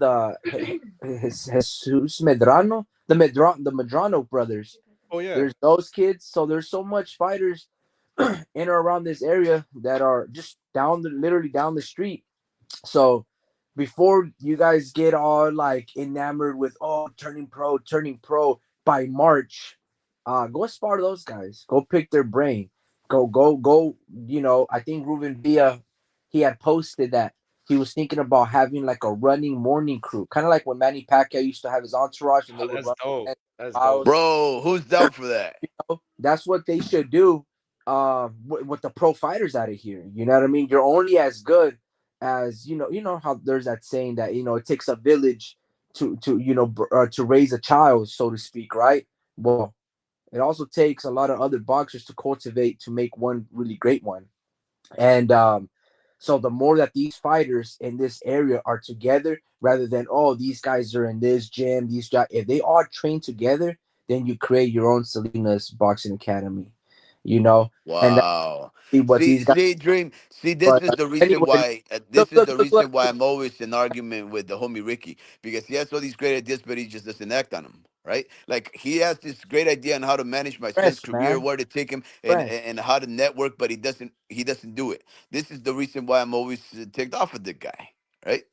Jesus Medrano, the Medrano brothers. Oh yeah. There's those kids. So there's so much fighters in or around this area that are just literally down the street. So before you guys get all like enamored with turning pro by March, go spar those guys. Go pick their brain. Go. I think Ruben Villa, he had posted that he was thinking about having like a running morning crew, kind of like when Manny Pacquiao used to have his entourage and they would run. Dope. That's dope. Bro, who's down for that? That's what they should do with the pro fighters out of here. You know what I mean? You're only as good as you know how there's that saying that it takes a village to raise a child, so to speak, right? Well, it also takes a lot of other boxers to cultivate to make one really great one. And so the more that these fighters in this area are together, rather than these guys are in this gym, if they all train together, then you create your own Salinas Boxing Academy. And Wow. what these guys. See, Dream. See, this But is the reason anyway, why. look, This is look, the look, look. reason why I'm always in argument with the homie Ricky, because he has all these great ideas, but he just doesn't act on them. Right? Like he has this great idea on how to manage my son's Fresh, career, man. where to take him, Fresh. and how to network, but he doesn't do it. This is the reason why I'm always ticked off at the guy. Right?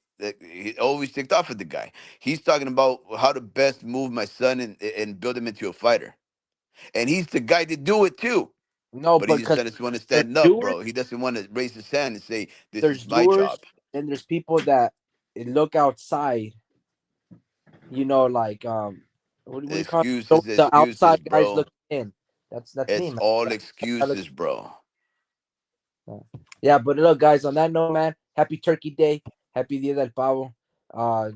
He always ticked off at the guy. He's talking about how to best move my son and build him into a fighter, and he's the guy to do it too. No, But he but just because doesn't want to there's stand up, doers, bro. He doesn't want to raise his hand and say, "This there's is my doers, job." and there's people that look outside. Like what do you call it? Excuses, The outside guys bro. looking in. That's me, It's man. all excuses, bro. Yeah, but look, guys, on that note, man, happy Turkey Day. Happy Dia del Pavo.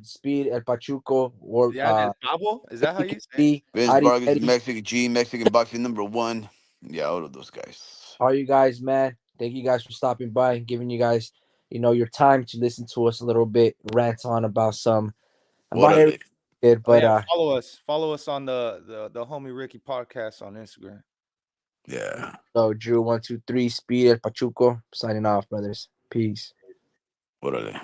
Speed El Pachuco or El Pavo? Is that how you say? Vince Vargas, Mexican boxing #1. Yeah, all of those guys. All you guys, man. Thank you guys for stopping by and giving you guys, your time to listen to us a little bit, rant on about everything. But follow us on the homie Ricky podcast on Instagram. Yeah. So Drew 1 2 3 Speed El Pachuco signing off, brothers. Peace. Órale.